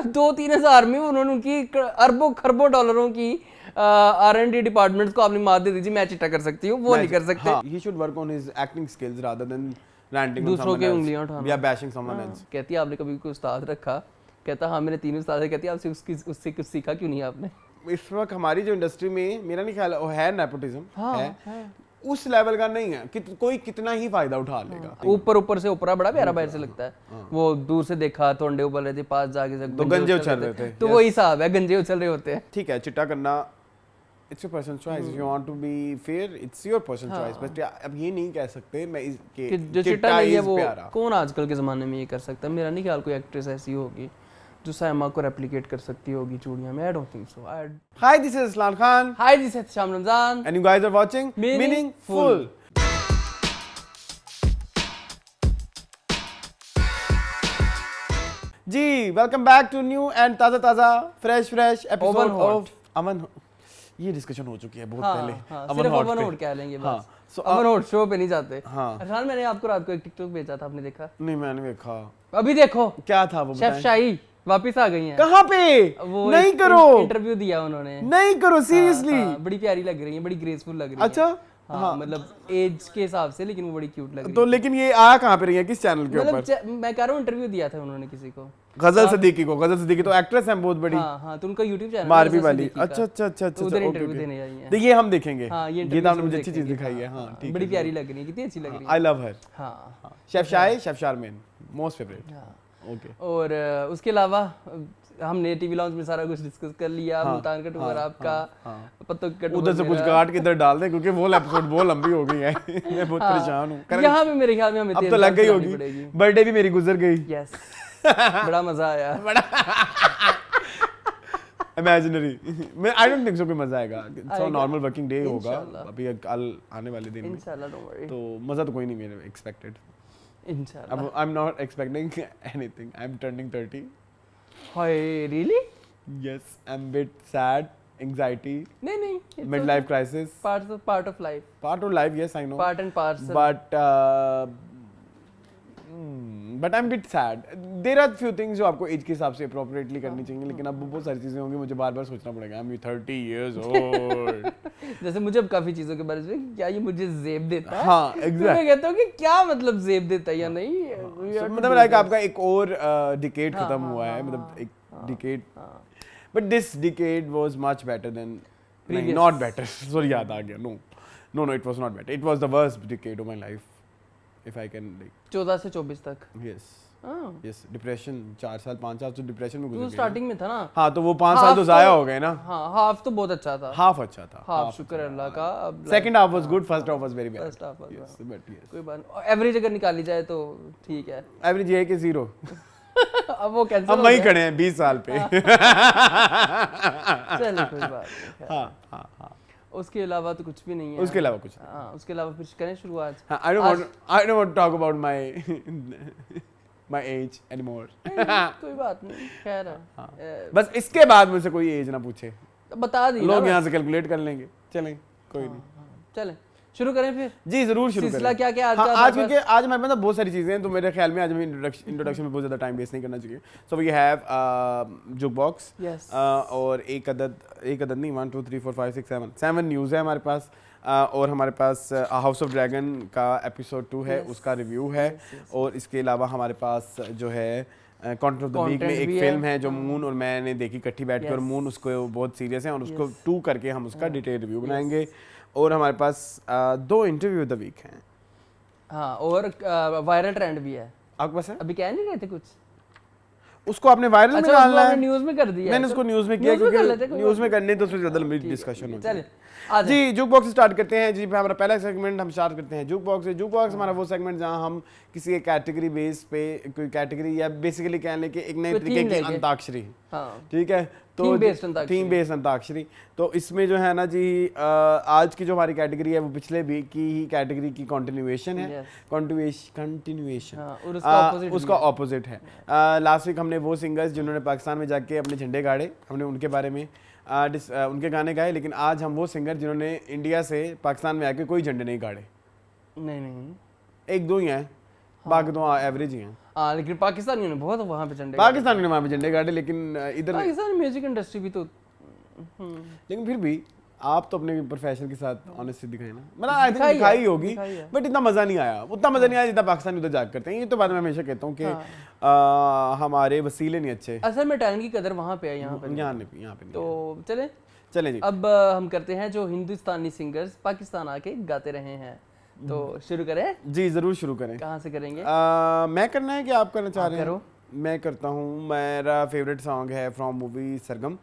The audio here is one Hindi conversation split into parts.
2-3 हज़ार में उन्होंने उनकी अरबों खरबों डॉलरों की R&D डिपार्टमेंट्स को अपनी मात दे दीजिए, मैं चिट्टा कर सकती हूँ, वो नहीं कर सकते। he should work on his acting skills rather than ranting on दूसरों someone के else उंगलियां उठाना। या bashing someone else। कहती है आपने कभी कोई उस्ताद रखा? कहता हाँ मेरे 3 उस्ताद है। कहती है आपसे उससे कुछ सीखा क्यों नहीं आपने? इस वक्त हमारी जो इंडस्ट्री में मेरा नहीं ख्याल है नेपोटिज्म है, उस लेवल का नहीं है कि कोई कितना ही फायदा उठा लेगा। ऊपर से ऊपरा बड़ा प्यारा बाहर से लगता है। वो दूर से देखा तो अंडे उबल रहे थे, पास जाके तो गंजे उछल रहे थे, तो वही हिसाब है, गंजे उछल रहे होते हैं। ठीक है, चिट्टा करना it's your personal choice, if you want to be fair it's your personal choice, but अब ये नहीं कह सकते मैं कि जो चिट्टा नहीं है वो कौन आजकल के ज़माने में ये कर सकता है। मेरा नहीं ख्याल कोई एक्ट्रेस ऐसी होगी जो सायमा को रेप्लिकेट कर सकती होगी चूड़ियां में। I don't think so. Hi this is Aslan Khan. Hi this is Sham Ramzan and you guys are watching meaningful. जी welcome back to new and ताज़ा फ्रेश एपिसोड ऑफ अमन। ये डिस्कशन हो चुकी है बहुत पहले। अमन हॉट क्या लेंगे बस। अमन हॉट शो पे नहीं जाते। अरशान मैंने आपको रात को एक टिकटॉक भेजा था, आपने देखा? नहीं मैंने देखा। अभी देखो क्या था वो? शेफ शाही वापस आ गई हैं। कहाँ पे? वो नहीं करो, इंटरव्यू दिया उन्होंने। नहीं करो सीरियसली। बड़ी प्यारी लग रही है, बड़ी ग्रेसफुल लग रही है। अच्छा हाँ, मतलब एज के हिसाब से, लेकिन वो बड़ी क्यूट लग रही है। तो लेकिन ये आ कहाँ पे रही है, किस चैनल के ऊपर? मतलब मैं कह रहा हूँ इंटरव्यू दिया था उन्होंने किसी को, गजल सिद्दीकी को। गजल सिद्दीकी तो एक्ट्रेस हैं बहुत बड़ी। हाँ, तो उनका YouTube चैनल मारवी वाली। अच्छा उधर इंटरव्यू देने आई है। तो ये हम देखेंगे। हाँ, ये तो आपने मुझे अच्छी चीज दिखाई है। हाँ ठीक है, बड़ी प्यारी लग रही है, कितनी अच्छी लग रही है। आई लव हर। हाँ, शेफ शाही, chef Sharmin most favourite. Okay. और उसके अलावा हमने टीवी लॉन्च में सारा कुछ डिस्कस कर लिया। मुल्तान का टूर आपका पत्तों का उधर से कुछ काट के इधर डाल दे क्योंकि वो एपिसोड बहुत लंबी हो गई है। मैं बहुत परेशान हूँ। यहाँ पे मेरे ख्याल में हमें अब तो लग गई होगी। बर्थडे भी मेरी गुजर गई। यस, बड़ा मजा आया। इमेजिनरी मैं आई डोंट थिंक सो कोई मजा आएगा। सो नॉर्मल वर्किंग डे होगा अभी कल आने वाले दिन में। इंशाल्लाह, डोंट वरी। तो मजा तो कोई नहीं मेरे एक्सपेक्टेड। इंशाल्लाह। I am not expecting anything. I am turning 30। Hi really? Yes, I'm a bit sad, anxiety, नहीं midlife crisis. Part of life. Part of life, yes, I know. Part and parcel. But I'm a bit sad. There are few things जो आपको एज के हिसाब से appropriately करनी चाहिए, लेकिन अब बहुत सारी चीजें होंगी, मुझे बार-बार सोचना पड़ेगा। I'm 30 years old. जैसे मुझे अब काफी चीजों के बारे में, क्या ये मुझे जेब देता है? हाँ, exactly. मैं कहता हूँ कि क्या मतलब जेब देता है या नहीं? मतलब लाइक आपका एक और डिकेड खत्म हुआ है, मतलब एक decade. But this decade was much better than previous. Not better. Sorry, याद आ गया. No, it was not better. It was the worst decade of my life, if I can like. 14 से 24 तक. Yes. Yes. Depression 4 साल 5 साल तो डिप्रेशन में गुजर गए। तो स्टार्टिंग में था ना? हाँ, तो वो 5 साल तो जाया हो गए ना। हाँ, हाफ तो बहुत अच्छा था। हाफ अच्छा था। हाफ शुक्र अल्लाह का। Second half was good. First half was very bad. First half was yes, but yes. कोई बात नहीं। एवरेज अगर निकाली जाए तो ठीक है। एवरेज ये है कि 0। अब वो कैंसिल हम वहीं खड़े हैं 20 साल पे। चलो कोई बात नहीं। हाँ। उसके अलावा तो कुछ भी नहीं है। उसके अलावा कुछ नहीं। हाँ, उसके अलावा फिर करें शुरुआत। I don't want to talk about my age anymore. कोई बात नहीं, खैर है। बस इसके बाद मुझसे कोई एज ना पूछे, बता दी लोग यहाँ से कैलकुलेट कर लेंगे। चलें, कोई नहीं। चलें शुरू करें फिर। जी जरूर शुरू करें। क्या क्या आज क्योंकि आज हमारे पास बहुत सारी चीजें हैं, तो मेरे ख्याल में आज हमें इंट्रोडक्शन में बहुत ज्यादा टाइम वेस्ट नहीं करना चाहिए। सो वी हैव जुक बॉक्स और एक अदद नहीं 1 2 3 4 5 6 7 न्यूज़ है हमारे पास, और हमारे पास हाउस ऑफ ड्रैगन का एपिसोड 2 है, उसका रिव्यू है। और इसके अलावा हमारे पास जो है कंटेंट ऑफ द वीक में एक फिल्म है जो मून और मैंने देखी इकट्ठी बैठ के, और मून उसको बहुत सीरियस है और उसको 2 करके हम उसका डिटेल रिव्यू बनाएंगे। और हमारे पास 2 इंटरव्यू द वीक हैं। हाँ, और वायरल ट्रेंड भी है। आपके पास है? अभी कह नहीं रहे थे कुछ, उसको आपने वायरल में डालना है। न्यूज़ में कर दिया। मैंने उसको न्यूज़ में किया क्योंकि न्यूज़ में करने तो उससे ज़्यादा लंबी डिस्कशन होती है। जी जुक बॉक्स स्टार्ट करते हैं। जी हमारा पहला सेगमेंट हम स्टार्ट करते हैं जुक बॉक्स से। जुक बॉक्स हमारा वो सेगमेंट जहां हम किसी एक कैटेगरी बेस पे कोई कैटेगरी या बेसिकली कह लें कि एक नए तरीके की अंताक्षरी, ठीक है, तो थीम बेस्ड अंताक्षरी। तो इसमें जो है ना जी आज की जो हमारी कैटेगरी है वो पिछले वीक की ही कैटेगरी की कंटिन्यूएशन है। कंटिन्यूएशन उसका ऑपोजिट है। लास्ट वीक हमने वो सिंगर्स जिन्होंने पाकिस्तान में जाके अपने झंडे गाड़े, हमने उनके बारे में उनके गाने गाए। लेकिन आज हम वो सिंगर जिन्होंने इंडिया से पाकिस्तान में आके कोई झंडे नहीं गाड़े। नहीं 1-2 ही हैं, बाकी तो एवरेज ही हैं। हाँ लेकिन पाकिस्तानियों ने बहुत वहाँ पे झंडे पाकिस्तान ने वहाँ पे झंडे गाड़े, लेकिन इधर पाकिस्तान म्यूजिक इंडस्ट्री भी तो लेकिन फिर भी आप तो अपने प्रोफेशन के साथ ऑनेस्टी दिखाई ना, मतलब आई थिंक दिखाई होगी, बट इतना मजा नहीं आया, उतना मजा नहीं आया जितना पाकिस्तानी उधर जाकर करते हैं। ये तो बात मैं हमेशा कहता हूँ कि हमारे वसीले नहीं अच्छे, असल में टैलेंट की कदर वहाँ पे है, यहाँ पे यहाँ पे तो चले जी। अब हम करते हैं जो हिंदुस्तानी सिंगर्स पाकिस्तान आके गाते रहे हैं, तो शुरू करें? जी जरूर शुरू करें। कहाँ से करेंगे? मैं करना है कि आप करना चाह रहे हैं? मैं करता हूँ। मेरा फेवरेट सॉन्ग है फ्रॉम मूवी सरगम,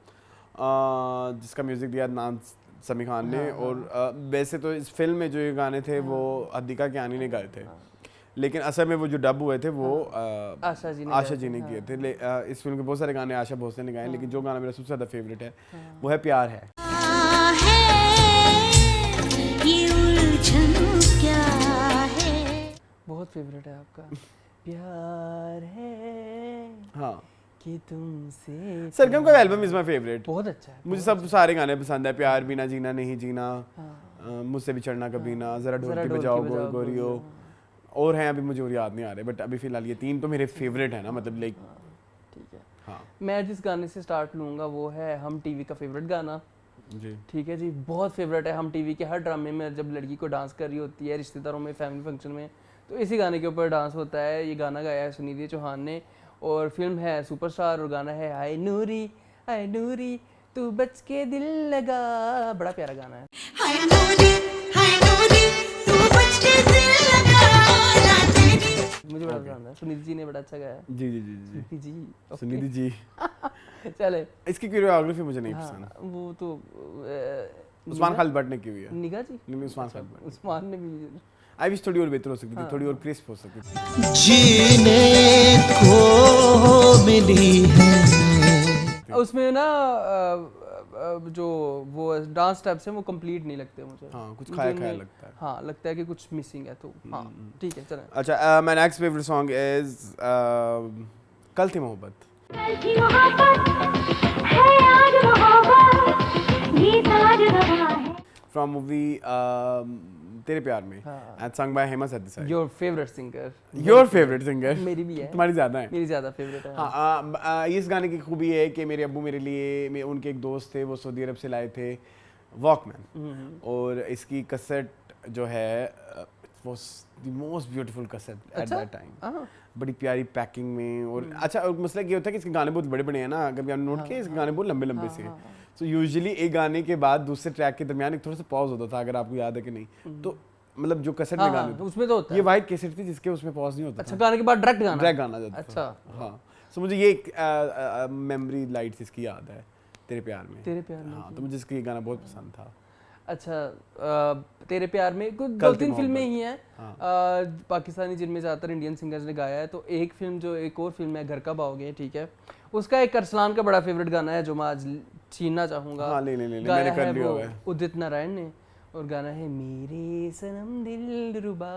जिसका म्यूजिक दिया नाम समी खान ने। और वैसे तो इस फिल्म में जो ये गाने थे वो हदीका कियानी ने गाए थे, लेकिन असल में वो जो डब हुए थे वो आशा जी ने किए थे। इस फिल्म के बहुत सारे गाने आशा भोसले ने गाए, लेकिन जो गाना मेरा सबसे ज़्यादा फेवरेट है वो है प्यार है। बहुत फेवरेट है आपका प्यार है। हाँ कि तुमसे सरगम का एल्बम इज माय फेवरेट, बहुत अच्छा है। मुझे सब सारे गाने पसंद है। प्यार बिना जीना नहीं जीना, मुझसे बिछड़ना कभी ना, जरा ढोल की बजाओ गोरियो, और हैं अभी मुझे और याद नहीं आ रहे, बट अभी फिलहाल ये 3 तो मेरे फेवरेट है ना, मतलब लाइक। ठीक है, हाँ मैं जिस गाने से स्टार्ट लूँगा वो है हम टीवी का फेवरेट गाना जी। ठीक है जी, बहुत फेवरेट है। हम टीवी के हर ड्रामे में जब लड़की को डांस कर रही होती है रिश्तेदारों में, फैमिली फंक्शन में, तो इसी गाने के ऊपर डांस होता है। ये गाना गाया है सुनिधि चौहान ने, और फिल्म है सुपरस्टार, और गाना है हाय नूरी तू बच के दिल लगा। बड़ा प्यारा गाना है। हाय नूरी तू बच के दिल लगा। मुझे बड़ा पसंद है, सुनिधि जी ने बड़ा अच्छा गाया। जी जी जी जी सुनिधि जी चले, इसकी कोरियोग्राफी मुझे नहीं पसंद। वो तो उस्मान खालिद भट्ट ने की हुई है। निगाह जी नहीं, उस्मान खालिद भट्ट, उस्मान ने भी आई विश थोड़ी और बेहतर हो सकती थी, थोड़ी और क्रिस्प हो सकती थी। जीने को मिली है उसमें ना जो वो डांस स्टेप्स हैं वो कंप्लीट नहीं लगते मुझे। हाँ, कुछ खाया लगता है। हाँ, लगता है कि कुछ मिसिंग है, तो हाँ ठीक है चलें। अच्छा, my next favourite song is Kal Thi Mohabbat. From movie Tere Pyaar Mein, and sung by Hema Sardesai. Your favourite singer मेरी भी है, तुम्हारी ज्यादा है, मेरी ज्यादा फेवरेट है। हाँ, इस गाने की खूबी है कि मेरे अब्बू मेरे लिए, उनके एक दोस्त थे, वो सऊदी अरब से लाए थे वॉकमैन, और इसकी कैसेट जो है was the most beautiful cassette at that time। बड़ी प्यारी पैकिंग में, और अच्छा मसला ये होता है कि इसके गाने बहुत बड़े बड़े हैं ना, अगर आपने नोट किया, इसके गाने बहुत लंबे लंबे से हैं। तो यूजुअली एक गाने के बाद दूसरे ट्रैक के दरमियान एक थोड़ा सा पॉज होता था, अगर आपको याद है कि नहीं। तो मतलब जो कैसेट में गाने उसमें तो होता है, ये वाइट कैसेट थी जिसके उसमें पॉज नहीं होता। अच्छा, गाने के बाद डायरेक्ट गाना जाता था। अच्छा, हाँ, सो मुझे ये एक मेमोरी लाइट इसकी याद है तेरे प्यार में। हाँ, तो मुझे इसका ये गाना बहुत पसंद था। अच्छा, तेरे प्यार में कुछ 2-3 फिल्में ही हैं पाकिस्तानी जिनमें ज़्यादातर इंडियन सिंगर्स ने गाया है। तो एक और फिल्म है घर कब आओगे, ठीक है, उसका एक अरसलान का बड़ा फेवरेट गाना है जो मैं आज छीनना चाहूँगा। हाँ, ले मैंने कर लिया है उदित नारायण ने, और गाना है मेरे सनम दिलरुबा।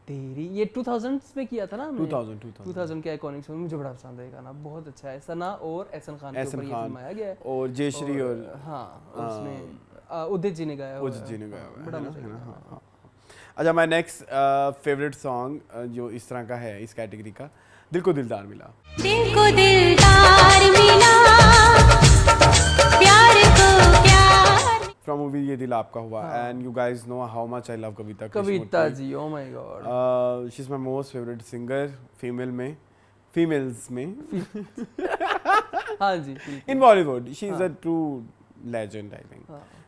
तेरी, ये 2000s में किया था ना हमने, 2000 के आइकॉनिक सॉन्ग, मुझे बड़ा पसंद है ये गाना, बहुत अच्छा है। सना और एहसन खान के ऊपर ये फिल्माया गया है, और जयश्री और हाँ उसमें उदित जी ने गाया हुआ है, बड़ा मजा आया। अच्छा, माय नेक्स्ट फेवरेट सॉन्ग जो इस तरह का है, इस कैटेगरी का, दिल को दिलदार मिला। दिल को दिलदार मिला, प्यार को प्यार। फ्रॉम मूवी ये Dil Aapka Hua, and you guys know how much I love Kavita ji, oh my god, she is my most favourite singer females में हाँ जी, in Bollywood she is a true legend I think.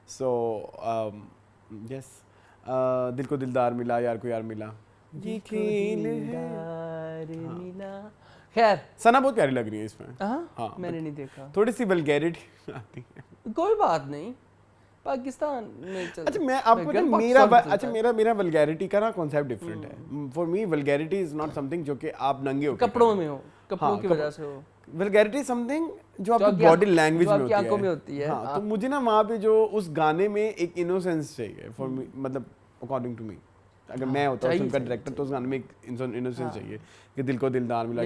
So yes, दिल को दिलदार मिला, यार को यार मिला, ये खेल मिला। खैर, सना बहुत प्यारी लग रही है इसमें। हाँ, मैंने नहीं देखा, थोड़ी सी वल्गैरिटी आती है, कोई बात नहीं, पाकिस्तान में चल। अच्छा, मैं आपको मेरा वल्गैरिटी का ना कॉन्सेप्ट डिफरेंट है। For me vulgarity is not something जो कि आप नंगे हो कपड़ों में हो, कपड़ों की वजह से हो। वल्गैरिटी इज समथिंग जो आपकी बॉडी लैंग्वेज में होती है। हाँ, तो मुझे ना वहाँ पे जो उस गाने में एक इनोसेंस चाहिए फॉर मी, मतलब अकॉर्डिंग टू मी, अगर मैं होता हूँ उनका डायरेक्टर तो उस गाने में एक इनोसेंस चाहिए कि दिल को दिलदार मिला,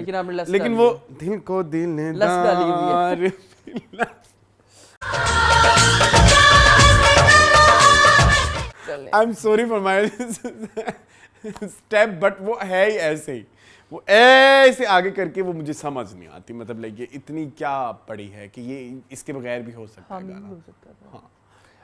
लेकिन वो दिल को दिलदार लें। I am sorry for my step, but वो है ही ऐसे ही, वो ऐसे आगे करके वो मुझे समझ नहीं आती, मतलब लाइक ये इतनी क्या पड़ी है कि ये इसके बगैर भी हो सकता हाँ है बिल्कुल गाना। हो सकता था। हाँ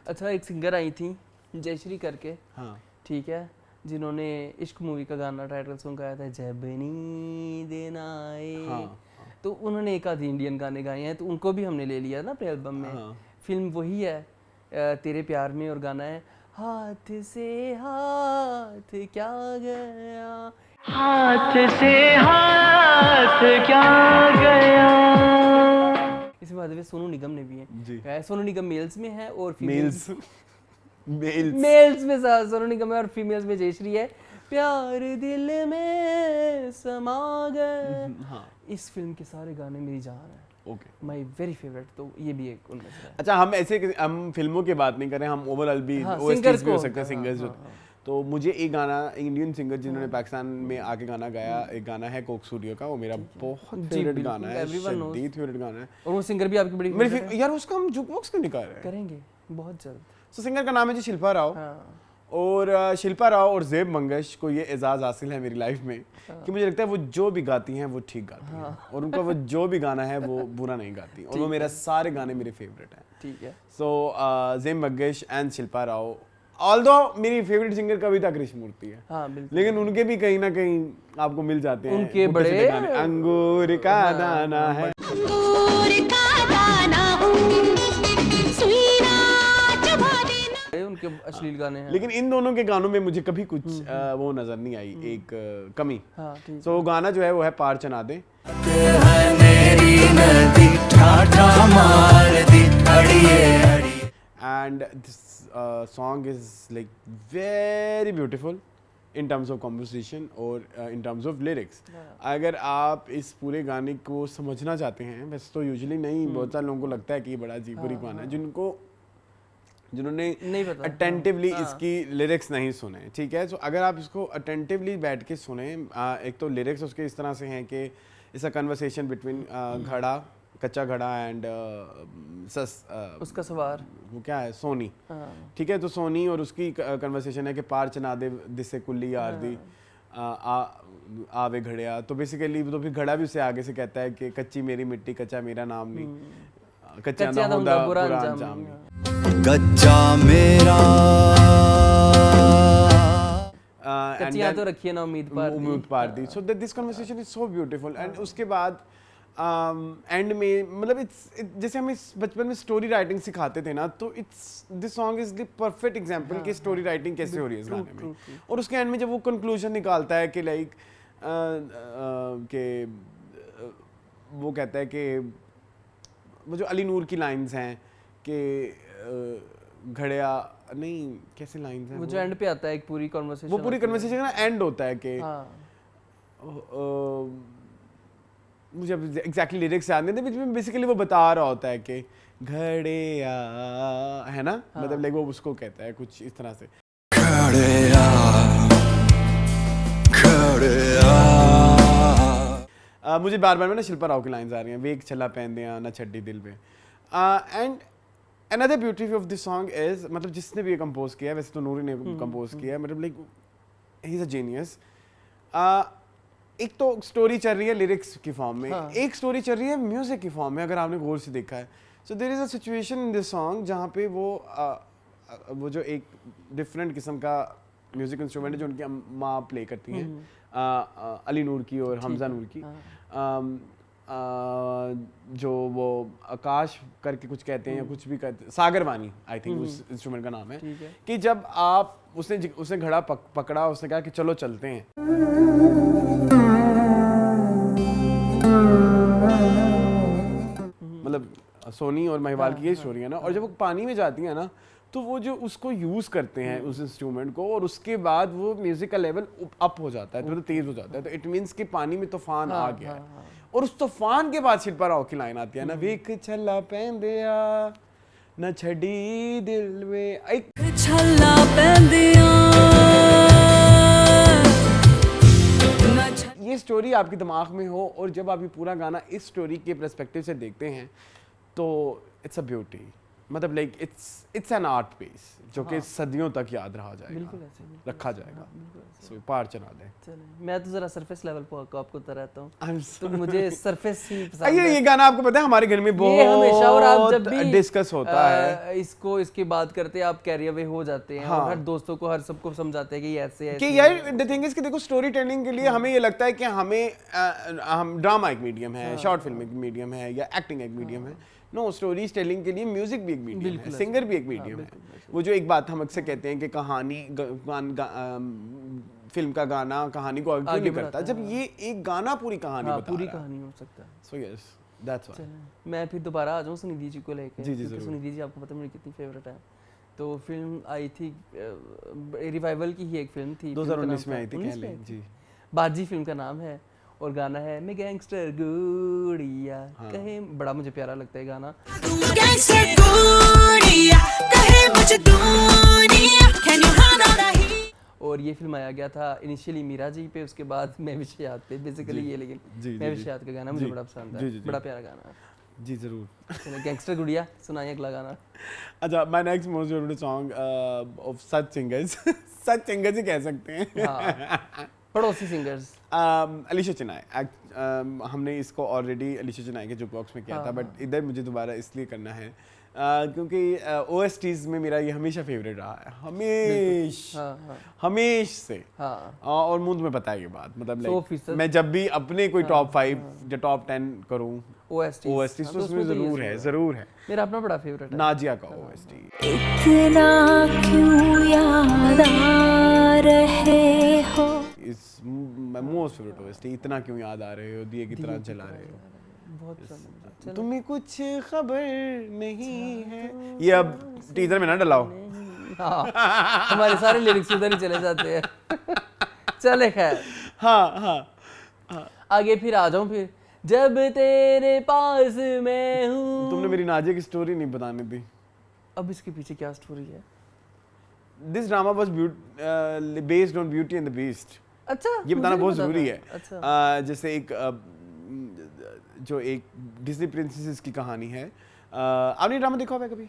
अच्छा एक सिंगर आई थी जयश्री करके, हाँ ठीक है, जिन्होंने इश्क मूवी का गाना टाइटल सॉन्ग गाया था, जब नींद ना आए। हाँ तो उन्होंने एक आधी इंडियन गाने गाए हैं, तो उनको भी हमने ले लिया ना अपने एल्बम में। हाँ। फिल्म वही है तेरे प्यार में, और गाना है हाथ से हाथ क्या गया, हाथ से हाथ क्या गया। इसमें बात है सोनू निगम ने भी जी। है, सोनू निगम मेल्स में है और मेल्स मेल्स में सोनू निगम है और फीमेल्स में जयश्री है। प्यार दिल में समा गए। हाँ इस फिल्म के सारे गाने मेरी जान है, ओके। माय वेरी फेवरेट, तो ये भी एक उनमें से है। अच्छा हम ऐसे हम फिल्मों की बात नहीं कर रहे, हम ओवरऑल भी हाँ, OSTs singers भी हो को सकते हैं, हाँ, सिंगर्स हाँ, जो। हाँ। तो मुझे एक गाना इंडियन सिंगर जिन्होंने पाकिस्तान में आके गाना गाया, एक गाना है कोक स्टूडियो का, वो मेरा बहुत जी, फेवरेट बिल्कुल, गाना है, everyone knows। शदीद फेवरेट गाना है और वो सिंगर भी आपकी बड़ी मेरे favorite है? यार उसका हम जुकबॉक्स क्यों निकाल रहे हैं। करेंगे बहुत जल्द। तो सिंगर का नाम है जी शिल्पा राव। हाँ और शिल्पा राव और ज़ेब मंगश को ये एजाज़ हासिल है मेरी लाइफ में कि मुझे लगता है वो जो भी गाती हैं वो ठीक गाती हैं, और उनका वो जो भी गाना है वो बुरा नहीं गाती, और वो मेरा सारे गाने मेरे फेवरेट हैं। ठीक है। सो ज़ेब मंगश एंड शिल्पा राव, ऑल्दो मेरी फेवरेट सिंगर कविता कृष्णमूर्ति है, हाँ बिल्कुल। लेकिन उनके भी कहीं ना कहीं आपको मिल जाते हैं उनके उल्टे सीधे बड़े गाने। अंगूर का दाना है, अंगूर का दाना हूँ, सुई ना चबा देना। उनके अश्लील गाने हैं। लेकिन इन दोनों के गानों में मुझे कभी कुछ वो नजर नहीं आई, एक कमी। हाँ ठीक सो गाना जो है वो है पार चना दे। And this song is like very beautiful in terms of composition और in terms of lyrics। अगर आप इस पूरे गाने को समझना चाहते हैं, वैसे तो यूजुअली नहीं, बहुत सारे लोगों को लगता है कि ये बड़ा अजीब गरीब गाना है, जिन्होंने नहीं पता। अटेंटिवली इसकी लिरिक्स नहीं सुने, ठीक है। सो अगर आप इसको अटेंटिवली बैठ के सुने, एक तो लिरिक्स उसके इस तरह से हैं कि इट्स अ कन्वर्सेशन बिटवीन घड़ा, कच्चा घड़ा एंड उसका सवार वो क्या है, सोनी, हाँ। ठीक है। तो सोनी और उसकी कन्वर्सेशन है कि पार चना दे दिसे कुल्ली यार दी आवे घड़िया। तो बेसिकली तो फिर घड़ा भी उसे आगे से कहता है कि कच्ची मेरी मिट्टी कच्चा मेरा नाम नहीं, कच्चा ना होता बुरा अंजाम नहीं, कच्चा मेरा कच्चियां तो रखिए ना उम्मीद पार दी। So this conversation is so beautiful. And उसके बाद एंड में मतलब जैसे हमें बचपन में स्टोरी राइटिंग सिखाते थे ना, तो this song is the perfect example कि स्टोरी राइटिंग कैसे हो रही है इस गाने में। और उसके एंड में जब वो कंक्लूजन निकालता है कि लाइक के वो कहता है कि वो जो अली नूर की लाइंस हैं कि घड़िया नहीं, कैसे लाइंस हैं वो जो एंड पे आता है एक पूरी कन्वर्सेशन, वो पूरी कन्वर्सेशन का एंड होता है कि मुझे अब एग्जैक्टली लिरिक्स याद नहीं थे, बीच में बेसिकली वो बता रहा होता है कि घड़िया है ना, मतलब लाइक वो उसको कहता है कुछ इस तरह से। मुझे बार बार में ना शिल्पा राव की लाइंस आ रही हैं, वेग चला पहन दिया ना छड्डी दिल पे। And another beauty of this song is, मतलब जिसने भी ये कंपोज किया है, वैसे तो नूरी ने कंपोज किया है, मतलब like he is a genius. एक तो स्टोरी चल रही है लिरिक्स की फॉर्म में, एक स्टोरी चल रही है म्यूजिक की फॉर्म में, अगर आपने गौर से देखा है। So there is a situation in this song जहाँ पे वो जो एक डिफरेंट किस्म का म्यूजिक इंस्ट्रूमेंट है जो उनकी माँ प्ले करती हैं, अली नूर की और हमजा नूर की, जो वो आकाश करके कुछ कहते हैं या कुछ भी कहते हैं, सागरवानी आई थिंक उस इंस्ट्रूमेंट का नाम है, कि जब आप उसने घड़ा पकड़ा, उसने कहा कि चलो चलते हैं, मतलब सोनी और महिवाल की ये स्टोरी है ना। और जब वो पानी में जाती है ना, तो वो जो उसको यूज करते हैं उस इंस्ट्रूमेंट को, और उसके बाद वो म्यूजिक का लेवल अप हो जाता है, तो तेज हो जाता है, तो इट मींस कि पानी में तूफान आ गया है। और उस तूफान के बाद शिल्पा राव की लाइन आती है ना, वेख छल्ला पैंदिया न छड़ी दिल में, एक छल्ला पैंदिया। ये स्टोरी आपके दिमाग में हो, और जब आप ये पूरा गाना इस स्टोरी के पर्सपेक्टिव से देखते हैं, तो इट्स अ ब्यूटी, मतलब like it's an art piece जो कि सदियों तक याद रहा जाएगा, बिल्कुल ऐसे, बिल्कुल रखा ऐसे, जाएगा। हाँ, बिल्कुल ऐसे। सो पार चला दें। चलें, मैं तो जरा सरफेस लेवल पर आपको रहता हूँ, I'm तो sorry. मुझे सरफेस ही पसंद ये है। गाना आपको पता है हमारे घर में ये हमेशा, और आप जब बहुत भी डिस्कस होता है इसको इसकी बात करते हैं आप कैरी अवे हो जाते हैं, हाँ। और हर दोस्तों को हर सबको समझाते हैं कि ये ऐसे है, कि ऐसे यार है। द थिंग इज कि देखो स्टोरी टेलिंग के लिए हमें ये लगता है कि हम ड्रामा एक मीडियम है, शॉर्ट फिल्म एक मीडियम है, या एक्टिंग एक मीडियम है। नो, स्टोरी टेलिंग के लिए म्यूजिक भी एक मीडियम है, बिल्कुल सिंगर भी एक मीडियम है। वो जो एक बात हम अक्सर कहते हैं कि कहानी फिल्म का गाना कहानी को आगे क्यों नहीं करता, जब ये एक गाना पूरी कहानी हाँ, बता पूरी रहा है। कहानी हो सकता है। So yes, that's why. चलें, मैं फिर दोबारा आ जाऊँ सुनिधि जी को लेकर, जी, जी, क्योंकि ज़रूर। सुनिधि जी आपको पता है मेरी कितनी फेवरेट है। तो फिल्म आई थी, रिवाइवल की ही एक फिल्म थी, 2019 में आई थी, कह लें जी। बाजी फिल्म का नाम है, और गाना है मैं गैंगस्टर गुड़िया हाँ। कहे, बड़ा मुझे प्यारा लगता है गाना। गैंगस्टर गुड़िया कहे मुझे दुनिया, can you handle the heat? और ये फिल्म आया गया था इनिशियली मीरा जी पे, उसके बाद मैं विषयात पे, बेसिकली जी, ये, लेकिन जी, जी, मैं जी। विषयात का गाना मुझे जी, बड़ा पसंद जी, है, जी, जी। बड़ा प्यारा गाना है। जी जरूर। चलो गैंगस्टर गुड़िया सुनाइए अगला गाना। अच्छा, my next most favourite song of such singers such singers ही कह सकते हैं। हाँ, पड़ोसी सिंगर्स। अलीशा चिनाई। हमने इसको ऑलरेडी अलीशा चिनाई के जुकबॉक्स में किया हाँ, था, बट इधर मुझे दोबारा इसलिए करना है क्योंकि OSTs में मेरा ये हमेशा फेवरेट रहा है, हमेश से। हाँ, और मुझ में पता है ये बात, मतलब 100% मैं जब भी अपने कोई टॉप 5 या टॉप 10 करूं OSTs तो उसमें जरूर है मेरा अपना बड़ा फेवरेट है। नाजिया का OST। इतना क्यों याद आ रहे हो? इस मोस्ट फेवरेट OST, इतना क्यों याद आ रहे हो, दिए की तरह जला रहे हो, बहुत पसंद है मुझे। चलो। तुम्हें कुछ खबर नहीं है। ये अब टीजर में ना डलाओ। हाँ, हमारे सारे लिरिक्स उधर ही चले जाते हैं। चले खैर, हाँ। आगे फिर आ जाऊं फिर, जब तेरे पास मैं हूँ। तुमने मेरी नाजिया की स्टोरी नहीं बतानी थी। अब इसके पीछे क्या स्टोरी है? This drama was based on beauty and the beast. अच्छा, ये बताना मुझे बहुत नहीं पता जरूरी था। है। अच्छा, जैसे एक जो एक डिज्नी प्रिंसेसेस की कहानी है। आपने ड्रामा देखा हुआ है कभी?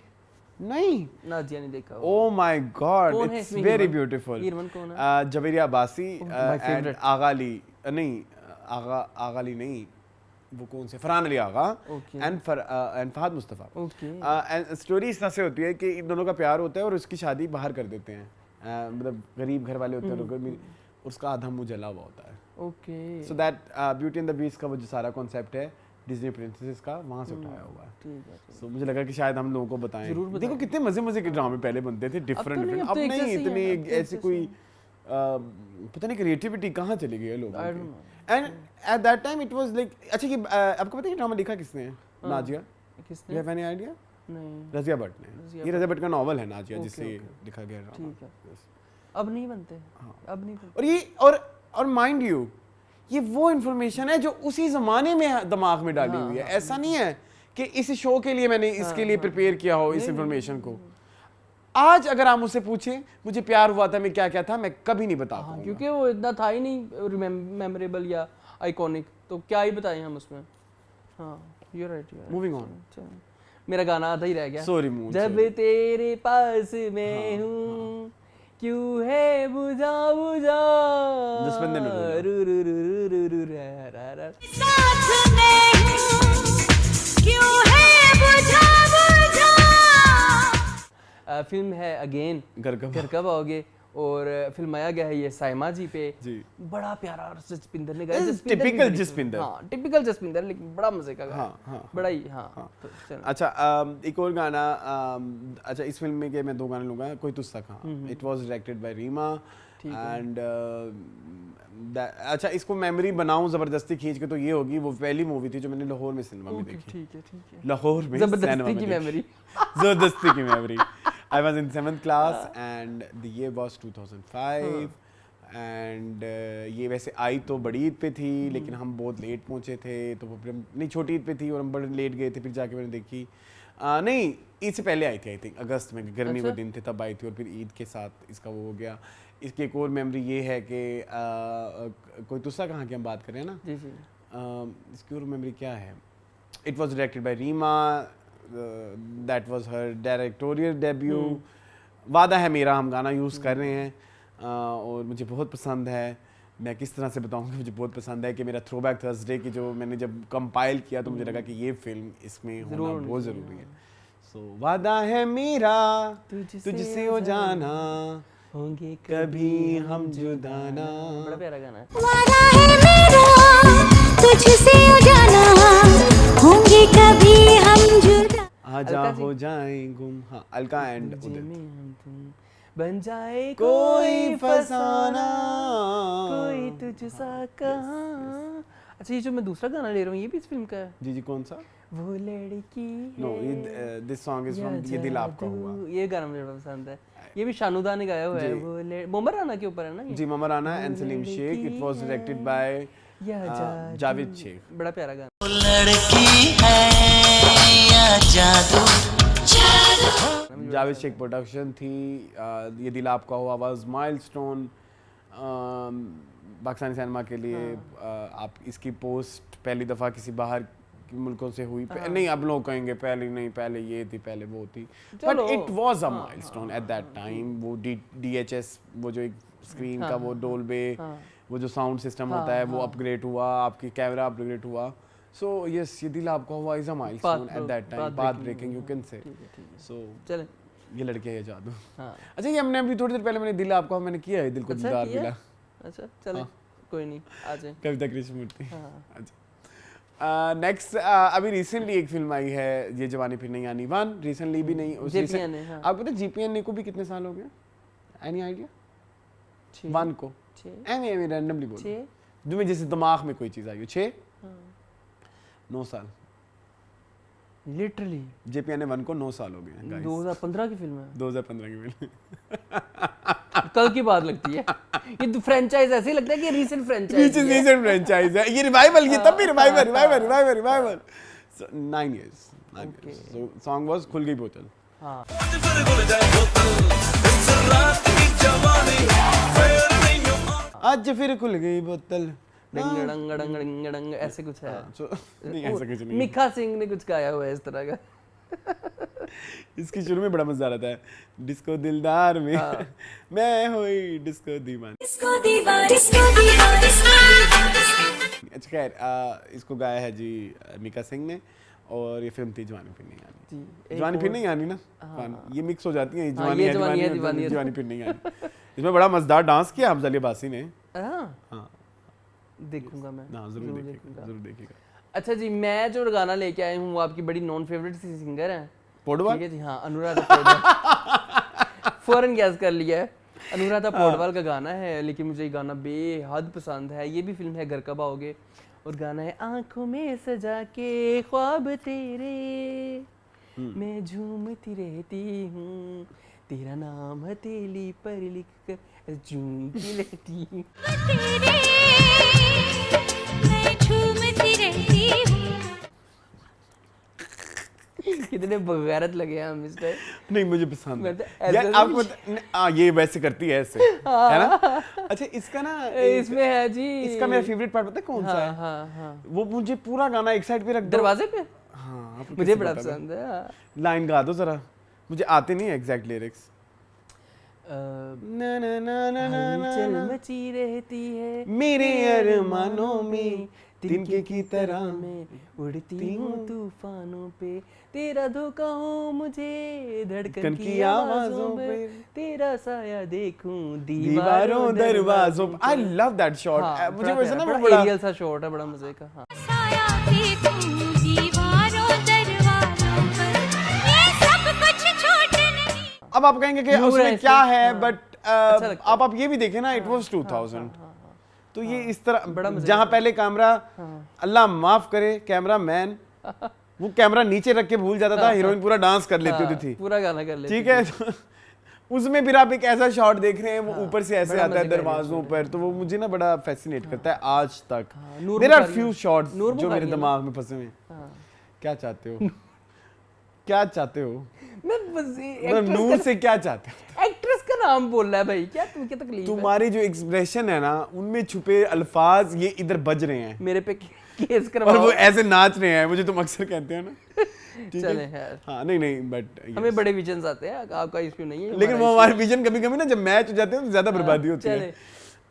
नहीं। नाजिया नहीं देखा। ओह माय गॉड, कौन है इट्स इसमें वेरी हीरोइन? ब्यूटीफुल। हीरोइन कौन है? Javeria Abbasi my and favorite. Agha Ali, नहीं आगा अली नहीं, वो कौन से, Farhan Ali Agha Okay. And Fahad Mustafa. Okay, and story इस तरह से होती है कि इन दोनों का प्यार होता है और उसकी शादी बाहर कर देते हैं। मतलब गरीब घर वाले होते हैं लोग, उसका आधा मुंह जला हुआ होता है। Okay, so that beauty and the beast का वो जो सारा कॉन्सेप्ट है डिज्नी प्रिंसेसेस का, वहाँ से उठाया हुआ है। ठीक है। सो मुझे लगा कि शायद हम लोगों को बताएं। जरूर बताएं। देखो कितने मजे के ड्रामे पहले बनते थे, डिफरेंट नहीं, डिफरेंट। अब तो अब एक नहीं जैसे ही इतनी हैं, अब तो एक ऐसी जैसे कोई पता नहीं क्रिएटिविटी कहाँ चली गई है लोगों I की। don't know. And eight that time it was like, अच्छा कि आपको पता है कि ड्रामा लिखा किसने है? नाजिया। यू किसने? Have any idea? नहीं, रज़िया भट्ट ने। ये रज़िया भट्ट का नॉवल है नाजिया, Okay, जिससे okay. लिखा गया ड्रामा। ठीक है। अब नहीं बनते, अब नहीं बनते। और ये और माइंड यू, ये वो इन्फॉर्मेशन है जो उसी जमाने में दिमाग में डाली हुई है। ऐसा नहीं है कि इस शो के लिए मैंने इसके लिए प्रिपेयर किया हो इस इन्फॉर्मेशन को। आज अगर आप मुझसे पूछें मुझे प्यार हुआ था, मैं क्या क्या था, मैं कभी नहीं बता पाऊंगा। क्योंकि वो इतना था ही नहीं मेमोरेबल या आइकॉनिक, तो क्या ही बताएं हम उसमें। हाँ, यू राइट। Moving on. मेरा गाना आधा ही रह गया। Sorry moon. जब तेरे पास मैं हूँ क्यों है बुझा बुझा, जसवंत ने रू रू रू रू रू रू रा रा रा। साथ में हूँ, क्यों है बुझा बुझा? फिल्म है अगेन, घर कब आओगे, और फिल्माया गया है ये साइमा जी पे। जी। बड़ा प्यारा जसपिंदर ने गाया। टिपिकल जसपिंदर। हाँ, टिपिकल जसपिंदर, लेकिन बड़ा मजे का गाया। हाँ, बड़ा ही। हाँ, तो चलो। अच्छा, एक और गाना। अच्छा, इस फिल्म में के मैं दो गाने लूँगा, कोई तुझसे कहा। It was directed by Reema and अच्छा, इसको मेमोरी बनाऊं जबरदस्ती खींच के तो ये होगी, वो पहली मूवी थी जो मैंने लाहौर में सिनेमा में देखी। ठीक है। लाहौर में सिनेमा जबरदस्ती में की देखी। मेमोरी। जबरदस्ती की memory. I was in 7th class and the year was 2005 and ये वैसे आई तो बड़ी ईद पे थी, लेकिन हम बहुत लेट पहुंचे थे, तो वो फिर नहीं छोटी ईद पे थी और हम बड़े लेट गए थे, फिर जाके मैंने देखी। नहीं, ईद से पहले आई थी, आई थिंक अगस्त में, गर्मी के दिन थे तब आई थी, और फिर ईद के साथ इसका वो हो गया। इसकी एक और मेमोरी ये है कि कोई तुस्सा कहाँ की हम बात कर रहे हैं ना। जी जी। इसकी और मेमोरी क्या है? It was directed by Reema, that was her directorial debut. वादा है मेरा हम गाना यूज़ कर रहे हैं और मुझे बहुत पसंद है। मैं किस तरह से बताऊँ कि मुझे बहुत पसंद है कि मेरा थ्रोबैक थर्सडे की जो मैंने जब कंपाइल किया तो मुझे लगा कि ये फिल्म इसमें होना बहुत ज़रूरी है। सो वादा है मेरा तुझसे हो जाना, होंगे कभी हम जुदा ना। बड़ा प्यारा गाना है। वादा है मेरा तुझसे हो जाना, होंगे कभी हम जुदा। आजा अलका हो जाए गुम। हाँ, अलका एंड तुझे उदित। में हम तुम बन जाए कोई फसाना, कोई तुझसा कहाँ। अच्छा, ये जो मैं दूसरा गाना ले रहा हूँ ये भी इस फिल्म का है? जी जी, कौन सा? वो लड़की नो, है दिस सॉन्ग इज फ्रॉम ये दिल आपका हुआ। जादू। ये गाना मुझे बड़ा पसंद है। ये भी शानुदा ने गाया हुआ है। वो मोहम्मद राना के ऊपर है ना ये? जी, Mohammad Rana and Salim Sheikh. It was directed by या जावेद शेख। बड़ा प्यारा गाना। लड़की है या जादू, जावेद शेख प्रोडक्शन थी। ये दिल आपका हुआ वाज माइलस्टोन पाकिस्तानी सिनेमा के लिए। आप इसकी पोस्ट पहली दफ़ा किसी बाहर के मुल्कों से हुई। नहीं, अब लोग कहेंगे पहले नहीं, पहले ये थी, पहले वो थी, but it was a milestone at that time. वो DHS, वो जो एक स्क्रीन का वो डोल्बे, वो जो साउंड सिस्टम होता है वो अपग्रेड हुआ, आपकी कैमरा अपग्रेड हुआ। सो यस, ये Dil Aapka Hua is a milestone at that time, path breaking you can say. So चले ये लड़के हैं जादू। हाँ। अच्छा, ये हमने अभी थोड़ी देर पहले मैंने दिल आपका मैंने किया है, दिल को अच्छा दीदार किया? मिला। अच्छा चले, कोई नहीं, आ जाए। कविता कृष्णमूर्ति। हाँ। अच्छा, नेक्स्ट अभी रिसेंटली एक फिल्म आई है ये जवानी फिर नहीं आनी 1। रिसेंटली भी नहीं, उस JPN है, हाँ। आपको पता है JPN को भी कितने साल हो गए? Any idea? 1 को 6 एमी रैंडमली बोल 6 जो मैं जैसे दिमाग में कोई चीज आई हो। 6 9 साल लिटरली। JPN 1 को 9 साल हो गए हैं गाइस। 2015 की फिल्म है। 2015 की फिल्म। कल की बात लगती है। ये तो फ्रेंचाइज ऐसे ही लगता है कि रीसेंट फ्रेंचाइज है। रीसेंट फ्रेंचाइज है ये। रिवाइवल, ये तब भी revival. 9 years। So song was खुल गई बोतल। हाँ। आज फिर खुल गई बोतल। डंग डंग डंग डंग डंग ऐसे कुछ है। So, नहीं ऐसा कुछ नहीं। मिखा सिंह ने कुछ गाया हुआ है इस तरह का। इसकी शुरू में बड़ा मजा आ रहा था, डिस्को दिलदार में मैं हुई डिस्को दीवानी। इसको दीवार, इसको दीवार, इसको दीवार। अच्छा खैर, इसको गाया है जी मिका सिंह ने और ये फिल्म थी जवानी फिर नहीं आनी। जी, जवानी फिर नहीं आनी ना, ये मिक्स हो जाती है। जवानी ये है जवानी है, दीवानी दीवानी है। जवानी फिर नहीं आनी। इसमें बड़ा मजेदार डांस किया हमजा अली अब्बासी ने। हाँ, देखूंगा मैं। हाँ, जरूर देखिएगा, जरूर देखिएगा। अच्छा जी, मैं जो गाना लेके आई हूँ वो आपकी बड़ी नॉन फेवरेट सी सिंगर हैं। पोडवाल? ठीक है जी, हाँ, अनुराधा पौडवाल। फौरन गैस कर लिया है। अनुराधा पौडवाल का गाना है, लेकिन मुझे ये गाना बेहद पसंद है। ये भी फिल्म है घर कब आओगे, और गाना है आंखों में सजा के ख्वाब तेरे मैं झूमती रहती हूँ, तेरा नाम हथेली पर लिख कर झूमती रहती हूँ। तेरे मैं झूमती रहती हूँ। कितने बगैरत लगे हैं हम इस टाइम। नहीं, मुझे पसंद मैं तो है ऐसा यार। नहीं- आपको ये वैसे करती है ऐसे, है ना? अच्छा, इसका ना इसमें है जी, इसका मेरा फेवरेट पार्ट पता है कौन सा है? हाँ हाँ, वो मुझे पूरा गाना एक साइड पे रख दो। दरवाजे पे। हाँ, आपको मुझे कैसे बड़ा पता था? पसंद है। हाँ। लाइन गा दो जरा, मुझे आते नहीं है एग्जैक्ट लिरिक्स। ना ना ना ना ना हलचल ना मची रहती है मेरे अरमानों में तिनके की तरह मैं उड़ती हूँ तूफानों पे, तेरा धोखा हो मुझे धड़कन की आवाजों में, तेरा साया देखूं दीवारों दरवाजों। I love that shot. मुझे वैसे ना बड़ा एरियल सा शॉट है, बड़ा मजे का। हाँ, साया देखूं दीवारों दरवाजों पर, ये सब कुछ छोट नहीं। अब आप कहेंगे कि नूर उसमें है क्या इसमें। है, हाँ। बट अच्छा लगता है। आप ये भी देखें ना, इट वाज 2000। तो ये इस तरह बड़ा मजा जहाँ आता पहले कैमरा, अल्लाह माफ करे कैमरा मैन, वो कैमरा नीचे रख के भूल जाता था, हीरोइन पूरा डांस कर लेती होती थी, पूरा गाना कर लेती ठीक है? तो उसमें फिर आप एक ऐसा शॉट देख रहे हैं, वो ऊपर से ऐसे बड़ा आता है मजे का दरवाजों पर, तो वो मुझे ना बड़ा फैसिनेट करता है आज तक। नूर देयर आर बुखारी फ्यू है। शॉट्स नूर जो मेरे बुखारी है ना? दिमाग में फंसे हुए हैं। हाँ। क्या चाहते हो? क्या चाहते हो? मैं बस मतलब नूर से क्या चाहते हो? एक्ट्रेस का नाम बोल रहा है भाई, क्या तुम्हें क्या तकलीफ है? तुम्हारी जो एक्सप्रेशन है ना, उनमें छुपे अल्फाज ये इधर बज रहे हैं। मेरे पे केस और करवाओ। वो ऐसे नाच रहे हैं, मुझे तुम अक्सर कहते हो ना। ठीक चले है? यार, हाँ नहीं बट हमें बड़े विजन्स आते हैं, आपका इश्यू नहीं है। लेकिन वो हमारे विजन कभी कभी ना जब मैच हो जाते हैं तो ज्यादा बर्बादी होती है। चले।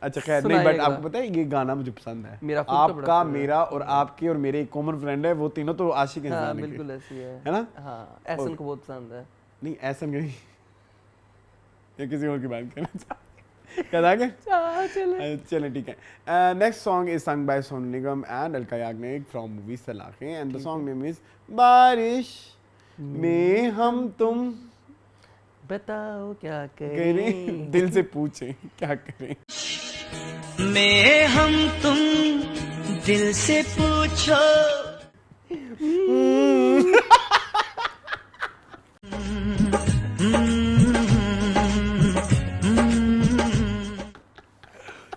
अच्छा खैर नहीं, बट सुनाइएगा। आपको पता है ये गाना मुझे पसंद है। मेरा खुद का बड़ा आपका, favorite मेरा और आपके और मेरे एक कॉमन फ्रेंड है, वो तीनों तो आशिक हैं इस हाँ गाने के, बिल्कुल ऐसी है है ना? हाँ, एहसन को बहुत पसंद है। नहीं ऐसा नहीं, ये किसी और की बात करना चाहते याद आ गया? चले। चलें ठीक है। Next song is sung by Sonu Nigam and Alka Yagnik from movie Salaakhen and the song name is Baarish Mein हम तुम बताओ क्या करें, करें। दिल से पूछें क्या करें। में हम तुम दिल से पूछो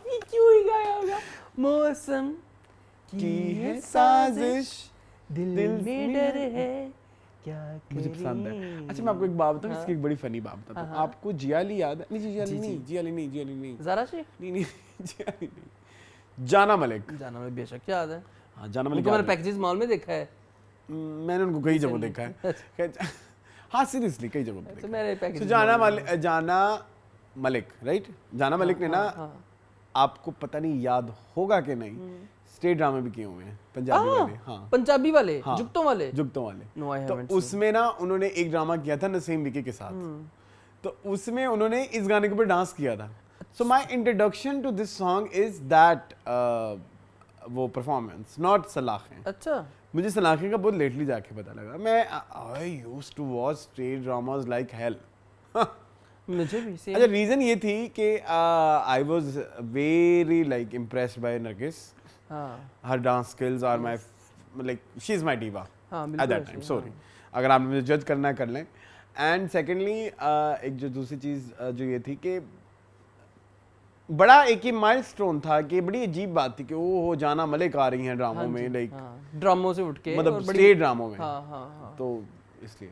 ये क्यों ही गाया होगा? मौसम की है साजिश, दिल दिल में में डर है क्या मुझे पसंद है। करें। अच्छा मैं आपको एक बात बताऊं, हाँ। इसकी एक बड़ी फनी बात बताता हूं। हाँ। आपको जियाली याद है? नहीं जियाली जी, नहीं, जियाली नहीं, जियाली नहीं, ज़रा से नहीं जियाली नहीं, जाना मलिक। जाना में बेशक याद है, हाँ जाना मलिक उनको मैंने याद है। पैकेजेस मॉल में देखा है। मैंने उनको कई जगह देखा है। खैर, हाँ सीरियसली कई जगह तो देखा मेरे है। पैकेज तो जाना मलिक राइट, जाना मलिक ने ना, आपको पता नहीं याद होगा कि नहीं, स्टेट ड्रामे भी किए हुए हैं पंजाबी वाले। हाँ पंजाबी वाले, हाँ, जुगतों वाले। जुगतों वाले। No, I तो haven't seen. उसमें ना उन्होंने एक ड्रामा किया था नसीम विकी के साथ, तो उसमें उन्होंने इस गाने के ऊपर डांस किया था। So my introduction to this song is that वो परफॉर्मेंस, नॉट सलाखे। अच्छा, मुझे सलाखे का बहुत लेटली जाके पता लगा। मैं I used to watch state dramas like hell. मुझे भी सेम। अच्छा रीजन ये थी कि I was very like impressed by Nargis. हाँ her dance skills are my like she is my diva हाँ एट बिल्कुल दैट टाइम। सॉरी, अगर आपने मुझे जज करना है कर लें। एंड सेकेंडली एक जो दूसरी चीज़ जो ये थी कि बड़ा एक ही माइलस्टोन था, कि बड़ी अजीब बात थी कि वो जाना मलिक आ रही हैं ड्रामों में, लाइक ड्रामों से उठ के, मतलब और बड़ी- स्टेट ड्रामों में। हाँ हाँ हाँ। तो इसलिए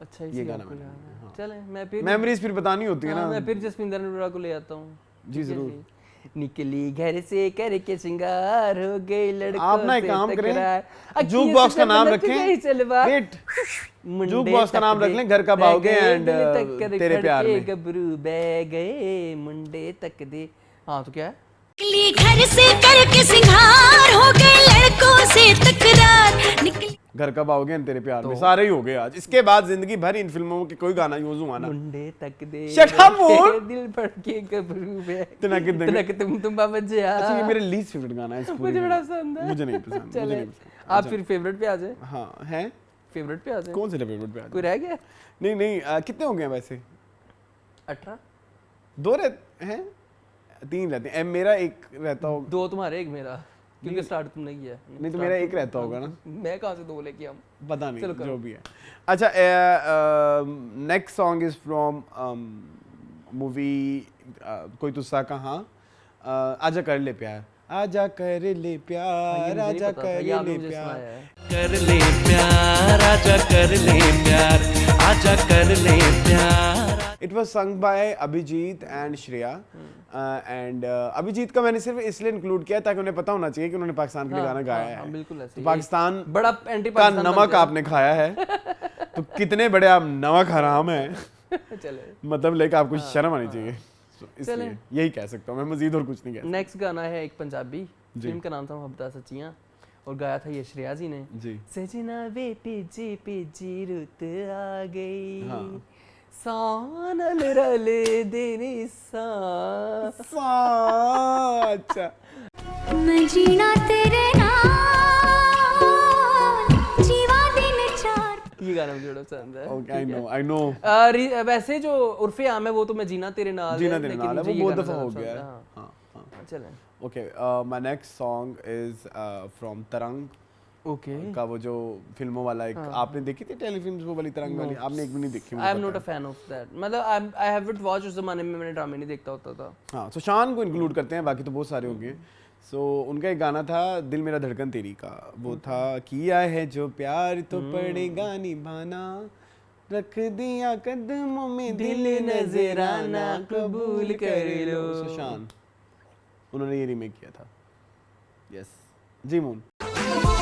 अच्छा ये इसलिए गाना आपको मैंने याद है। हाँ। चले मैं फिर मेमोरीज फिर बतानी होती है हाँ, ना। मैं फिर जसपिंदर नरूरा को ले आता हूँ। जी, ठीक है जरूर। जी। निकली घर से करके श्रृंगार, हो गई लड़कों आप ना एक से काम करें, तकरार। जूक बॉक्स का नाम अखियों से रखें। गई सलवार। वेट, मुंडे जूक बॉक्स का नाम तक रख लें, घर का दे, बाओगे बह गए and, दिल तक कर तेरे खड़ प्यार के में। गबरू बह गए मुंडे तक दे। हाँ तो क्या है? निकली घर से करके सिंगार, हो गए लड़कों से तकरार। निकली घर कब आओगे and तेरे प्यार में, सारे ही हो गए आज। इसके बाद जिंदगी भर इन फिल्मों के कोई गाना यूज हुआ ना। मुंडे तक दे Shut up, बह मोर। गए दिल भर के गबरू बह तनक दंग। तनक तुम बाबा जी। अच्छा ये मेरा लीस्ट फेवरेट गाना है इस पूरी मुझे बड़ा फिल्म। पसंद है। मुझे नहीं पसंद, मुझे चले नहीं पसंद। आप अच्छा, फिर फेवरेट पे आ जाए। हाँ है, फेवरेट पे आ जाए। कौन से फेवरेट पे आ कोई जाए? रह गया? नहीं नहीं कितने हो गए हैं वैसे? 18 दो रहते हैं, तीन रहते हैं। मेरा एक रहता होगा। 2 तुम्हारे, एक मेरा, क्योंकि स्टार्ट तुमने किया है। नहीं तो मेरा एक रहता होगा ना, मैं कहाँ से 2 लेके आऊँ? पता नहीं चलो करो। जो भी है। अच्छा next song is from movie कोई तुस्सा कहाँ, आजा कर ले प्यार, आजा कर ले प्यार, आजा कर ले प्यार। कर ले प्यार, आजा कर ले प्यार, आजा कर ले प्यार। It was sung by Abhijeet and Shreya. And Abhijeet का मैंने सिर्फ इसलिए इंक्लूड किया ताकि उन्हें पता होना चाहिए कि उन्होंने पाकिस्तान के लिए गाना गाया है। बिल्कुल ऐसे तो ही। पाकिस्तान बड़ा एंटी का पाकिस्तान बन नमक गया। आपने खाया है, तो कितने बड़े आप नमक हराम हैं। चले मतलब लाइक आपको शर्म आनी चाहिए। So, इसलिए चलें। यही कह सकता हूँ मैं, मजीद और कुछ नहीं कह नेक्स्ट गाना है एक पंजाबी जी। फिल्म का नाम था मोहब्बत सच्चियां, और गाया था ये श्रेया जी ने। सकता। जी सजना वे पिजी पिजी रुत आ गई, हाँ। सानल रले देनी सा। अच्छा मैं जीना तेरे नाल, जीवा दिन चार। ये गाना मुझे बड़ा पसंद है। ओके आई ठीक है। No I know. वैसे जो उर्फे आम है वो तो मैं जीना तेरे नाल जीना है, तेरे लेकिन नाल है, मुझे वो ये बहुत गाना दफा ज़्यादा हो पसंद गया है। है। हाँ, हाँ हाँ। चलें। Okay my next song is from तरंग ओके, का, वो जो फिल्मों वाला एक, आपने देखी थी टेलीफिल्म्स वो वाली तरंग वाली? आपने एक भी नहीं देखी। I am not a fan of that, मतलब आई हैवंट वॉच। उस जमाने में मैंने ड्रामे नहीं देखता होता था। हाँ सो शान को इंक्लूड करते हैं, बाकी तो बहुत सारे होंगे। सो उनका एक गाना था दिल मेरा धड़कन तेरी का, वो था किया है जो प्यार तो पड़ेगा निभाना, रख दिया कदमों में दिल नजराना, कबूल कर लो। सुशान, उन्होंने ये रीमेक किया था। यस जी मून।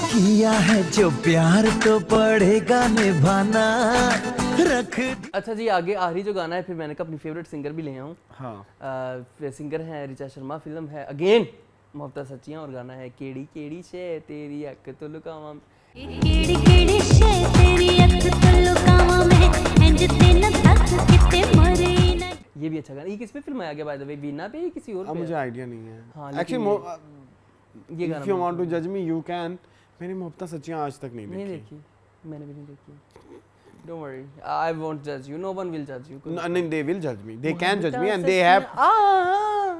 किया है जो प्यार तो पड़ेगा निभाना रख। अच्छा जी, आगे आखिरी जो गाना है, फिर मैंने कहा अपनी फेवरेट सिंगर भी ले आऊँ। हाँ सिंगर है ऋचा शर्मा, फिल्म है अगेन मोहब्बत सच्चियां, और गाना है केड़ी केड़ी शे तेरी अख तो लुकावा। केड़ी केड़ी शे तेरी अख तो लुकावा में इंज तेन तक किते मरे ना। ये भी अच्छा गाना। ये किस पे फिल्म है आगे बाय द वे, वीना पे या किसी और अब पे? मुझे आइडिया नहीं है हाँ, एक्चुअली। ये गाना इफ यू वांट टू जज मी यू कैन। मैंने मोहब्बत सच्चियां आज तक नहीं नहीं देखी। देखी, मैंने भी नहीं देखी। डोंट वरी, आई वोंट जज यू, नो वन विल जज यू। नहीं, they will judge me, they can judge me and they have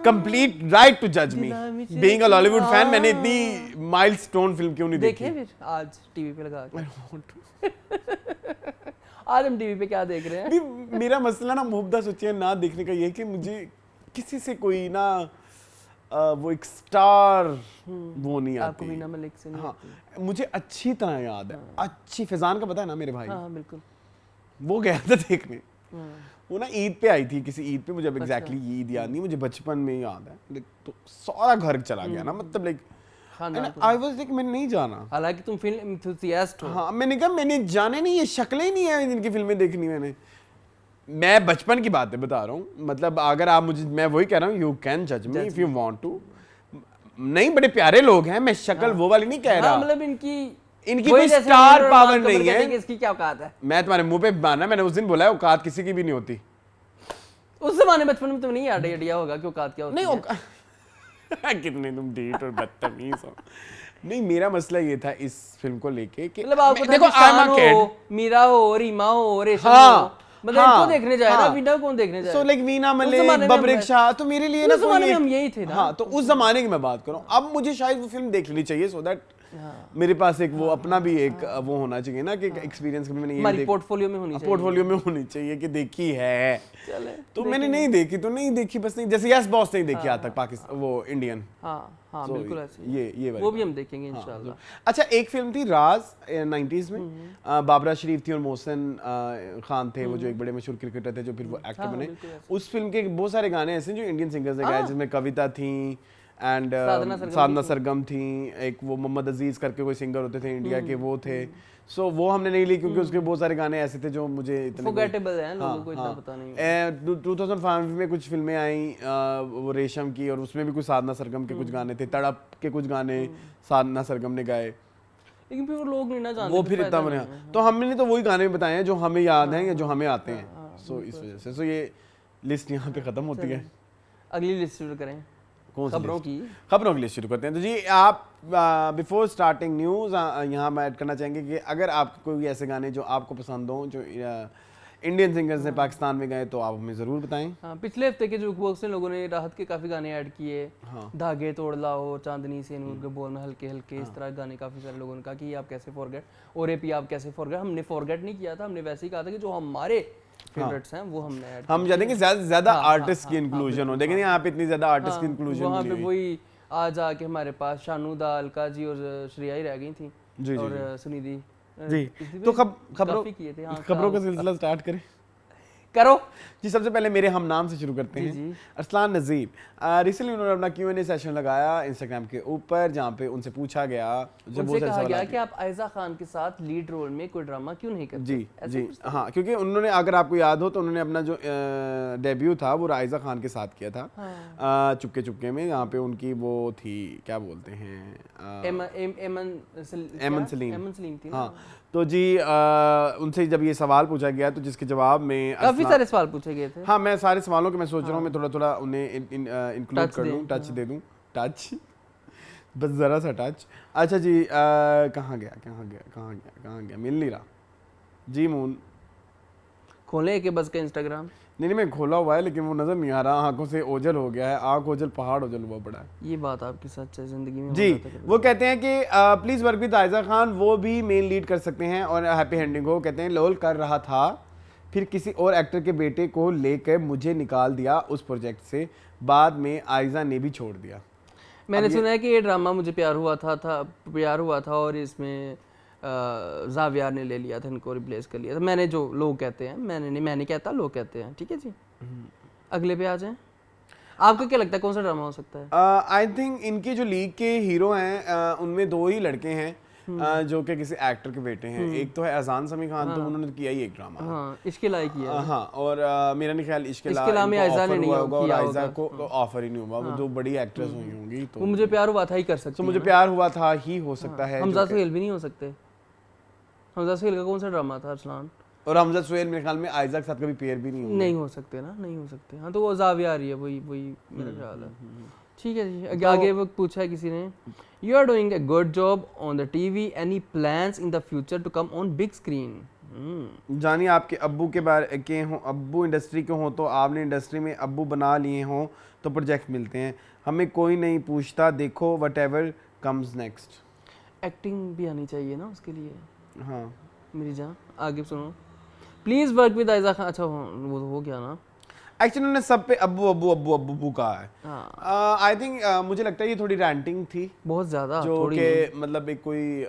complete right to judge me. Being a Hollywood fan, मैंने इतनी माइलस्टोन फिल्म क्यों नहीं देखी? देखें फिर आज टीवी पे लगा के। आज हम टीवी पे क्या देख रहे हैं? नहीं, मेरा मसला ना मोहब्बत सच्चियां ना देखने का ये है कि मुझे किसी से कोई ना वो एक स्टार वो नहीं आपको आती। वीना मलिक से नहीं हाँ, आती? मुझे अच्छी तरह याद है। अच्छी फैजान का पता है ना मेरे भाई, हाँ बिल्कुल। वो गया था देखने। वो ना ईद पे आई थी, किसी ईद पे, मुझे अब एग्जैक्टली ईद याद नहीं, मुझे बचपन में याद है। तो सारा घर चला गया ना, मतलब लाइक आई वाज लाइक मैंने नहीं जाना। हालांकि तुम फिल्म एंथुसियास्ट हो। हाँ, मैंने कहा मैंने जाने नहीं, ये शक्लें नहीं है जिनकी फिल्में देखनी मैंने। मैं बचपन की बातें बता रहा हूँ, मतलब अगर आप मुझे, मैं वही कह रहा हूँ, यू कैन जज me if you want to. नहीं, बड़े प्यारे लोग हैं, मैं शक्ल वो वाली नहीं कह रहा। हाँ, मतलब इनकी कोई जैसे स्टार हीरो पावर रोमांस नहीं कमर कहते है। हैं कि इसकी क्या औकात है। मैं तुम्हारे मुंह पे माना, मैंने उस दिन बोला है औकात किसी की भी नहीं होती। उस जमाने बचपन में तुम्हें नहीं आइडिया होगा कि औकात क्या होती नहीं है। कितने तुम ढीठ और बदतमीज हो। नहीं, मेरा मसला ये था इस फिल्म को लेके कि मतलब आपको देखो शान हो, मीरा हो, रीमा हो, रेशम हाँ, हो, मतलब इनको देखने जाए ना, वीना कौन देखने जाए? सो लाइक वीना उस मलिक, जमाने में बबरिक शाह, तो मेरे लिए ना उस जमाने कोई में हम यही थे ना। हाँ, तो उस जमाने की मैं बात कर रहा हूँ। अब मुझे शायद वो फिल्म देख लेनी चाहिए सो दैट मेरे पास एक वो अपना भी एक वो होना चाहिए ना कि एक्सपीरियंस मैंने ये हमारी पोर्टफोलियो में होनी चाहिए। पोर्टफोलियो में होनी चाहिए कि देखी है। चले, तो मैंने नहीं देखी, तो नहीं देखी, बस नहीं। जैसे यस बॉस नहीं देखी आज तक पाकिस्तान, वो इंडियन। हाँ बिल्कुल ऐसे। ये वाली वो भी हम देखेंगे इंशाल्लाह। अच्छा, एक फिल्म थी राज 90s में, बाबरा शरीफ थी और मोहसिन खान थे, वो जो एक बड़े मशहूर क्रिकेटर थे जो फिर वो एक्टर बने। उस फिल्म के बहुत सारे गाने ऐसे जो इंडियन सिंगर्स ने गाए, जिसमें कविता थी एंड साधना सरगम थी, एक वो मोहम्मद अजीज करके कोई सिंगर होते थे इंडिया के, वो थे। सो वो हमने नहीं ली क्योंकि उसके बहुत सारे गाने ऐसे थे जो मुझे इतने फॉरगेटेबल हैं, लोगों को इतना पता नहीं। 2005 में कुछ फिल्में आई, वो रेशम की, और उसमें भी कुछ साधना सरगम के कुछ गाने थे, तड़प के कुछ गाने साधना सरगम ने गाए, लेकिन फिर वो लोग नहीं ना जानते, वो फिर इतना बने। तो हमने तो वही गाने बताए हैं जो हमें याद हैं या जो हमें आते हैं। सो इस वजह से ये लिस्ट यहाँ पे खत्म होती है। अगली लिस्ट शुरू करें खबरों की लिस्ट शुरू करते हैं। तो जी आप बिफोर स्टार्टिंग न्यूज़ यहाँ मैं ऐड करना चाहेंगे कि अगर आपको कोई ऐसे गाने जो आपको पसंद हों जो इंडियन सिंगर्स ने पाकिस्तान में गए तो आप हमें ज़रूर बताएं। पिछले हफ्ते के जो बॉक्स में लोगों ने राहत के काफ़ी गाने ऐड किए, धागे तोड़ लाओ, चांदनी से नूर के बोल में हल्के हल्के, इस तरह गाने काफ़ी सारे लोगों ने कहा कि आप कैसे फॉरगेट, और एपी आप कैसे फॉरगेट। हमने फॉरगेट नहीं किया था, हमने वैसे ही कहा था कि जो हमारे फेवरेट्स हैं वो हमने ऐड, हम चाहते हैं कि ज़्यादा आर्टिस्ट की इंक्लूजन हो, लेकिन यहाँ पे इतनी ज़्यादा आर्टिस्ट की इंक्लूजन वहाँ पे वही आज आके हमारे पास शानुदा, अलका जी और श्रेया ही रह गई थी और सुनिधि जी। तो खबरों का सिलसिला स्टार्ट करें करो जी। सबसे पहले मेरे हम नाम से शुरू करते हैं। अरसलान नज़ीर रिसेंटली उन्होंने अपना Q&A सेशन लगाया इंस्टाग्राम के ऊपर, जहाँ पे उनसे पूछा गया, उनसे कहा गया कि आप आयजा खान के साथ लीड रोल में कोई ड्रामा क्यों नहीं करते। जी हाँ, क्योंकि उन्होंने, अगर आपको याद हो तो उन्होंने अपना जो डेब्यू था वो आयजा खान के साथ किया था चुपके चुपके में, यहाँ पे उनकी वो थी, क्या बोलते हैं, एमन सलीम थी। हाँ, तो जी उनसे जब ये सवाल पूछा गया तो जिसके जवाब में काफी सारे सवाल पूछे गए थे। हाँ, मैं सारे सवालों के मैं सोच रहा हूँ मैं थोड़ा थोड़ा उन्हें इंक्लूड कर दूँ, टच दे दूँ, टच बस ज़रा सा टच। अच्छा जी, कहाँ गया मिल नहीं रहा जी। मून खोले के बस का इंस्टाग्राम नहीं, मैं खोला हुआ है लेकिन वो नज़र नहीं आ रहा, आंखों से ओझल हो गया है, आंख ओझल पहाड़ ओझल हुआ पड़ा है। ये बात आपकी सच है जिंदगी में जी। वो कहते हैं कि please work with Aiza Khan, वो भी मेन लीड कर सकते हैं और हैप्पी एंडिंग हो। कहते हैं लोल कर रहा था, फिर किसी और एक्टर के बेटे को लेकर मुझे निकाल दिया उस प्रोजेक्ट से, बाद में आयजा ने भी छोड़ दिया। मैंने सुना है कि ये ड्रामा मुझे प्यार हुआ था और इसमें जावियार ने ले लिया था, इनको रिप्लेस कर लिया था। मैंने जो लोग कहते हैं, मैंने कहता, लोग कहते हैं, ठीक है जी। अगले पे आ जाएं। आपको क्या लगता है कौन सा ड्रामा हो सकता है? आई थिंक इनके जो लीग के हीरो हैं उनमें दो ही लड़के हैं, जो कि किसी एक्टर के बेटे हैं। एक तो है अजान समी खान, तो उन्होंने किया ही एक ड्रामा। हाँ, इश्के लायक ही है। हाँ, और मेरा नहीं ख्याल इश्के ला में आयजा ने नहीं होगा, और किया आयजा होगा। को ऑफर ही नहीं हुआ। वो जो बड़ी एक्ट्रेस हुई होंगी, तो वो मुझे प्यार हुआ था ही कर सकती तो मुझे प्यार हुआ था ही हो सकता है। हमजा सुहेल भी नहीं हो सकते। हमजा सुहेल का कौन सा ड्रामा था अरसलान? और हमजा सुहेल मेरे ख्याल में आयजा के साथ कभी पेयर भी नहीं होंगे। नहीं हो सकते ना, नहीं हो सकते। हाँ, तो वो जाविया आ रही है, वही मेरा ख्याल है। ठीक है जी, आगे वो पूछा है किसी ने, you are doing a good job on the TV, any plans in the future to come on big screen? जानिए आपके अब्बू के बारे के हों, अब्बू इंडस्ट्री के हों, तो आपने इंडस्ट्री में अब्बू बना लिए हों तो प्रोजेक्ट मिलते हैं, हमें कोई नहीं पूछता, देखो व्हाटएवर कम्स नेक्स्ट। एक्टिंग भी आनी चाहिए ना उसके लिए। हाँ, मेरी जान आगे सुनो, please work with Aiza Khan. अच्छा वो तो हो गया ना। एक्चुअली उन्होंने सब पे अब्बू अब्बू अब्बू अब्बू अब्बू कहा है। हाँ, आई थिंक मुझे लगता है ये थोड़ी रैंटिंग थी, बहुत ज्यादा, जो थोड़ी कि मतलब एक कोई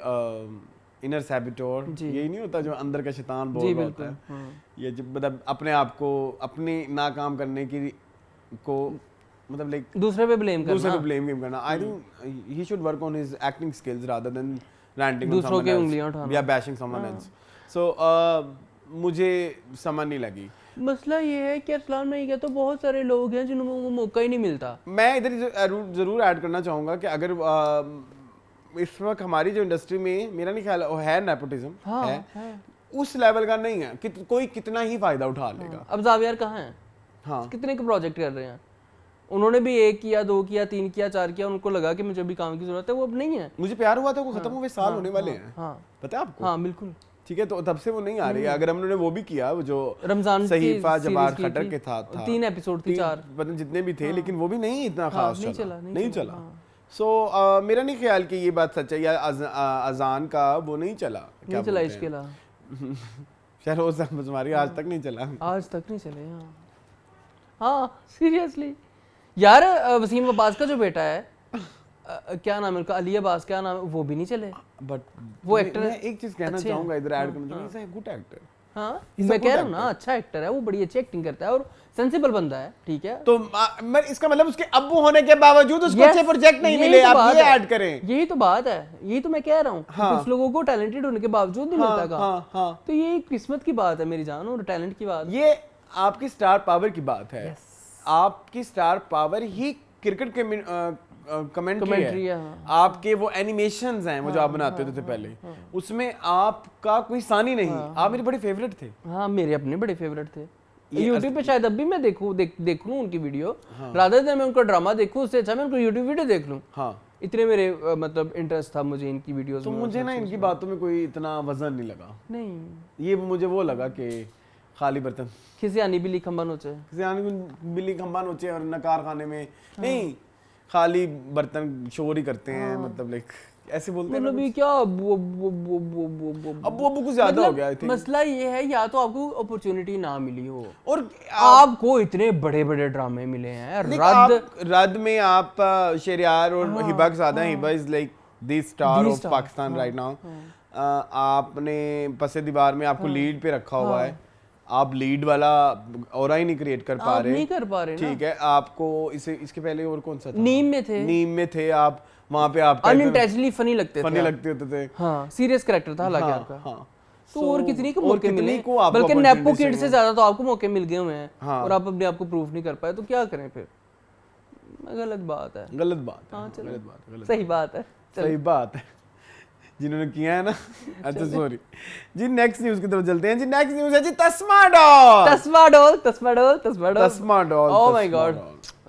इनर सैबिटोर, यही नहीं होता जो अंदर का शैतान बोल रहा होता है। हाँ। ये जब मतलब अपने आप को अपनी नाकाम करने की को मतलब लाइक दूसरे पे ब्लेम करना, दूसरे पे ब्लेम करना। I think he should work on his acting skills rather than ranting दूसरों के उंगलियां उठाना या बैशिंग समवन एल्स। सो मुझे समझ नहीं लगी। मसला ये है कि अरसलान, मैं ये कहता हूँ बहुत सारे लोग हैं जिनको वो मौका ही नहीं मिलता। मैं इधर जरूर ऐड करना चाहूँगा कि अगर इस वक्त हमारी जो इंडस्ट्री में मेरा नहीं ख्याल है नेपोटिज्म हाँ, है, उस लेवल का नहीं है कि कोई कितना ही फायदा उठा लेगा। अब जावियर कहाँ हैं? हाँ, कितने के प्रोजेक्ट कर रहे हैं? उन्होंने भी 1 किया, 2 किया, 3 किया, 4 किया, उनको लगा कि मुझे अभी काम की जरूरत है, वो अब नहीं है। मुझे प्यार हुआ था वो खत्म हुए साल होने वाले हैं, हाँ पता है आपको? हाँ बिल्कुल। ठीक है, तो तब से वो नहीं आ रही है। अगर हमने वो भी किया, वो जो रमजान की सहीफा जबार सीरीज की खटर थी, के था 3 एपिसोड थी, 4 पता नहीं जितने भी थे, लेकिन वो भी नहीं इतना खास नहीं चला, चला, नहीं चला। सो मेरा नहीं ख्याल कि ये बात सच है, या अजान का वो नहीं चला, नहीं चला इसके ला, शहरोज अहमद तुम्हारी आज तक नहीं चला, आज तक नहीं चले। हाँ सीरियसली यार, वसीम अब्बास का जो बेटा है, क्या नाम है उनका, अली अब्बास क्या नाम है, वो भी नहीं चले। बट वो एक्टर, मैं एक चीज कहना चाहूंगा इधर ऐड करना चाहूंगा, इज अ गुड एक्टर। हाँ मैं कह रहा हूँ ना, अच्छा एक्टर है वो, बड़ी अच्छी एक्टिंग करता है और सेंसिबल बंदा है, ठीक है। तो मैं इसका मतलब उसके अब्बू होने के बावजूद उसको अच्छे प्रोजेक्ट नहीं मिले, आप ये ऐड करें। यही तो बात है, यही तो मैं कह रहा हूँ। कुछ लोगों को टैलेंटेड होने के बावजूद नहीं मिलता काम। तो ये एक किस्मत की बात है मेरी जान, और टैलेंट की बात। ये आपकी स्टार पावर की बात है। आपकी स्टार पावर ही क्रिकेट के कमेंट्री है। आपके वो एनिमेशंस हैं, वो जो आप बनाते थे पहले, उसमें आपका कोई सानी नहीं। आप मेरे बड़े फेवरेट थे। हाँ मेरे अपने बड़े फेवरेट थे। YouTube पे शायद अब भी मैं देखूं उनकी वीडियो, रादर देन मैं उनका ड्रामा देखूं, उससे अच्छा मैं उनका YouTube वीडियो देख लूं। हाँ, इतने मेरे मतलब इंटरेस्ट था मुझे इनकी वीडियोस तो में। मुझे ना इनकी बातों में कोई इतना वजन नहीं लगा। नहीं, ये मुझे वो लगा कि खाली बर्तन, किसी आनी बिल्ली खंबा नोचे, बिल्ली खंबा नोचे, और न कारखाने में नहीं, खाली बर्तन शोर ही करते हैं। मतलब लाइक ऐसे बोलते हैं, मतलब ये क्या अब्बू अब्बू कुछ ज्यादा हो गया। आई थिंक मसला ये है, या तो आपको अपॉर्चुनिटी ना मिली हो, और आपको इतने बड़े बड़े ड्रामे मिले हैं। रद में आप शेरियार और हिबा के साथ हैं। Hiba is like the star of Pakistan right now. आपने पसे दीवार में आपको लीड पे रखा हुआ है, आप लीड वाला ऑरा ही नहीं क्रिएट कर पा रहे, नहीं कर पा रहे। ठीक है, आपको इसके पहले और कौन सा था? नीम में थे आप, वहां पे आप अनइंटेंशनली फनी लगते थे। हाँ, सीरियस कैरेक्टर था हालांकि आपका। हाँ, तो और कितनी को मौके मिले, आपको बल्कि नेपो किड से ज्यादा तो आपको मौके मिल गए हुए हैं। हाँ। और आप अपने आप को प्रूफ नहीं कर पाए, तो क्या करें फिर? गलत बात है। गलत बात है। हाँ, चलो। गलत बात है। सही बात है। सही बात है जिन्होंने किया है ना। अच्छा सॉरी जी, नेक्स्ट न्यूज़ की तरफ चलते हैं जी। नेक्स्ट न्यूज़ है जी तस्मा doll. Oh my God,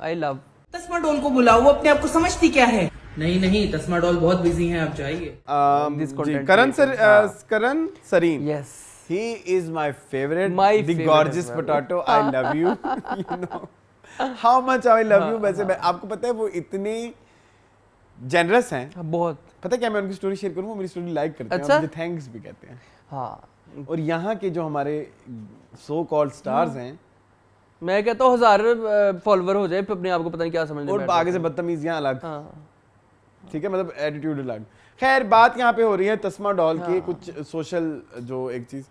I love तस्मा डॉल को बुलाओ, वो अपने आप को समझती क्या है? नहीं तस्मा डॉल बहुत बिजी हैं, आप जाइए। Karan Sareen, yes, he is my favorite, My the favorite gorgeous as well. potato. I love you. You know how much I love you. वैसे आपको पता है वो इतने जेनरस हैं। बहुत। पता है क्या, मैं उनकी स्टोरी शेयर करूँ, वो मेरी स्टोरी लाइक करते हैं, अच्छा? मुझे थैंक्स भी कहते हैं। हाँ, और यहाँ के जो हमारे सो कॉल्ड स्टार्स हैं, मैं कहता हूँ 1000 फॉलोवर हो जाए, अपने आप को पता नहीं क्या समझने और आगे से बदतमीजियाँ अलग, ठीक है, मतलब एटीट्यूड अलग। खैर बात यहाँ पे हो रही है तस्मा डॉल की कुछ सोशल जो एक चीज़,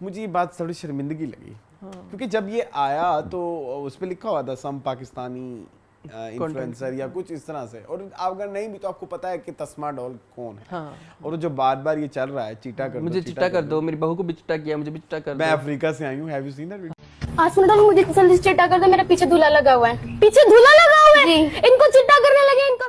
मुझे ये बात थोड़ी शर्मिंदगी लगी। क्योंकि जब ये आया तो उस पर लिखा हुआ था सम पाकिस्तानी इन्फ्लुएंसर या कुछ इस तरह से, और अगर नहीं भी तो आपको पता है कि तस्मा डॉल कौन है। हाँ। और जो बार-बार ये चल रहा है चीटा कर दो, मुझे चिट्टा कर दो, मेरी बहू को भी चिट्टा किया, मुझे भी चिट्टा कर मैं दो। अफ्रीका से आई हूँ, have you seen that video? आज सुनो तो मुझे जल्दी चिट्टा कर दो, मेरा पीछे दूल्हा लगा हुआ है। पीछे दूल्हा लगा हुआ है, इनको चिट्टा करने लगे इनको।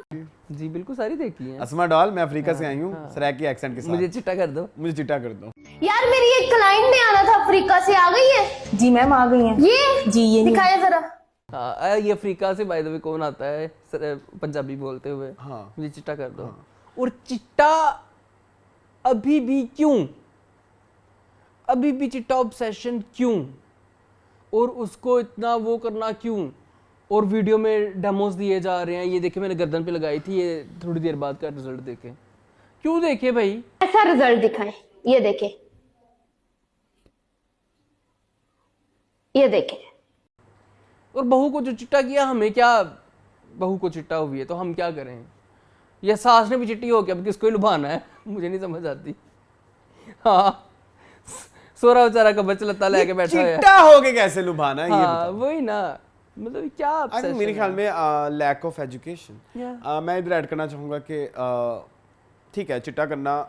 जी बिल्कुल, सारी देखी है। अस्मा डॉल, मैं अफ्रीका से आई हूँ, सराकी एक्सेंट के साथ। मुझे चिट्टा कर दो। मुझे चिट्टा कर दो। यार मेरी एक क्लाइंट ने आना था अफ्रीका से, आ गई है? जी मैम आ गई है। ये जी ये दिखाया जरा। हाँ, ये अफ्रीका से बाय द वे कौन आता है पंजाबी बोलते हुए? हाँ। मुझे चिट्टा कर दो। और चिट्टा अभी भी क्यों? अभी भी चिट्टा ऑब्सेशन क्यों? और उसको इतना वो करना क्यों? और वीडियो में डेमोस दिए जा रहे हैं, ये देखे मैंने गर्दन पे लगाई थी, ये थोड़ी देर बाद का रिजल्ट देखे। क्यों देखे भाई? ऐसा रिजल्ट दिखाए, ये देखे, ये देखे। और बहू को जो चिट्टा किया, हमें क्या? बहू को चिट्टा हुई है तो हम क्या करें? या सास ने भी चिट्टी हो के अब किसको ही लुभाना है? मुझे नहीं समझ आती। हाँ, सोरा बेचारा का बच्चा लत्ता लेके बैठा है। चिट्टा हो के कैसे लुभाना है, ये हाँ, बताओ। वही ना, मतलब क्या आई थिंक मेरे ख्याल में लैक ऑफ एजुकेशन। Yeah. मैं इधर ऐड करना चाहूँगा कि ठीक है, चिट्टा करना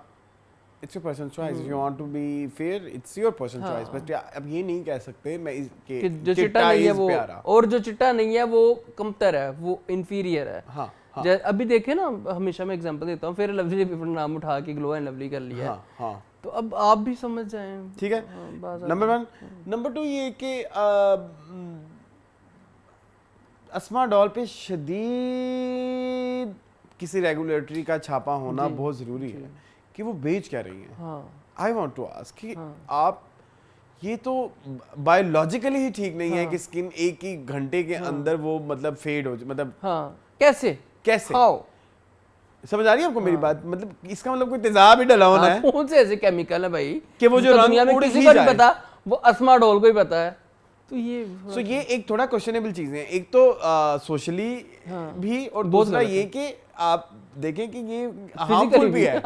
it's your personal choice, you want to be fair, it's your personal choice. But अब ये नहीं कह सकते मैं कि जो चिट्टा नहीं है वो, और जो चिट्टा नहीं है वो कमतर है, वो इंफीरियर है। हाँ, हाँ। अभी देखे ना, हमेशा मैं एग्जांपल देता हूँ, फिर लवली अपना नाम उठा के ग्लो एंड लवली कर लिया है। हाँ, हाँ। तो अब आप भी समझ जाएं। ठीक है, नंबर 1। नंबर 2 ये कि अस्मा डॉल पे शदीद किसी रेगुलेटरी का छापा होना बहुत ज़रूरी है कि वो बेच क्या रही हैं। आई वांट टू आस्क कि आप, ये तो बायोलॉजिकली ही ठीक नहीं है कि स्किन एक ही घंटे के अंदर वो मतलब फेड हो जाए, मतलब कैसे How? समझ आ रही है आपको मेरी बात? मतलब इसका मतलब कोई तेजाब ही डला होना है। कौन से ऐसे केमिकल है भाई कि वो जो जिसका रंग दुनिया में उड़ किसी ही को नहीं जाए। पता, वो अस्मा डॉल को ही पता है। तो ये एक थोड़ा क्वेश्चनेबल चीजें हैं। एक तो सोशली भी, और दूसरा ये कि आप देखें कि ये हार्मफुल भी है।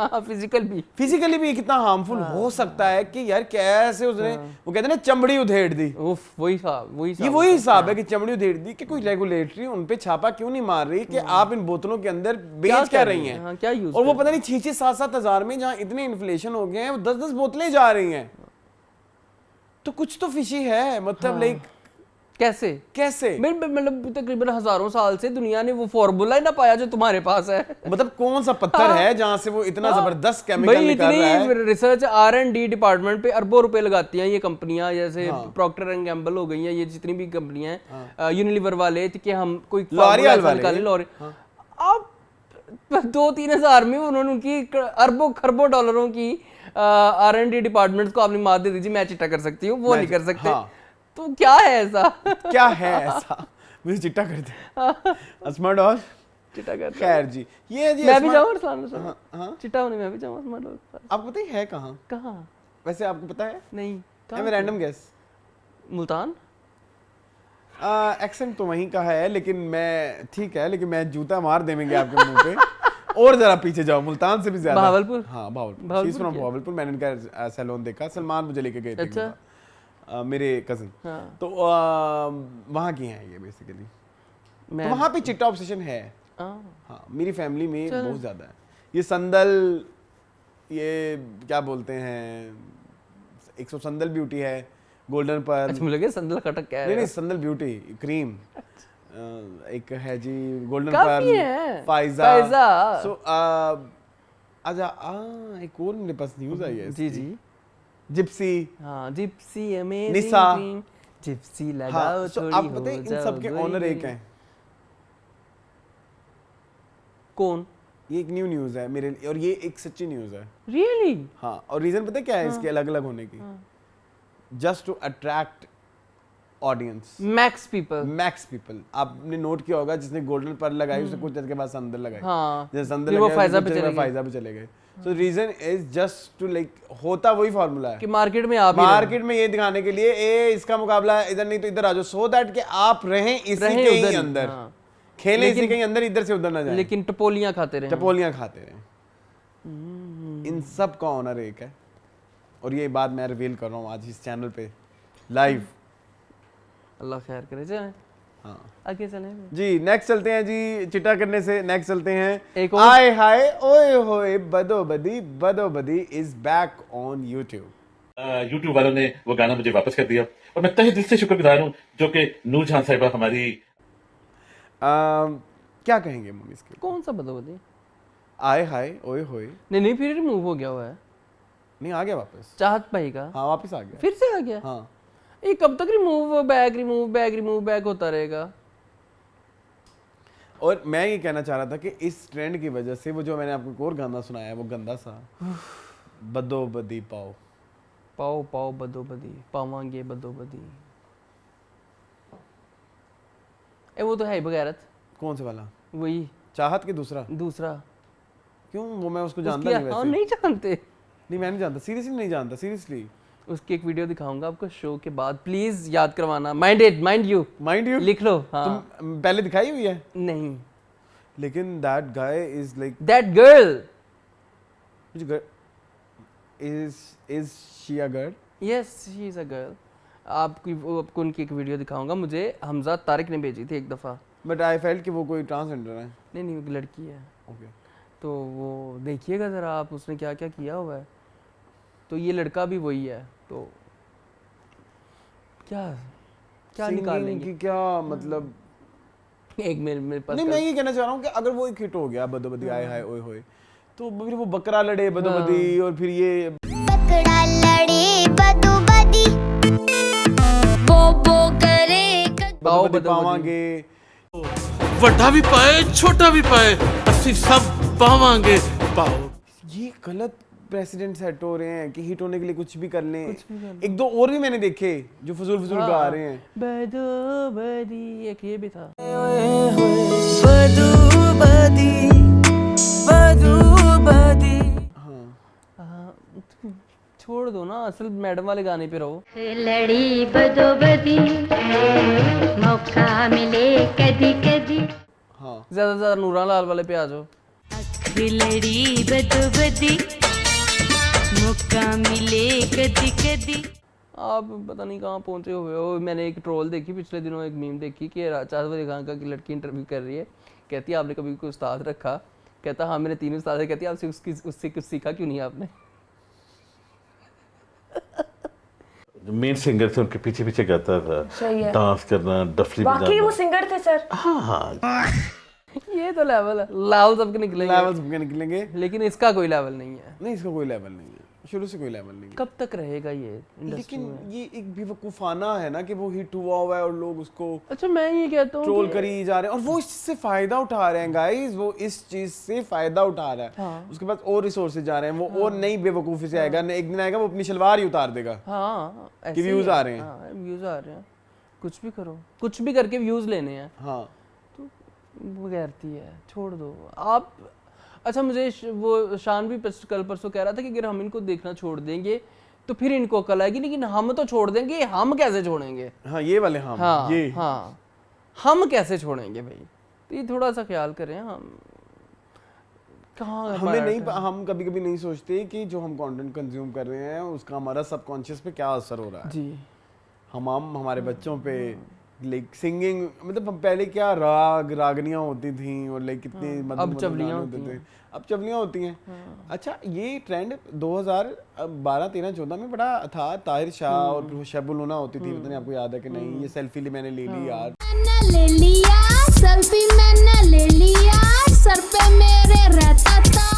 फिजिकली भी कितना हार्मफुल हो सकता है कि यार कैसे उसने, वो कहते हैं ना, चमड़ी उधेड़ दी। वही हिसाब है कि चमड़ी उधेड़ दी। कि कोई रेगुलेटरी उन पे छापा क्यों नहीं मार रही कि आप इन बोतलों के अंदर बेच क्या रही हैं, क्या यूज, और वो पता नहीं 6-7 हज़ार में जहाँ इतने इन्फ्लेशन हो गए हैं, वो 10-10 बोतलें जा रही हैं। तो कुछ तो फिशी है, मतलब लाइक कैसे मतलब तकरीबन हजारों साल से दुनिया ने वो फॉर्मूला ही ना पाया जो तुम्हारे पास है। मतलब कौन सा पत्थर है जहां से वो इतना जबरदस्त केमिकल निकाल रहा है। रिसर्च R&D डिपार्टमेंट पे अरबों रुपए लगाती हैं ये कंपनियां, जैसे प्रॉक्टर एंड गैम्बल हो गई हैं, ये जितनी भी कंपनियां हैं, यूनिलीवर वाले, कि हम कोई लॉरियल वाले, अब 2-3 हज़ार में उन्होंने उनकी अरबों खरबों डॉलरों की R&D डिपार्टमेंट को आपने मार दे दीजिए, मैं चिट्टा कर सकती हूँ, वो नहीं कर सकते। तो क्या है ऐसा? मुझे चिट्टा कर दे। अस्मा डॉल चिट्टा कर। खैर जी, ये जी मैं भी जाऊँ चिट्टा होने, मैं भी जाऊँ अस्मा डॉल। आपको पता है कहाँ? वैसे आपको पता है? नहीं। मैं रैंडम गेस। मुल्तान। एक्सेंट तो वहीं का है, लेकिन मैं जूता मार देंगे आपके मुंह पे। और जरा पीछे जाओ, मुल्तान से भी ज्यादा। भावलपुर। हाँ, भावलपुर। मैंने इनका सैलून देखा, सलमान मुझे लेके गए थे। अच्छा। मेरे कजिन। तो वहाँ की हैं ये बेसिकली। तो वहाँ पे चिट्टा ऑब्सेशन है। हाँ, मेरी फैमिली में बहुत ज्यादा है। ये संदल, ये क्या बोलते हैं, 100 संदल ब्यूटी है, गोल्डन पर। अच्छा, मुझे लगा संदल खटक क्या है। नहीं, संदल ब्यूटी क्रीम। एक है जी गोल्डन पर, फाइजा। सो आजा, एक और मेरे पास न्यूज़ आई है। जी। जिप्सी। हाँ, जिप्सी अमेजिंग निसा, जिप्सी लगाओ थोड़ी। आप पता है इन सब के ओनर एक हैं। कौन? ये एक न्यूज़ है मेरे लिए, और ये एक सच्ची न्यूज़ है। रियली? हाँ, और रीजन पता है क्या है इसके अलग अलग होने की? Just to attract audience, max people. आपने नोट किया होगा, जिसने गोल्डन पर लगाई उसने कुछ देर के बाद संदल लगाई। जैसे संदल लगाई, फाइजा पे चले गए। So reason is just to like, होता वही फार्मूला है कि मार्केट में ये दिखाने के लिए इसका मुकाबला इधर नहीं तो इधर आ जाओ, so that कि आप रहें इसी के ही अंदर, खेलें इसी के ही अंदर, इधर से उधर ना जाएं, लेकिन टपोलियां खाते रहे। इन सब का ऑनर एक है, और ये बात मैं रिवील कर रहा हूँ आज इस चैनल पे लाइव। अल्लाह खैर करे। चलें हाँ आगे चलें जी, नेक्स्ट चलते हैं जी। चिटा करने से नेक्स्ट चलते हैं एक और- आए हाय ओए होए बदो बदी is back on YouTube. YouTube वालों ने वो गाना मुझे वापस कर दिया और मैं तहे दिल से शुक्रगुजार हूँ, जो कि नूर जहां साहिबा हमारी क्या कहेंगे मम्मी इसके? कौन सा बदो आए हाय ओए होए नहीं फिर रिमूव हो गया हुआ है। नहीं आ गया वापस? चाहत भाई का हाँ वापस आ गया फिर से आ गया। हाँ। ये कब तक रिमूव बैक होता रहेगा? और मैं ये कहना चाह रहा था कि इस ट्रेंड की वजह से वो जो मैंने आपको एक और गाना सुनाया है वो गंदा सा बदो बदी पाओ पाओ बदो बदी पावांगे बदो बदी। ए वो तो है ही बगैरत। कौन से वाला? वही चाहत के दूसरा? क्यों, वो मैं उसको जानता नहीं वैसे। हम नहीं जानते। नहीं मैं नहीं जानता, सीरियसली नहीं जानता, सीरियसली। उसकी एक वीडियो दिखाऊंगा आपको शो के बाद, प्लीज याद करवाना। माइंड यू लिख लो। हाँ। तुम पहले दिखाई हुई है? नहीं लेकिन that guy is like that girl is she a girl? Yes she is a girl. आपको उनकी एक वीडियो दिखाऊंगा, मुझे हमजा तारिक ने भेजी थी एक दफ़ा। बट आई फेल्ट कि वो कोई ट्रांसजेंडर है। नहीं वो लड़की है। ओके। तो वो देखिएगा ज़रा आप, उसने क्या क्या किया हुआ है। तो ये लड़का भी वही है। तो क्या निकाल लेंगे कि क्या मतलब? एक मेरे पास नहीं मैं ये कहना चाह रहा हूँ कि अगर वो एक हिट हो गया बदो बदी आए हाय ओए होए, तो फिर वो बकरा लड़े बदो बदी और फिर ये बकरा लड़े बदो बदी वो करे बदो बदी पावांगे। ਵੱਡਾ ਵੀ ਪਾਏ ਛੋਟਾ ਵੀ ਪਾਏ ਅਸੀਂ ਸਭ ਪਾਵਾਂਗੇ ਪਾਓ। ये गलत प्रेसिडेंट सेट हो रहे हैं कि हिट होने के लिए कुछ भी कर लें। एक दो और भी मैंने देखे जो फजूल गा रहे हैं। बदो बदी एक ये भी था। छोड़ दो ना, असल मैडम वाले गाने पे रहो। लड़ी बदो बदी मौका मिले कदी कदी। हाँ ज्यादा से ज्यादा नूरा लाल वाले पे आ जाओ। लड़ी बदो बदी मौका मिले कदी कदी। आप पता नहीं कहाँ पहुंचे हुए हो। मैंने एक ट्रोल देखी पिछले दिनों, एक मीम देखी कि चाहत अली खान का की लड़की इंटरव्यू कर रही है, कहती है आपने कभी कोई उस्ताद रखा? कहता हाँ मैंने 3 उस्ताद। कहती है आपसे उससे कुछ सीखा क्यों नहीं आपने? जो मेन सिंगर थे उनके पीछे पीछे गाता था, डांस करना, डफली बजाना। बाकी वो सिंगर थे सर। हाँ ये तो लेवल है, लेवल सबके निकलेंगे। लेवल सबके निकलेंगे, लेकिन इसका कोई लेवल नहीं है। नहीं इसका कोई लेवल नहीं है, शुरू से कोई लेवल नहीं है। कब तक रहेगा ये इंडस्ट्री लेकिन में? ये एक बेवकूफाना है ना कि वो हिट हुआ हुआ है और लोग उसको अच्छा मैं ये कहता हूँ ट्रोल करी जा रहे हैं और वो इससे फायदा उठा रहे हैं गाइस। वो इस चीज से फायदा उठा रहा है। हाँ। उसके पास और रिसोर्सेज जा रहे हैं, वो और नई बेवकूफी से आएगा। एक दिन आएगा वो अपनी शलवार ही उतार देगा। हाँ कि व्यूज आ रहे हैं। हाँ व्यूज आ रहे हैं, कुछ भी करो, कुछ भी करके व्यूज लेने हैं। हाँ बगैरती है, छोड़ दो आप। अच्छा मुझे वो शान भी कल परसों कह रहा था कि अगर हम इनको देखना छोड़ देंगे तो फिर इनको अकल आएगी, लेकिन हम तो छोड़ देंगे, हम कैसे छोड़ेंगे? हाँ ये वाले हाँ ये हाँ हम कैसे छोड़ेंगे भाई? तो ये थोड़ा सा ख्याल करें। हम कहाँ हमें नहीं, हम कभी कभी नहीं सोचते कि जो हम कंटेंट कंज्यूम कर रहे हैं उसका हमारा सबकॉन्शियस पे क्या असर हो रहा है जी। हम हमारे बच्चों पे लाइक सिंगिंग, मतलब पहले क्या रागनियाँ होती थी और लाइक कितनी अब चवलियाँ होते थे, अब चवलियाँ होती हैं। अच्छा ये ट्रेंड 2012, 13, 14 में बड़ा था। ताहिर शाह और शबुलुना होती थी, पता नहीं आपको याद है कि नहीं? ये सेल्फी मैंने ले ली यार, ले लिया सेल्फी मैंने ले लिया, सर पे मेरे रहता था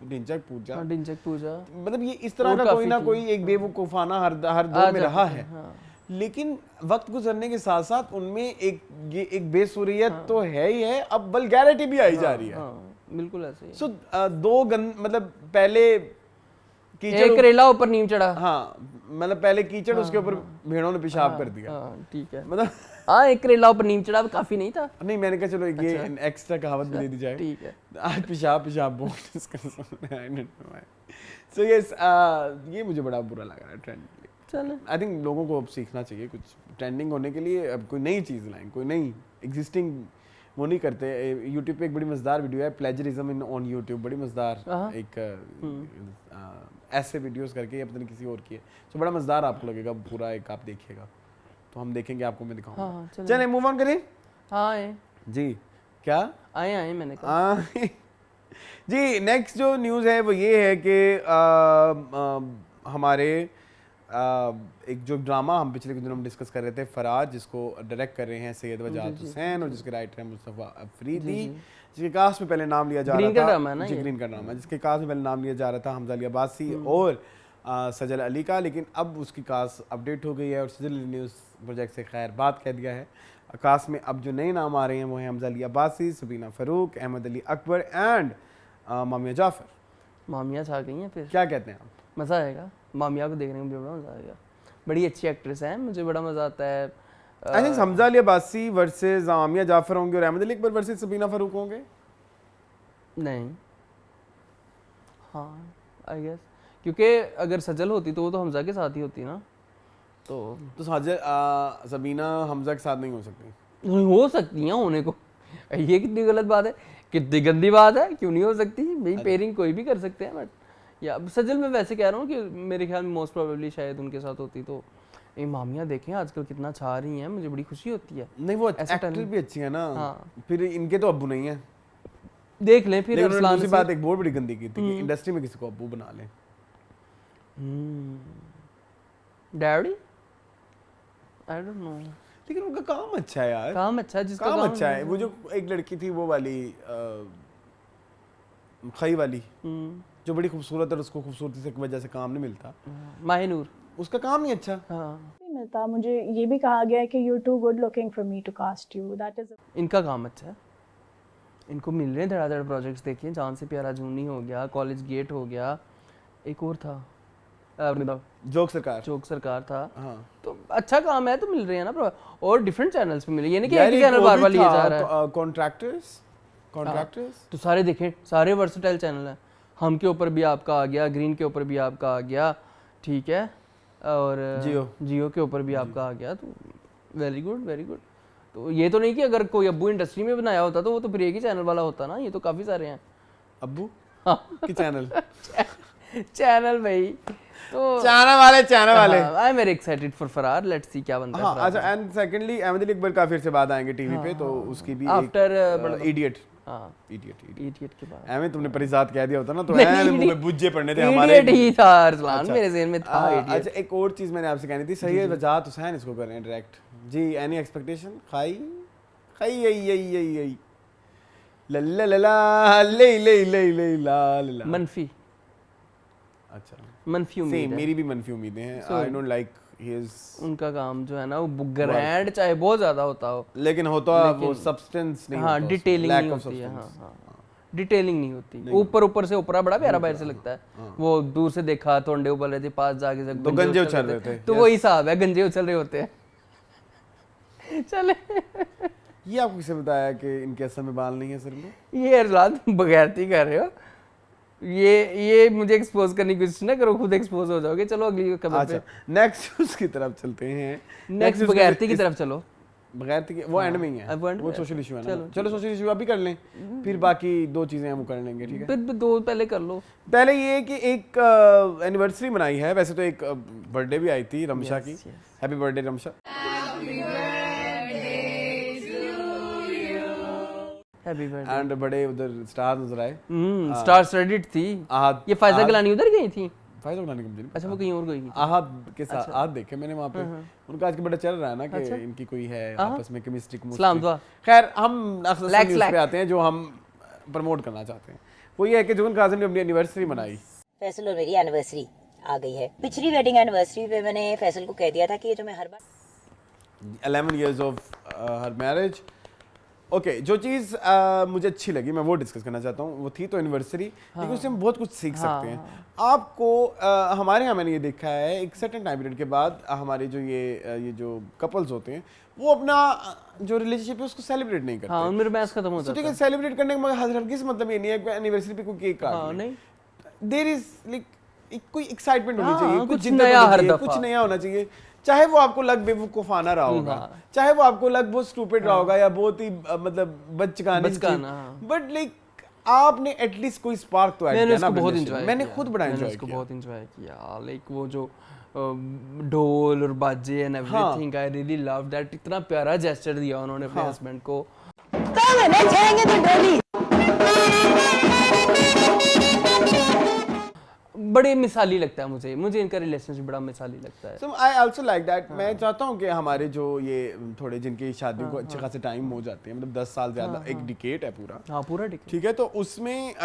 डिंचक पूजा। डिंचक पूजा मतलब ये इस तरह का कोई ना कोई एक बेवकूफाना हर दौर में रहा है। लेकिन वक्त गुजरने के साथ साथ उनमें एक बेसुरियत तो है ही है, अब वल्गैरिटी भी आई जा रही है। बिल्कुल ऐसे ही। सो मतलब पहले कीचड़, एक करेला ऊपर नीम चढ़ा। हाँ मतलब पहले कीचड़, उसके ऊपर भेड़ों ने पेशाब कर दिया। ठीक है, मतलब हाँ एक करेला ऊपर नीम चढ़ा काफी नहीं था। नहीं मैंने कहा चलो ये एक्स्ट्रा कहावत भी दे दी जाए। ठीक है, आज पेशाब बोल सो यस ये मुझे बड़ा बुरा लगा है ट्रेंड। चलो आई थिंक लोगों को अब सीखना चाहिए कुछ ट्रेंडिंग होने के लिए। अब कोई नई चीज़ लाएं, कोई नई एग्जिस्टिंग वो नहीं करते। यूट्यूब पे एक बड़ी मजेदार वीडियो है, प्लेजरिज्म इन ऑन यूट्यूब, बड़ी मजेदार एक ऐसे वीडियोस करके, या पता नहीं किसी और की है, तो बड़ा मजेदार आपको लगेगा पूरा, एक आप देखिएगा। तो हम देखेंगे, आपको मैं दिखाऊंगा। हाँ, चलें। चलें मूव ऑन करें। हाँ आए जी क्या आए मैंने कहा। जी नेक्स्ट जो न्यूज़ है वो ये है कि हमारे एक जो ड्रामा हम पिछले कुछ दिनों में डिस्कस कर रहे थे, फराज, जिसको डायरेक्ट कर रहे हैं सैयद वजाहत हुसैन और जिसके राइटर हैं मुस्तफ़ा अफरीदी, जिसके कास्ट में पहले नाम लिया जा रहा था, ग्रीन का ड्रामा है ना जी ये? ग्रीन का ड्रामा, जिसके कास्ट में पहले नाम लिया जा रहा था हमजा अली अब्बासी और सजल अली का, लेकिन अब उसकी कास्ट अपडेट हो गई है और सजल अली ने उस प्रोजेक्ट से खैर बात कह दिया है। कास्ट में अब जो नए नाम आ रहे हैं वो हैं हमजा अली अब्बासी, सबीना फ़ारूक, अहमद अली अकबर एंड मामिया जाफ़र। मामिया छा गई हैं फिर। क्या कहते हैं आप? मज़ा आएगा, मामिया को देखने में भी बड़ा मज़ा आएगा। बड़ी अच्छी एक्ट्रेस है, मुझे बड़ा मज़ा आता है। I think Hamza Ali Abbasi versus Mamya Jafar होंगे और अहमद अली अकबर वर्सेस सबीना फ़ारूक होंगे। नहीं, हाँ आई गेस, क्योंकि अगर सजल होती तो वो तो हमजा के साथ ही होती ना, तो सबीना हमजा के साथ नहीं हो सकती। हो सकती हैं होने को। ये कितनी गलत बात है, कितनी गंदी बात है, क्यों नहीं हो सकती भाई? पेयरिंग कोई भी कर सकते हैं, बट या सजल मैं वैसे कह रहा हूँ कि मेरे ख्याल में मोस्ट प्रोबेबली शायद उनके साथ होती। तो ये मामिया देखें आजकल कितना छा रही हैं, मुझे बड़ी खुशी होती है। नहीं वो ऐसा एक्टर talent- भी अच्छी है ना। हाँ। फिर इनके तो अब्बू नहीं है। देख लें फिर लेकिन उन्होंने अरसलान दूसरी से- बात एक बहुत बड़ी गंदी की थी कि इंडस्ट्री में किसी को अब्बू बना लें। डैडी आई डोंट नो, लेकिन उनका काम अच्छा है यार, काम अच्छा है, जिसका काम काम अच्छा है। वो जो एक लड़की थी वो वाली खई वाली जो बड़ी खूबसूरत है, उसको खूबसूरती से की वजह से काम नहीं मिलता, माहिनूर, उसका काम नहीं अच्छा। हाँ नहीं मिलता। मुझे ये भी कहा गया है कि you too good looking for me to cast you, that is इनका काम अच्छा है, इनको मिल रहे हैं धड़ाधड़ प्रोजेक्ट्स। देखिए जान से प्यारा जूनी हो गया, कॉलेज गेट हो गया, एक और था जोक सरकार। चौक सरकार था। हाँ तो अच्छा काम है, तो मिल रहे हैं ना और डिफरेंट चैनल्स पे मिले, ये नहीं कि यार एक ही एक चैनल वो बार भी बार लिया था, जा रहा है। कॉन्ट्रैक्टर्स तो सारे देखें, सारे वर्सेटाइल चैनल हैं। हम के ऊपर भी आपका आ गया, ग्रीन के ऊपर भी आपका आ गया, ठीक है, और जियो के ऊपर भी आपका आ गया। तो वेरी गुड वेरी गुड। तो ये तो नहीं कि अगर कोई अब्बू इंडस्ट्री में बनाया होता तो वो तो फिर एक ही चैनल वाला होता ना, ये तो काफ़ी सारे हैं अब्बू हाँ की चैनल चैनल भाई। तो चैनल वाले I am very excited for फरार, लेट्स सी क्या बनता है। हाँ अच्छा। एंड सेकंडली अहमद अली अकबर का फिर से बाद आएंगे टीवी पे, तो उसकी भी आफ्टर इडियट हाँ इडियट के बाद एहमद तुमने परिजात कह दिया होता ना तो नहीं, ऐन नहीं, मुंह में बुज्जे पड़ने थे हमारे। इडियट ही था अरसलान, अच्छा। मेरे ज़हन में था इडियट। अच्छा एक और चीज मैंने आपसे कहनी थी, सैयद वजाहत हुसैन इसको कर रहे हैं डायरेक्ट जी। Any expectation? खाई खाई यही लल्ला लला ले ले ले ले ला ला। मनफी अच्छा मनफी उम्मीद सेम है। मेरी भी मनफी उम्मीदें हैं। आई डोंट लाइक हिज, उनका काम जो है ना वो ग्रैंड चाहे बहुत ज्यादा होता हो, लेकिन होता वो सब्सटेंस नहीं हाँ होता, डिटेलिंग नहीं होती है। हाँ डिटेलिंग नहीं होती, ऊपर से ऊपरा बड़ा प्यारा बाहर से लगता है। वो दूर से देखा तो अंडे उबल रहे थे, पास जाके से तो गंजे उछल रहे थे, तो वही हिसाब है, गंजे उछल रहे होते हैं। चले ये आपको किसने बताया कि इनके असल में बाल नहीं है सिर में? ये अरसलान तुम बगैरती कर रहे हो, ये मुझे एक्सपोज करने की कोशिश ना करो, खुद एक्सपोज हो जाओगे। चलो अगली खबर पे, नेक्स्ट उसकी तरफ चलते हैं। नेक्स्ट बगैरती की तरफ चलो। बगैरती के वो एंड में ही है, अब end वो में सोशल इशू है ना। चलो, चलो सोशल इशू अभी कर लें, फिर बाकी दो चीजें हम कर लेंगे, ठीक है? फिर दो पहले कर लो। पहले ये कि एक एनिवर्सरी मनाई है, वैसे तो एक बर्थडे भी आई थी रमशा की। Happy birthday Ramsha. Happy birthday. And बड़े उधर स्टार नजर आए। स्टार स्टडीड थी। आहद ये फायजा गिलानी उधर गई थी? फायदा उठाने के अच्छा वो कहीं और गई थी। आहद के साथ आहद देखे मैंने वहाँ पे, उनका आज के बड़ा चल रहा है ना कि इनकी कोई है आपस में केमिस्ट्री। सलाम दुआ। खैर हम अक्सर न्यूज़ पे आते हैं जो हम प्रमोट करना चाहते हैं, वो ये है कि जुगन काजिम ने अपनी एनिवर्सरी मनाई। फैसल और मेरी एनिवर्सरी आ गई है। पिछली वेडिंग एनिवर्सरी पे मैंने फैसल को कह दिया था कि ये जो मैं हर बार 11 years of her marriage. Okay जो चीज़ मुझे अच्छी लगी मैं वो डिस्कस करना चाहता हूँ, वो थी तो एनिवर्सरी, लेकिन उससे हम बहुत कुछ सीख सकते हैं। आपको हमारे यहाँ मैंने ये देखा है एक सर्टेन टाइम पीरियड के बाद हमारे जो ये जो कपल्स होते हैं वो अपना जो रिलेशनशिप है उसको सेलिब्रेट नहीं करते। हाँ उनमें रोमांस खत्म हो जाता है। ठीक है, सेलिब्रेट करने का हरगिज़ मतलब ये नहीं है कि एनिवर्सरी पे कोई केक काट ले। देयर इज लाइक कोई एक्साइटमेंट होनी चाहिए, कुछ नया हर दफा, कुछ नया होना चाहिए। चाहे वो आपको लग बेवकूफाना रहा होगा, चाहे वो आपको लग बहुत स्टूपिड रहा होगा या बहुत ही मतलब बचकाना, बट लाइक आपने एटलीस्ट कोई स्पार्क तो ऐड किया ना। बहुत एंजॉय, मैंने खुद बड़ा एंजॉय किया, बहुत एंजॉय किया। लाइक वो जो ढोल और बाजे and everything, I really love that. इतना प्यारा जेस्चर दिया उन्होंने अपने हस्बैंड को। बड़े मिसाली लगता है मुझे इनका रिलेशनशिप बड़ा मिसाली लगता है। So I also like that। मैं चाहता हूँ कि हमारे जो ये थोड़े जिनकी शादी को अच्छे खासे टाइम हो जाते हैं, मतलब 10 साल ज़्यादा, एक डिकेड है पूरा। हाँ पूरा डिकेड। ठीक है, तो उसमें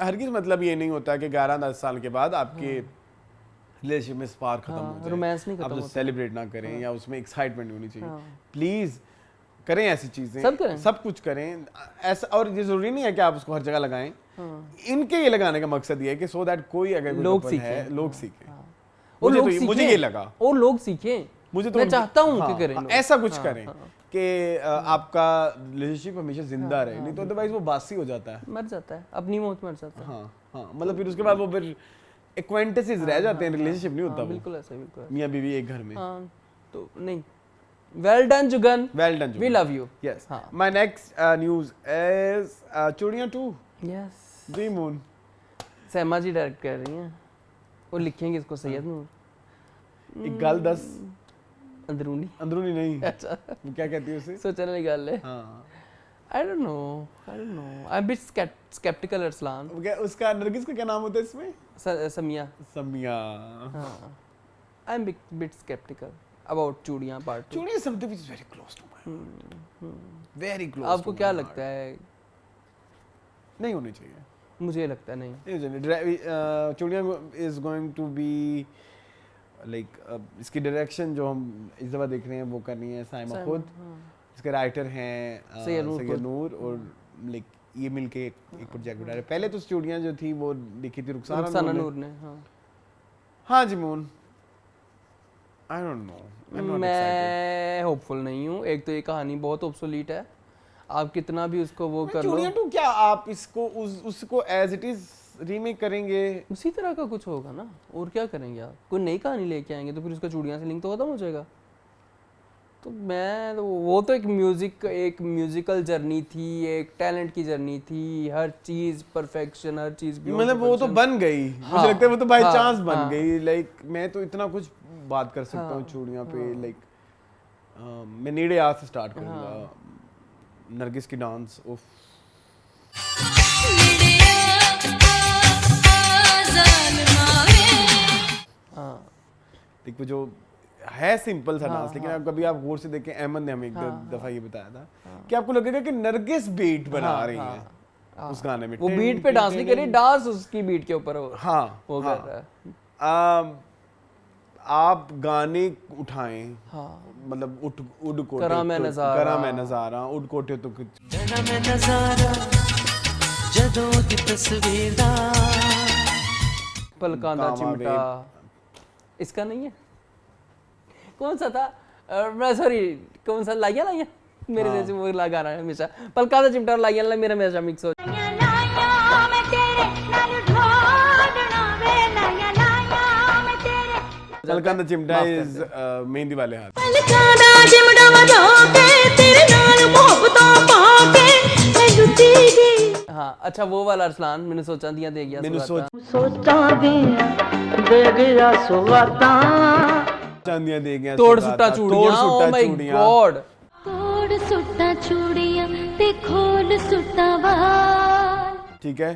हरगिज़ मतलब ये नहीं होता कि 11-10 साल के बाद आपके रिलेशनशिप में स्पार्क खत्म हो जाए, रोमांस नहीं खत्म आप होता। सेलिब्रेट ना करें या उसमें एक्साइटमेंट होनी चाहिए। प्लीज़ करें ऐसी चीज़ें, सब करें। सब कुछ करें ऐसा। और ये ज़रूरी नहीं है कि आप उसको हर जगह लगाएं। इनके ये लगाने का मकसद ये है कि सो दैट कोई अगर कोई लोग couple सीखें। है, लोग सीखें। और लोग मुझे ये लगा, और लोग सीखें। मुझे तो मैं चाहता हूँ कि हाँ, करें हाँ, लोग। ऐसा कुछ करें कि आपका रिलेशनशिप हमेशा जिंदा रहे, नहीं तो अदरवाइज वो बासी हो जाता है, मर जाता है, अपनी मौत मर जाता है। हाँ हाँ, मतलब फिर उसके बाद वो फिर एक्वेंटेंसेस रह जाते हैं, रिलेशनशिप नहीं होता वो। बिल्कुल ऐसा, बिल्कुल मियां बीवी एक घर में। हाँ, तो नहीं, well done Jugan, well done, we love you. Yes. हाँ। My next news is Chooriyan 2, yes, dream moon. सैमा जी डायरेक्ट कर रही हैं, वो लिखेंगे इसको सैयद नूर। एक गल 10 अंदरूनी अंदरूनी नहीं, अच्छा वो क्या कहती है उसे? सोचने वाली गल है। हाँ, I don't know, I am bit skeptical Arsalan. वो क्या, उसका नरगिस का क्या नाम होता है इसमें? समिया। समिया। हाँ, I am bit skeptical about Chooriyan part 2। Chooriyan something which is very close to my, very close. आपको क्या लगता है? नहीं होनी चाहिए, मुझे लगता है नहीं। Chooriyan is going to be like, इसकी डायरेक्शन जो हम इस दफा देख रहे हैं वो करनी है साइमा खुद। इसके राइटर हैं सैयद नूर, और लाइक ये मिलके एक प्रोजेक्ट बना रहे हैं। पहले तो चूड़ियां जो थी वो लिखी थी रुखसाना नूर ने। हाँ जी मून, आई डोंट नो, मैं होपफुल नहीं हूँ। एक तो ये कहानी बहुत ऑब्सोलीट है, आप कितना भी उसको वो कर लो। चूड़ियां 2 क्या आप इसको उसको एज इट इज रीमेक करेंगे? उसी तरह का कुछ होगा ना, और क्या करेंगे आप? कोई नई कहानी लेके आएंगे तो फिर उसका चूड़ियां से लिंक तो खत्म हो जाएगा। तो मैं तो वो तो एक म्यूजिकल जर्नी थी, एक टैलेंट की जर्नी थी, हर चीज परफेक्शन, हर चीज मतलब वो तो बन गई। मुझे लगता है वो तो बाय चांस बन गई। लाइक मैं तो इतना कुछ बात कर सकता हूँ चूड़ियां पे। लाइक मैं नीडे आज से स्टार्ट करूंगा। नरगिस की डांस, उफ, देखो जो है सिंपल सा डांस, लेकिन आप कभी आप गौर से देखें, अहमद ने हमें एक दफा ये बताया था कि आपको लगेगा कि नरगिस बीट बना रही है उस गाने में। वो बीट पे डांस नहीं कर रही, डांस उसकी बीट के ऊपर हो। हाँ, वो कर रहा है। आप गाने उठाएं, हाँ, मतलब उड़ कोटे, करा मैं नजारा, उड़ कोटे तो कुछ जड़ा मैं नजारा जदों दी तस्वीर दा, पलकां दा चिमटा, इसका नहीं है? कौन सा था? मैं सॉरी, कौन सा? लाइया मेरे जैसे वो गाना है हमेशा, पलकां दा चिमटा और लाइया मेरा हमेशा मिक्स हो। पलकां दा चिमटा इज मेहंदी वाले हाथ। पलकां दा चिमटा वजा के तेरे नाल मोहब्बतां पाके मैं लुटी गई। हाँ, अच्छा वो वाला अरसलान, मैंने सोचा दिया दे गया, मैंने सोचा दे गया सुगाता, चांदियां दे गया, तोड़ सुट्टा चूड़ियां, ओह माय गॉड, तोड़ सुट्टा चूड़ियां ते खोल सुट्टा वाल। ठीक है,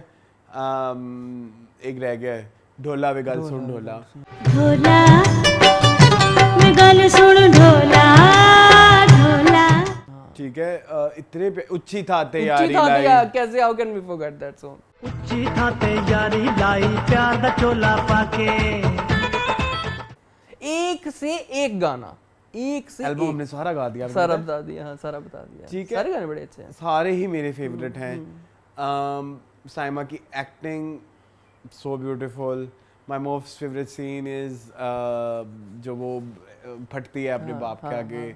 एक रह गया है, ढोला वे गल सुन ढोला। ढोला वे गल सुन ढोला, ढोला। ठीक है, इतने पे उच्ची था ते यारी लाई, कैसे, how can we forget that song? उच्ची था ते यारी लाई, प्यार दा चोला पाके। एक से एक गाना, एक से एल्बम हमने सारा गा दिया, सारा बता दिया। हाँ, सारा बता दिया। ठीक है, सारे गाने बड़े अच्छे हैं, सारे ही मेरे फेवरेट हैं। साइमा की acting so beautiful. My most favourite scene is जो वो फटती है अपने बाप के आगे।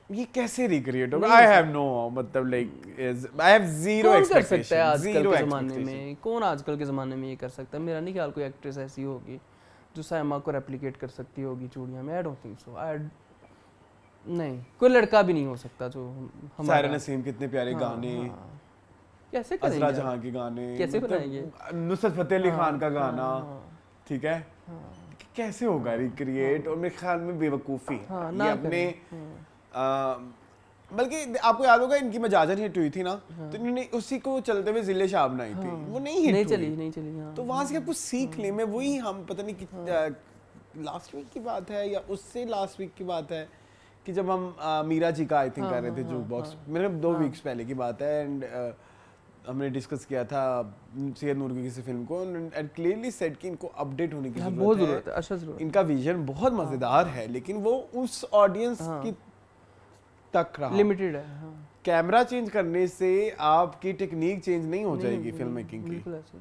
ये कैसे रिक्रिएट होगा? आई हैव नो, मतलब like I have zero expectation. आजकल के ज़माने में कौन आजकल के ज़माने में ये कर सकता है? मेरा नहीं ख्याल कोई एक्ट्रेस ऐसी होगी जो साइमा को रेप्लिकेट कर सकती होगी चूड़ियां में। आई डोंट थिंक सो। नहीं, कोई लड़का भी नहीं हो सकता जो हमारा। सायरा नसीम कितने प्यारे गाने, कैसे करेंगे? अजरा जहां के गाने, कैसे बनाएंगे? नुसरत फतेह अली खान का गाना, ठीक है, कैसे होगा रिक्रिएट, और मेरे ख्याल में बेवकूफ़ी ये अपने बल्कि आपको याद होगा इनकी मजाजन हिट हुई थी ना, तो इन्होंने उसी को चलते हुए जिले शाब बनाई थी, वो नहीं चली हाँ। तो वहां से कुछ सीख ले। मैं वही, हम पता नहीं लास्ट वीक की बात है या उससे लास्ट वीक की बात है कि जब हम मीरा जी का आई थिंक कर रहे थे जुक बॉक्स, मेरे 2 वीक्स पहले की बात है, एंड हमने डिस्कस किया था सैयद नूर की किसी फिल्म को, एंड क्लियरली सेड कि इनको अपडेट होने की बहुत जरूरत है, अच्छा जरूरत। इनका विजन बहुत मजेदार है, लेकिन वो उस ऑडियंस की तक रहा, लिमिटेड है। कैमरा चेंज करने से आपकी टेक्निक चेंज नहीं हो जाएगी फिल्म मेकिंग की। बिल्कुल ऐसे।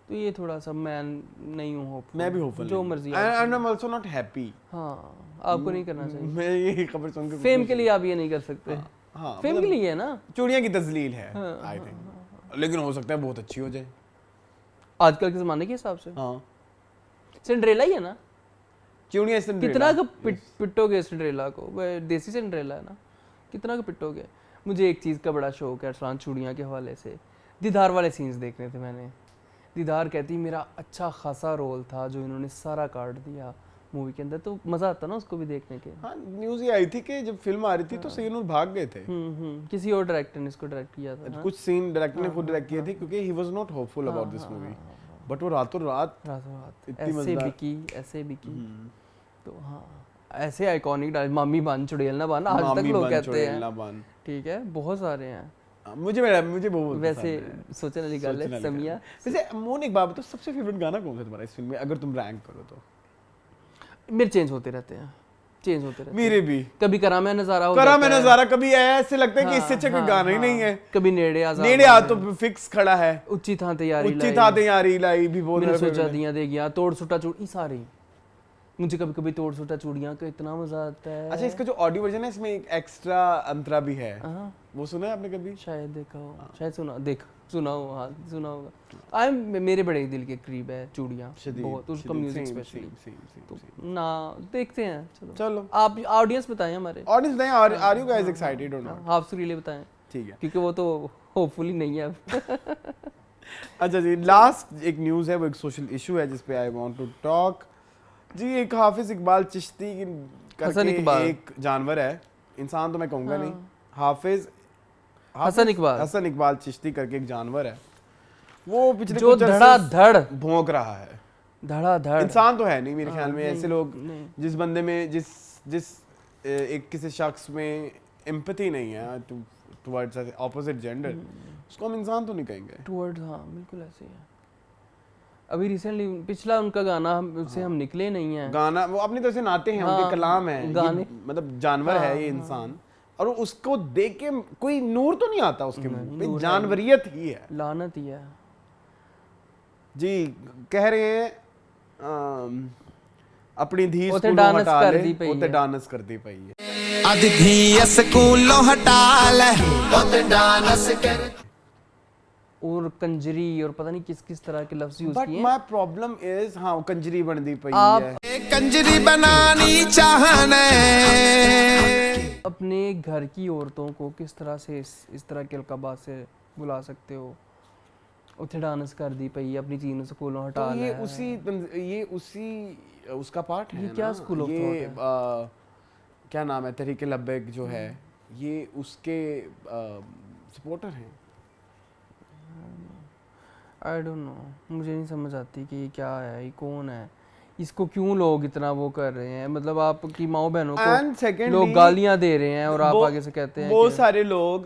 तो ये थोड़ा सा मैं नहीं हूँ होपफुल, मैं भी होपफुल, जो मर्जी and I am also not happy. हाँ, आपको नहीं करना चाहिए। मैं ये खबर सुन के फेम के लिए आप ये नहीं कर सकते। हाँ, फेम के लिए है ना, चूड़ियां की तजलील है आई थिंक, लेकिन हो सकता है बहुत अच्छी हो जाए आजकल के जमाने के हिसाब से। हाँ, सिंड्रेला ही है ना, चूड़ियां कितना का पिटोगे सिंड्रेला को, देसी सिंड्रेला है ना, कितना का पिटोगे। मुझे एक चीज़ का बड़ा शौक है अरसलान, चूड़ियाँ के हवाले से दीदार वाले सीन्स देखने थे मैंने। दीदार कहती मेरा अच्छा खासा रोल था जो इन्होंने सारा काट दिया मूवी के अंदर, तो मज़ा आता ना उसको भी देखने के। हाँ, न्यूज़ ये आई थी कि जब फिल्म आ रही थी तो सैयद नूर भाग गए थे। किसी और डायरेक्टर ने इसको डायरेक्ट किया था। कुछ सीन डायरेक्टर ने खुद डायरेक्ट किए थे क्योंकि he was not hopeful about this movie, but वो रातों रात ऐसे बिकी। तो हाँ, ऐसे आइकॉनिक डाल, मामी बान चुड़ैल ना बान, आज तक लोग कहते हैं, ठीक है, बहुत सारे हैं। मुझे बहुत वैसे सोचने वाली गल है समिया। वैसे मोन एक बात बताओ, सबसे फेवरेट गाना कौन सा तुम्हारा इस फिल्म में, अगर तुम रैंक करो तो? मेरे चेंज होते रहते हैं। मेरे भी कभी करा मैं नजारा हो करा मैं नजारा, कभी ऐसे लगता है कि इससे अच्छा कोई गाना ही नहीं है। कभी नेड़े आ तो फिक्स खड़ा है, उच्ची था तैयारी लाई भी बोल मैंने सोचा दिया दे गया, तोड़ सुटा चूड़ी सारी। मुझे कभी कभी तोड़ सुटा चूड़ियां का इतना मजा आता है। अच्छा, इसका जो ऑडियो वर्जन है इसमें एक एक्स्ट्रा अंतरा भी है, वो सुना है आपने कभी? शायद देखा हो, शायद सुना हो, हाँ सुना होगा। मेरे बड़े दिल के करीब है चूड़ियां बहुत, उसका म्यूजिक स्पेशली। तो ना देखते हैं, चलो आप ऑडियंस बताएं, हमारे ऑडियंस बताएं, आर यू गाइस एक्साइटेड और नॉट? हाफ सुरीले बताएं, ठीक है, क्योंकि वो तो होपफुली नहीं है अब। अच्छा जी, लास्ट एक न्यूज़ है, वो एक सोशल इशू है जिस पे आई वांट टू टॉक जी। एक हाफिज इकबाल चिश्ती करके एक जानवर है, इंसान तो मैं कहूँगा नहीं, हाफिज हसन इकबाल चिश्ती करके एक जानवर है, वो पिछले जो धड़ाधड़ भौंक रहा है, धड़ाधड़। इंसान तो है नहीं मेरे ख्याल में, ऐसे लोग जिस बंदे में जिस एक किसी शख्स में एम्पैथी नहीं है टुवर्ड्स ऑपोजिट जेंडर, उसको हम इंसान तो नहीं कहेंगे टुवर्ड्स। हाँ बिल्कुल ऐसे ही है। अभी रिसेंटली पिछला उनका गाना उससे हम निकले नहीं हैं, गाना वो अपनी तरह से नाते हैं, उनके कलाम है, गाने मतलब जानवर है ये इंसान, और उसको देख के कोई नूर तो नहीं आता उसके मुंह पे, जानवरियत ही है, लानत ही है जी। कह रहे हैं अपनी धी स्कूलों हटा ले, ओते डांस कर दी पई है, अधी स्कूलों हटा ले, ओते डांस कर, और कंजरी और पता नहीं किस किस तरह के लफ्ज यूज किए। बट माय प्रॉब्लम इज, हाँ कंजरी बन दी पई है, कंजरी बनानी चाहने, अपने घर की औरतों को किस तरह से इस तरह के अलकाबात से बुला सकते हो। उथे डांस कर दी पई, अपनी चीन स्कूलों हटा ले, ये उसी उसका पार्ट है। ये क्या स्कूल ऑफ थॉट है, क्या नाम है, तहरीक लब्बैक जो है, ये उसके सपोर्टर हैं। आई डोंट नो, मुझे नहीं समझ आती कि ये क्या है, ये कौन है, इसको क्यों लोग इतना वो कर रहे हैं। मतलब आपकी माओ बहनों को लोग गालियां दे रहे हैं और आप आगे से कहते हैं। बहुत सारे लोग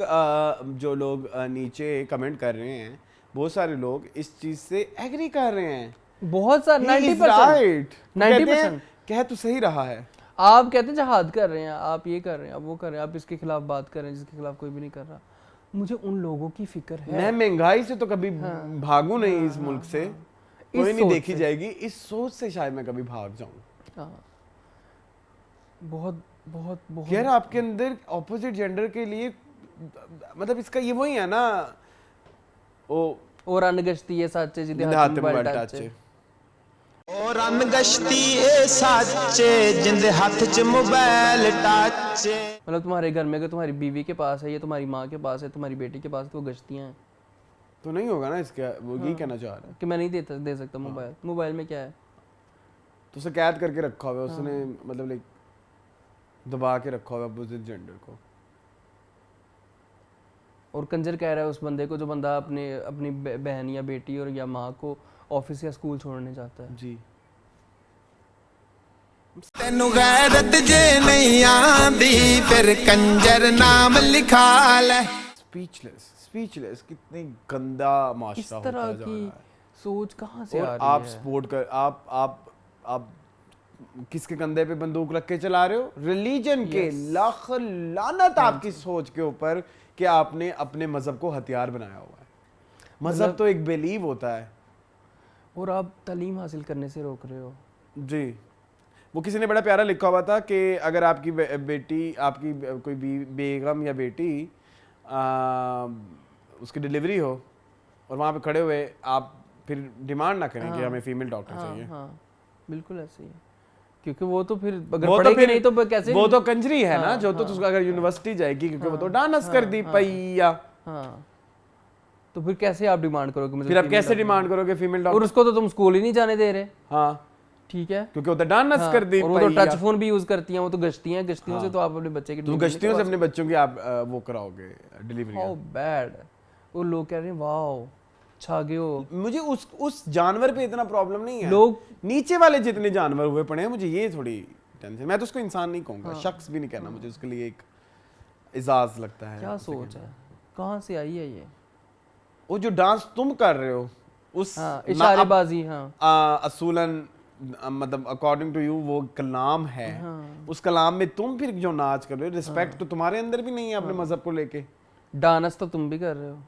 जो लोग नीचे कमेंट कर रहे हैं, बहुत सारे लोग इस चीज से एग्री कर रहे हैं, बहुत सारे 90% कह तो सही रहा है। आप कहते हैं जहाद कर रहे हैं, आप ये कर रहे हैं, आप वो कर रहे हैं, आप इसके खिलाफ बात कर रहे हैं जिसके खिलाफ कोई भी नहीं कर रहा। मुझे उन लोगों की फिक्र है। मैं महंगाई से तो कभी भागू नहीं, इस मुल्क से कोई नहीं देखी जाएगी, इस सोच से शायद मैं कभी भाग जाऊं। बहुत बहुत बहुत यार आपके अंदर ऑपोजिट जेंडर के लिए, मतलब इसका ये वही है ना, ओ रन गश्ती है साचे जिदे हाथ में मोबाइल टच, ओ रन गश्ती है साचे जिंदे हाथ च मोबाइल टच। मतलब तुम्हारे घर में अगर तुम्हारी बीवी के पास है या तुम्हारी माँ के पास है, तुम्हारी बेटी के पास, तो गश्तियाँ हैं तो नहीं होगा ना इसका, वो यही कहना चाह रहा है कि मैं नहीं दे सकता मोबाइल। मोबाइल में क्या है, तो उसे कैद करके रखा हुआ है, उसने मतलब लाइक दबा के रखा हुआ है अपोजिट जेंडर को। और कंजर कह रहा है उस बंदे को जो बंदा अपनी बहन या बेटी और या माँ को ऑफिस या स्कूल छोड़ने जाता है। जी तेनू गैरत जे नहीं आंदी फिर कंजर नाम लिखा ले। स्पीचलेस कितनी गंदा माशरा इस होता तरह जा रहा की है। सोच कहाँ से आ और रही आप है? सपोर्ट कर आप किसके कंधे पे बंदूक रख के चला रहे हो? रिलीजन के लाख लानत आपकी सोच के ऊपर कि आपने अपने मजहब को हथियार बनाया हुआ है। मजहब तो एक बिलीव होता है और आप तालीम हासिल करने से रोक रहे हो। जी। वो किसी ने बड़ा प्यारा लिखा हुआ था कि अगर आपकी बेटी आपकी कोई बेगम या बेटी उसकी डिलीवरी हो और वहाँ पे खड़े हुए आप फिर डिमांड ना करें कि हमें फीमेल डॉक्टर चाहिए। हाँ बिल्कुल ऐसे ही है, क्योंकि वो तो फिर अगर वो तो पढ़ेगी फिर नहीं तो कैसे? वो तो कंजरी है ना, जो तो अगर यूनिवर्सिटी जाएगी क्योंकि वो तो डांस कर दी पैया। हाँ तो फिर कैसे आप डिमांड करोगे मुझे? फिर आप कैसे डिमांड करोगे फीमेल और डॉक्टर? उसको तो तुम स्कूल ही नहीं जाने दे रहे। हाँ ठीक है, क्योंकि वो तो डांस कर दी और वो तो टच फोन भी यूज करती हैं, वो तो गश्तियों से तो आप अपने बच्चे की तो गश्तियों से अपने बच्चों की आप वो कराओगे डिलीवरी। How bad. वो लोग कह रहे हैं वाओ छा गए हो। मुझे उस जानवर पे इतना प्रॉब्लम नहीं है, लोग नीचे वाले जितने जानवर हुए पड़े हैं मुझे ये थोड़ी टेंशन। मैं तो उसको इंसान नहीं कहूँगा, शख्स भी नहीं कहना, मुझे उसके लिए एक इजाज लगता है। क्या सोच है, कहाँ से आई है ये? वो जो डांस तुम कर रहे हो उस इशारेबाजी, असूलन मतलब अकॉर्डिंग टू यू वो कलाम है, उस कलाम में तुम फिर जो नाच कर रहे हो, रिस्पेक्ट तो तुम्हारे अंदर भी नहीं है अपने मजहब को लेके। डांस तो तुम भी कर रहे हो।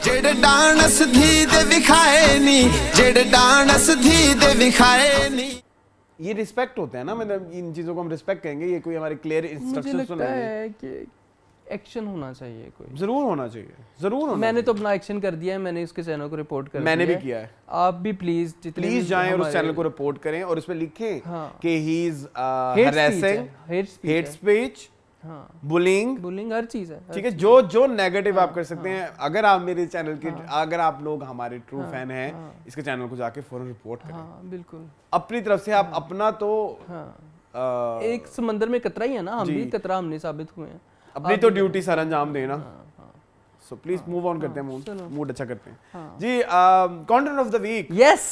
जेड़ डांस धी दे विखाए नी, जेड़ डांस धी दे विखाए नी। ये रिस्पेक्ट होता है ना, मतलब इन चीजों को हम रिस्पेक्ट कहेंगे, ये कोई हमारे क्लियर इंस्ट्रक्शंस तो नहीं है कि एक्शन होना चाहिए, कोई जरूर होना चाहिए, जरूर होना मैंने तो अपना एक्शन कर दिया है, मैंने उसके चैनल को रिपोर्ट कर दिया मैंने भी किया है। आप भी प्लीज जाएं और उस चैनल को रिपोर्ट करें और उस पे लिखें कि he is harassing, hate speech, bullying हर चीज है। ठीक है, जो नेगेटिव आप कर सकते हैं। अगर आप मेरे चैनल के अगर आप लोग हमारे ट्रू फैन हैं, इसके चैनल को जाके फौरन रिपोर्ट करें। बिल्कुल अपनी तरफ से आप अपना तो एक समंदर में कतरा ही है ना, हम भी कतरा हमने साबित हुए हैं। अपनी तो ड्यूटी सर अंजाम देना। सो प्लीज मूव ऑन करते हैं, मूड अच्छा करते हैं जी। Content of the week, yes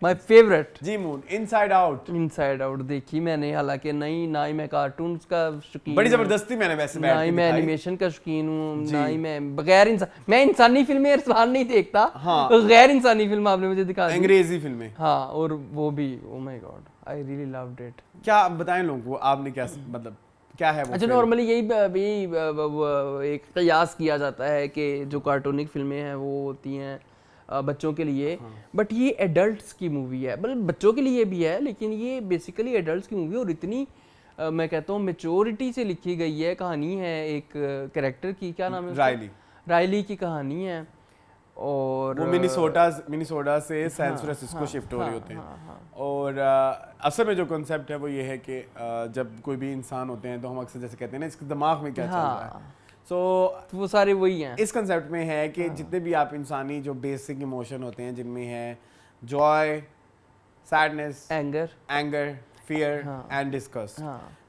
my favourite जी मून इनसाइड आउट। इनसाइड आउट देखी मैंने, हालांकि ना ही मैं कार्टून्स का शौकीन, बड़ी जबरदस्ती मैंने वैसे ना ही मैं एनिमेशन का शौकीन हूँ, ना ही मैं बगैर मैं इंसानी फिल्में इरफान नहीं देखता। गैर इंसानी फिल्म आपने मुझे दिखा दी, अंग्रेजी फिल्में। हाँ, और वो भी oh my God I really loved it. क्या बताएं लोगों को, आपने क्या मतलब क्या है वो? अच्छा, नॉर्मली यही एक कयास किया जाता है कि जो कार्टूनिक फिल्में हैं वो होती हैं बच्चों के लिए, बट ये एडल्ट्स की मूवी है। मतलब बच्चों के लिए भी है, लेकिन ये बेसिकली एडल्ट्स की मूवी है। और इतनी मैं कहता हूँ मैच्योरिटी से लिखी गई है। कहानी है एक कैरेक्टर की, क्या नाम है? रायली की कहानी है। और वो मिनीसोटा से सैन फ्रांसिस्को शिफ्ट हो रहे होते हैं। और असल में जो कॉन्सेप्ट है वो ये है कि जब कोई भी इंसान होते हैं तो हम अक्सर जैसे कहते हैं ना, इसके दिमाग में क्या चल रहा है, तो वो सारे वही हैं। इस कंसेप्ट में है कि जितने भी आप इंसानी जो बेसिक इमोशन होते हैं, जिनमें है Joy, sadness, anger, fear and disgust,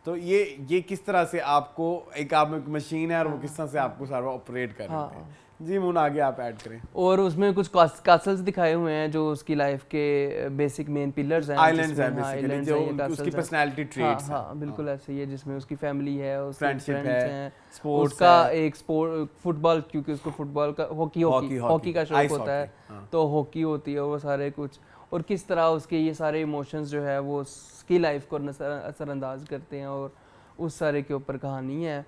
तो ये किस तरह से आपको एक मशीन है और वो किस तरह से आपको सारा ऑपरेट कर रहे हैं। जी मून, आगे आप ऐड करें। और उसमें कुछ कासल्स दिखाए हुए हैं जो उसकी लाइफ के बेसिक मेन पिलर्स हैं, आइलैंड्स हैं बेसिकली, जो उसकी पर्सनालिटी ट्रेट्स हैं। हाँ, बिल्कुल ऐसे ही है, जिसमें उसकी फैमिली है, उसके फ्रेंडशिप है, स्पोर्ट्स का एक फुटबॉल, क्योंकि उसको फुटबॉल का हॉकी का शौक होता है, तो हॉकी होती है वो सारे कुछ। और किस तरह उसके ये सारे इमोशंस जो है वो उसकी लाइफ को असरअंदाज करते हैं, और उस सारे के ऊपर कहानी है।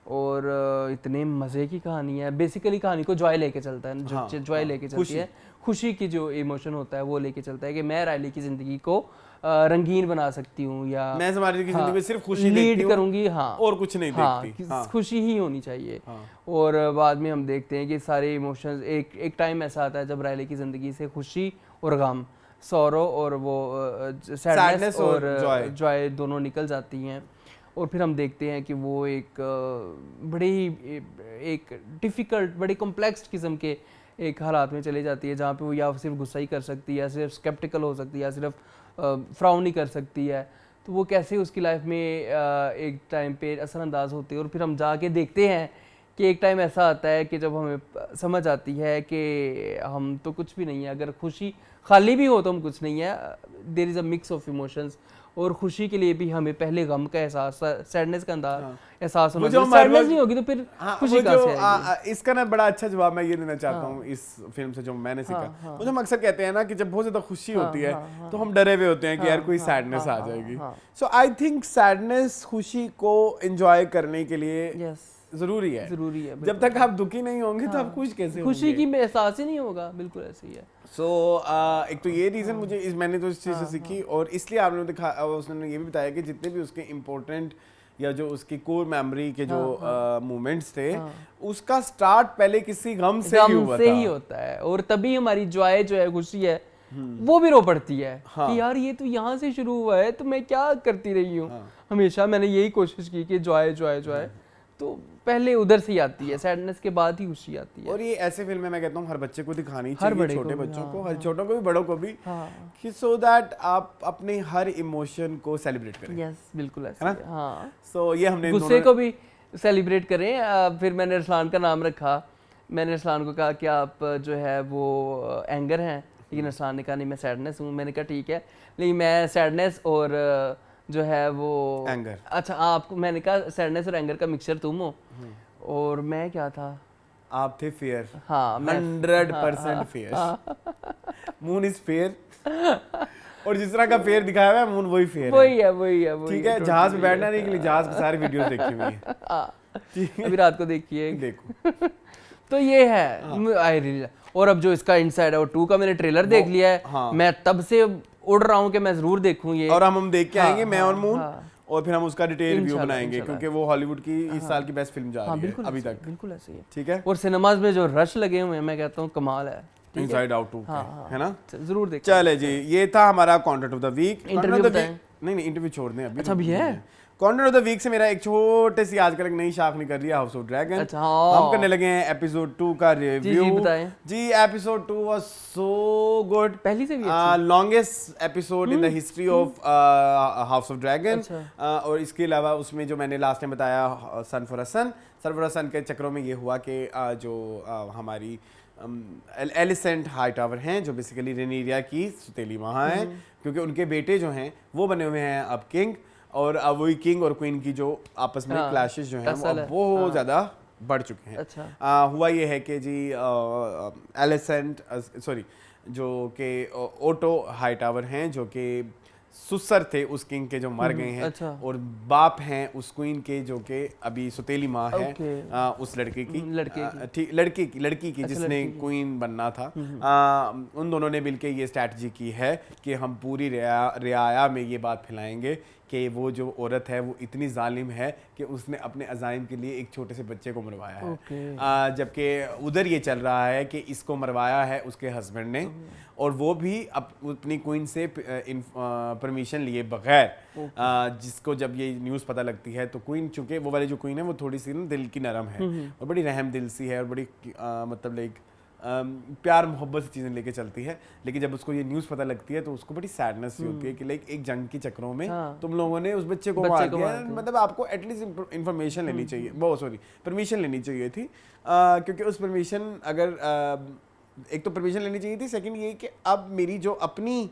और इतने मज़े की कहानी है। बेसिकली कहानी को जॉय लेके चलता है, जॉय लेके चलती है, खुशी की जो इमोशन होता है वो लेके चलता है कि मैं रायली की ज़िंदगी को रंगीन बना सकती हूँ, या मैं हमारी जिंदगी में सिर्फ खुशी लीड करूँगी, हाँ, और कुछ नहीं देखती, खुशी ही होनी चाहिए। और बाद में हम देखते हैं कि सारे इमोशंस एक टाइम ऐसा आता है जब रायली की ज़िंदगी से खुशी और गम, सौरो और वो सैडनेस और जॉय दोनों निकल जाती हैं। और फिर हम देखते हैं कि वो एक बड़ी एक डिफ़िकल्ट, बड़ी कॉम्प्लेक्स किस्म के एक हालात में चली जाती है जहाँ पे वो या सिर्फ गुस्सा ही कर सकती है, या सिर्फ स्केप्टिकल हो सकती है, या सिर्फ फ्राउन ही कर सकती है, तो वो कैसे उसकी लाइफ में एक टाइम पे असरअंदाज होती है। और फिर हम जाके देखते हैं कि एक टाइम ऐसा आता है कि जब हमें समझ आती है कि हम तो कुछ भी नहीं है, अगर खुशी खाली भी हो तो हम कुछ नहीं है, there is a mix of emotions. और खुशी के लिए भी हमें पहले गम का एहसास, सैडनेस का एहसास होना चाहिए। सैडनेस नहीं होगी तो फिर खुशी कहाँ से आएगी? इसका ना बड़ा अच्छा जवाब मैं ये देना चाहता हूँ इस फिल्म से जो मैंने सीखा। मुझे हम अक्सर कहते हैं ना कि जब बहुत ज्यादा खुशी होती है तो हम डरे हुए होते हैं कि यार कोई सैडनेस आ जाएगी। सो आई थिंक सैडनेस खुशी को एंजॉय करने के लिए जरूरी है। जब तक आप दुखी नहीं होंगे तो आप खुश कैसे होंगे? खुशी की एहसास ही नहीं होगा, बिल्कुल ऐसे ही है। एक तो ये रीजन मुझे मैंने तो इस चीज़ से सीखी, और इसलिए आपने दिखा, उसने ये भी बताया कि जितने भी उसके इम्पोर्टेंट या जो उसकी कोर मेमोरी के जो मोमेंट्स थे, उसका स्टार्ट पहले किसी गम से ही होता है, और तभी हमारी जॉय जो है, खुशी है, वो भी रो पड़ती है कि यार ये तो यहाँ से शुरू हुआ है, तो मैं क्या करती रही हूँ हमेशा। मैंने यही कोशिश की कि जॉय जॉय जॉय, तो पहले उधर से ही आती है, सैडनेस के बाद ही खुशी आती है। और ये ऐसे फिल्में मैं कहता हूँ हर बच्चे को दिखानी चाहिए, छोटे बच्चों को, हर छोटों को भी बड़ों को भी, कि सो दैट आप अपने हर इमोशन को सेलिब्रेट करें। यस, बिल्कुल ऐसे है। हाँ, सो ये हमने गुस्से को भी सेलिब्रेट करें। फिर मैंने रसलान का नाम रखा, मैंने रसलान को कहा कि आप जो है वो एंगर हैं, लेकिन रसलान ने कहा नहीं मैं सैडनेस हूँ। मैंने कहा ठीक है, लेकिन मैं सैडनेस और जो है वो एंगर, अच्छा आपको, मैंने कहा सैडनेस और एंगर का मिक्सचर तुम हो, और मैं क्या था? आप थे फेयर। हाँ, 100% फेयर। मून इज फेयर, और जिस तरह का फेयर दिखाया हुआ है मून वही फेयर है। वही है। ठीक है, जहाज में बैठना नहीं के लिए जहाज की सारी वीडियोस देखी हुई है, अभी रात को देखिए, देखो। तो ये है आई रियली। और अब जो इसका इनसाइड आउट 2 का मैंने ट्रेलर देख लिया है, मैं तब से उड़ रहा हूँ कि मैं जरूर देखूँ ये, और हम देख के आएंगे मैं और मून, और फिर हम उसका डिटेल व्यू बनाएंगे, क्योंकि वो हॉलीवुड की इस साल की बेस्ट फिल्म जा रही है अभी तक। बिल्कुल ऐसे ही है। ठीक है, और सिनेमाज में जो रश लगे हुए हैं, मैं कहता हूँ कमाल है। इनसाइड आउट 2 है ना, जरूर देखें। चले जी, ये था हमारा content of the week. Interview बताएं। नहीं इंटरव्यू छोड़ दें अभी। अच्छा अभी है कंटेंट ऑफ द वीक से मेरा एक छोटे सी आजकल एक नई शाख निकल रही है, हाउस ऑफ ड्रैगन। अच्छा, हम करने लगे हैं एपिसोड 2 का रिव्यू। जी एपिसोड 2 वाज सो गुड, पहली से भी longest episode in the history of House of Dragon. और इसके अलावा उसमें जो मैंने लास्ट टाइम बताया सन फॉर अ सन के चक्रों में ये हुआ कि जो हमारी एलिसेंट हाई टावर हैं, जो बेसिकली रेनीरिया की सुतेली माँ हैं, क्योंकि उनके बेटे जो हैं वो बने हुए हैं अब किंग, और अब वही किंग और क्वीन की जो आपस में क्लैशेस जो हैं वो बहुत ज़्यादा बढ़ चुके हैं। अच्छा। हुआ ये है कि जी एलिसेंट सॉरी जो कि ओटो हाई टावर हैं, जो कि सुसर थे उस किंग के जो मर गए हैं। अच्छा। और बाप हैं उस क्वीन के जो कि अभी सुतेली माँ है उस लड़के की लड़की की जिसने क्वीन बनना था। उन दोनों ने मिलके ये स्ट्रैटेजी की है कि हम पूरी रियाया में ये बात फैलाएंगे कि वो जो औरत है वो इतनी जालिम है कि उसने अपने अजाइम के लिए एक छोटे से बच्चे को मरवाया है। जबकि उधर ये चल रहा है कि इसको मरवाया है उसके हस्बैंड ने, और वो भी अपनी क्वीन से परमिशन लिए बगैर। जिसको जब ये न्यूज़ पता लगती है तो क्वीन, चूँकि वो वाली जो क्वीन है वो थोड़ी सी दिल की नरम है और बड़ी रहम दिल सी है, और बड़ी मतलब लाइक प्यार मोहब्बत से चीज़ें लेके चलती है। लेकिन जब उसको ये न्यूज़ पता लगती है तो उसको बड़ी सैडनेस सी होती है कि लाइक एक जंग के चक्रों में तुम लोगों ने उस बच्चे को मार दिया। मतलब आपको एटलीस्ट इन्फॉर्मेशन लेनी चाहिए, परमिशन लेनी चाहिए थी, क्योंकि उस परमिशन अगर एक तो परमिशन लेनी चाहिए थी, सेकंड ये कि अब मेरी जो अपनी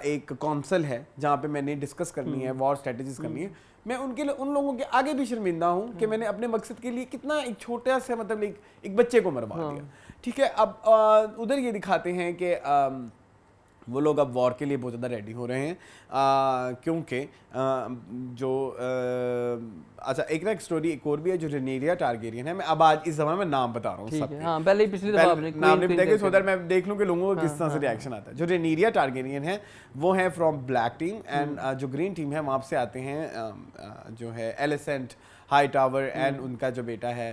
एक काउंसिल है जहाँ पे मैंने डिस्कस करनी है, वॉर स्ट्रेटजीज करनी है, मैं उन लोगों के आगे भी शर्मिंदा हूँ कि मैंने अपने मकसद के लिए कितना एक छोटा सा मतलब एक बच्चे को मरवा दिया। ठीक है, अब उधर ये दिखाते हैं कि वो लोग अब वॉर के लिए बहुत ज़्यादा रेडी हो रहे हैं, क्योंकि जो अच्छा एक स्टोरी एक और भी है जो रेनेरिया टारगेरियन है। मैं अब आज इस ज़माने में नाम बता रहा हूँ सबके। हाँ, पहले ही पिछली दफा आपने नाम नहीं बताया सो दैट मैं देख लूँ कि लोगों का किस तरह से रिएक्शन आता है। जो रेनेरिया टारगेरियन है वो है फ्रॉम ब्लैक टीम, एंड जो ग्रीन टीम है वहाँ से आते हैं जो है एलिसेंट हाई टावर एंड उनका जो बेटा है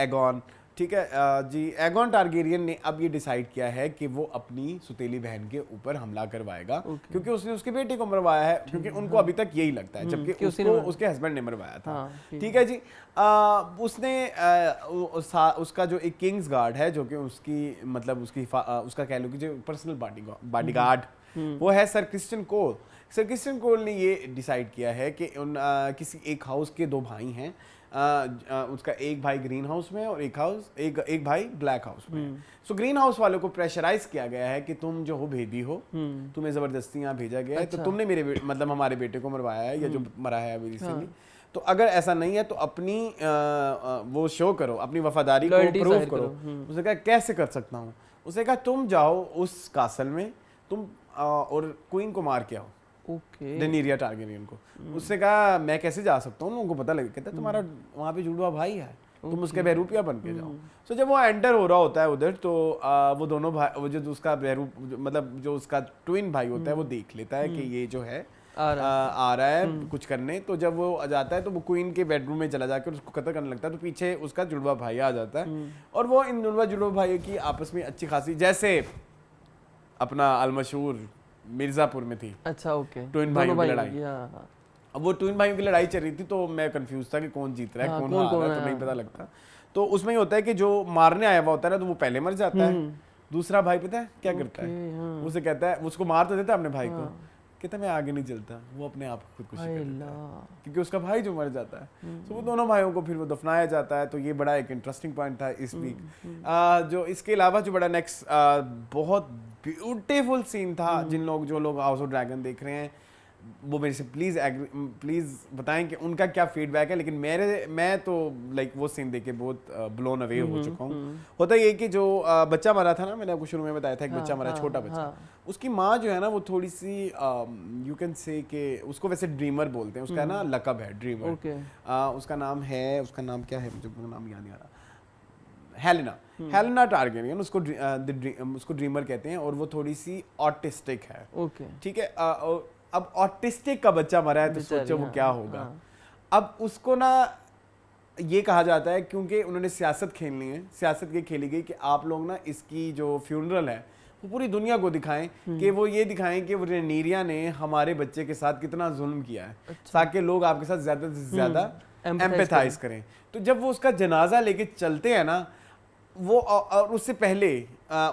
एगॉन। ठीक है जी। एगॉन टारगेरियन ने अब ये डिसाइड किया है कि वो अपनी सुतेली बहन के ऊपर हमला करवाएगा क्योंकि उसने उसके बेटे को मरवाया है, क्योंकि उनको अभी तक यही लगता है, जबकि उसको उसके हस्बैंड ने मरवाया था। ठीक है जी। उसने उसका जो एक किंग्स गार्ड है, जो कि उसकी मतलब उसका कह लो कि जो पर्सनल बॉडीगार्ड वो है सर क्रिश्चियन कोल। सर क्रिश्चियन कोल ने ये डिसाइड किया है कि किसी एक हाउस के 2 भाई हैं, उसका एक भाई ग्रीन हाउस में और एक भाई ब्लैक हाउस में। सो ग्रीन हाउस वालों को प्रेशराइज किया गया है कि तुम जो हो भेदी हो, तुम्हें जबरदस्ती यहाँ भेजा गया है, तो तुमने मतलब हमारे बेटे को मरवाया है या जो मरा है अभी रिसेंटली। तो अगर ऐसा नहीं है तो अपनी वो शो करो, अपनी वफादारी को प्रूव करो। उसने कहा कैसे कर सकता हूँ? उसने कहा तुम जाओ उस कासल में तुम और क्वीन को मार के आओ, डेनीरिया टारगेरियन को। उसने कहा मैं कैसे जा सकता हूँ? उनको पता लगे, कहता तुम्हारा वहाँ पे जुड़वा भाई है, तुम उसके बहरूपिया बन के जाओ। सो जब वो एंटर हो रहा होता है उधर, तो वो दोनों भाई, वो जो उसका बहरूप मतलब जो उसका ट्विन भाई होता है, वो देख लेता है कि ये जो है आ रहा है कुछ करने। तो जब वो आ जाता है तो वो क्वीन के बेडरूम में चला जाकर उसको कत्ल करने लगता है। तो पीछे उसका जुड़वा भाई आ जाता है और वो इन जुड़वा भाइयों की आपस में अच्छी खासी, जैसे अपना अलमशहूर मिर्जापुर में थी। अच्छा, ओके। ट्विन भाइयों की लड़ाई। अब वो ट्विन भाइयों की लड़ाई चल रही थी, तो मैं कंफ्यूज था कि कौन जीत रहा है, कौन हार रहा है, तो नहीं पता लगता। तो उसमें ये होता है कि जो मारने आया हुआ होता है ना, तो वो पहले मर जाता है। दूसरा भाई पता है क्या करता है? उसे कहता है, उसको मार तो देता है अपने भाई को, कहता मैं आगे नहीं चलता, वो अपने आप खुदकुशी कर लेता है क्योंकि उसका भाई जो मर जाता है। तो वो दोनों भाइयों को फिर वो दफनाया जाता है। तो ये बड़ा एक इंटरेस्टिंग पॉइंट था इस वीक। जो इसके अलावा जो बड़ा नेक्स्ट बहुत ब्यूटीफुल सीन था, जो लोग हाउस ऑफ ड्रैगन देख रहे हैं वो मेरे से प्लीज बताएं कि उनका क्या फीडबैक है। लेकिन मैं तो लाइक वो सीन देख के बहुत ब्लोन अवे हो चुका हूँ। होता ये कि जो बच्चा मरा था ना, मैंने आपको शुरू में बताया था, एक बच्चा मरा, छोटा बच्चा। उसकी माँ जो है ना, वो थोड़ी सी यू कैन से कि उसको वैसे ड्रीमर बोलते हैं, उसका ना लकब है ड्रीमर। उसका नाम क्या है, मुझे नाम याद नहीं आ रहा। हेलेना टारगेरियन, उसको ड्रीमर कहते हैं, और वो थोड़ी सी ऑटिस्टिक है। ठीक है। अब ऑटिस्टिक का बच्चा मरा है तो सोचो वो क्या होगा। अब उसको ना ये कहा जाता है, क्योंकि उन्होंने सियासत खेलनी है, सियासत ये खेली गई कि आप लोग ना इसकी जो फ्यूनरल है वो पूरी दुनिया को दिखाएं, कि वो ये दिखाएं कि रेनीरिया ने हमारे बच्चे के साथ कितना जुल्म किया है, ताकि लोग आपके साथ ज्यादा से ज्यादा एम्पैथाइज करें। तो जब वो उसका जनाजा लेके चलते हैं ना, वो और उससे पहले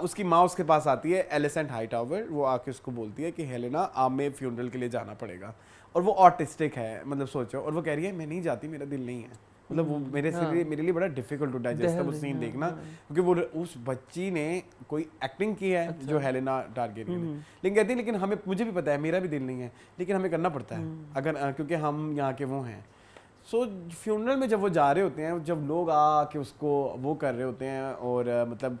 उसकी माँ उसके पास आती है, एलिसेंट हाईटावर। वो आके उसको बोलती है कि हेलेना आप में फ्यूनरल के लिए जाना पड़ेगा, और वो ऑटिस्टिक है, मतलब सोचो। और वो कह रही है मैं नहीं जाती, मेरा दिल नहीं है। मतलब वो मेरे लिए बड़ा डिफिकल्ट टू डाइजेस्ट वो सीन देखना, क्योंकि वो उस बच्ची ने कोई एक्टिंग की है जो हेलेना टारगेरियन ने, लेकिन कहती है लेकिन मुझे भी पता है मेरा भी दिल नहीं है, लेकिन हमें करना पड़ता है अगर क्योंकि हम यहाँ के वो हैं। सो फ्यूनरल में जब वो जा रहे होते हैं, जब लोग आके उसको वो कर रहे होते हैं और मतलब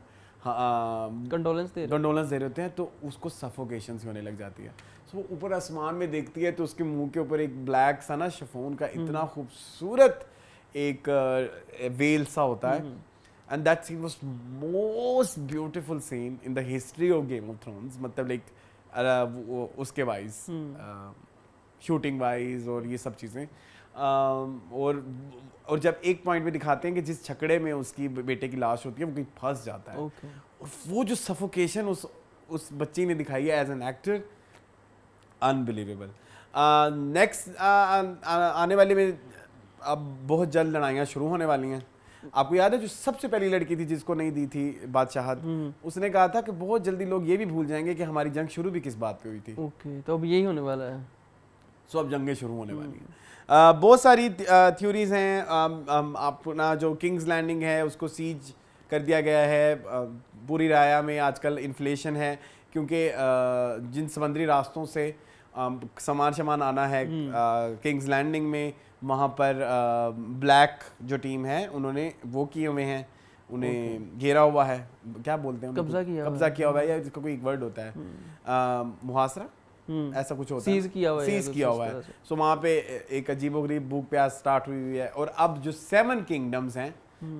कंडोलेंस दे रहे होते हैं, तो उसको सफोकेशन सी होने लग जाती है। सो वो ऊपर आसमान में देखती है, तो उसके मुंह के ऊपर एक ब्लैक सा ना शिफॉन का इतना खूबसूरत एक वेल सा होता है। And that scene was most beautiful scene in the history of Game of Thrones. मतलब लाइक उसके वाइज शूटिंग वाइज और ये सब चीज़ें। और जब एक पॉइंट में दिखाते हैं कि जिस छकड़े में उसकी बेटे की लाश होती है वो कहीं फंस जाता है। और वो जो सफोकेशन उस बच्ची ने दिखाई है as an actor, unbelievable. Next आने वाले में अब बहुत जल्द लड़ाइयाँ शुरू होने वाली हैं। आपको याद है जो सबसे पहली लड़की थी जिसको नहीं दी थी बादशाहत, उसने कहा था कि बहुत जल्दी लोग ये भी भूल जाएंगे कि हमारी जंग शुरू भी किस बात पे हुई थी। तो अब यही होने वाला है। सो अब जंगें शुरू होने वाली हैं। बहुत सारी थ्योरीज हैं। अपना जो किंग्स लैंडिंग है उसको सीज कर दिया गया है। पूरी राया में आजकल इन्फ्लेशन है, क्योंकि जिन समुद्री रास्तों से सामान आना है किंग्स लैंडिंग में, वहाँ पर ब्लैक जो टीम है उन्होंने वो किए हुए हैं, उन्हें घेरा हुआ है, क्या बोलते हैं, कब्जा किया हुआ है, या जिसका कोई एक वर्ड होता है, मुहासरा ऐसा कुछ होता है, सीज किया हुआ है। सो वहाँ पे एक अजीबोगरीब भूख प्यास स्टार्ट हुई है। और अब जो 7 किंगडम्स हैं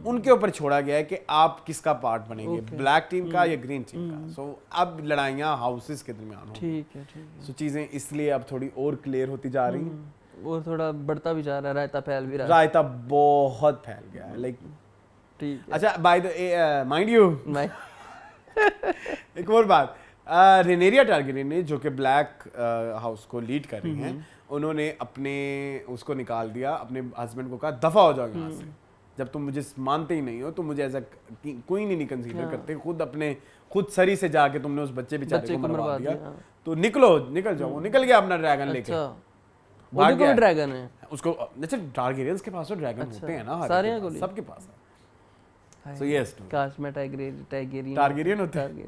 उनके ऊपर छोड़ा गया है कि आप किसका पार्ट बनेंगे, ब्लैक टीम का या ग्रीन टीम का। सो अब लड़ाइयाँ हाउसेस के दरमियान होंगी। ठीक है। सो चीज़ें इसलिए अब थोड़ी और क्लियर होती जा रही हैं, और थोड़ा बढ़ता भी जा रहा है, रायता फैल भी रहा है। रायता बहुत फैल गया है, लाइक ठीक है। अच्छा बाय द माइंड यू मैं एक और बात, रेनेरिया टारगेरियन ने जो कि ब्लैक हाउस को लीड कर रही हैं, उन्होंने अपने उसको निकाल दिया, अपने हस्बैंड को कहा दफा हो जाओ यहाँ से, जब तुम मुझे मानते ही नहीं हो, तुम मुझे ऐसा कोई नहीं कंसीडर करते, खुद सरी से जाके तुमने उस बच्चे बेचारे को मरवा दिया, तो निकल जाओ। वो निकल गया अपना ड्रैगन लेके, भाग गया। ड्रैगन है उसको, अच्छा टारगेरियंस के पास तो ड्रैगन होते हैं ना, सारे सबके पास है। So yes, काश मैं टारगेरियन होता है,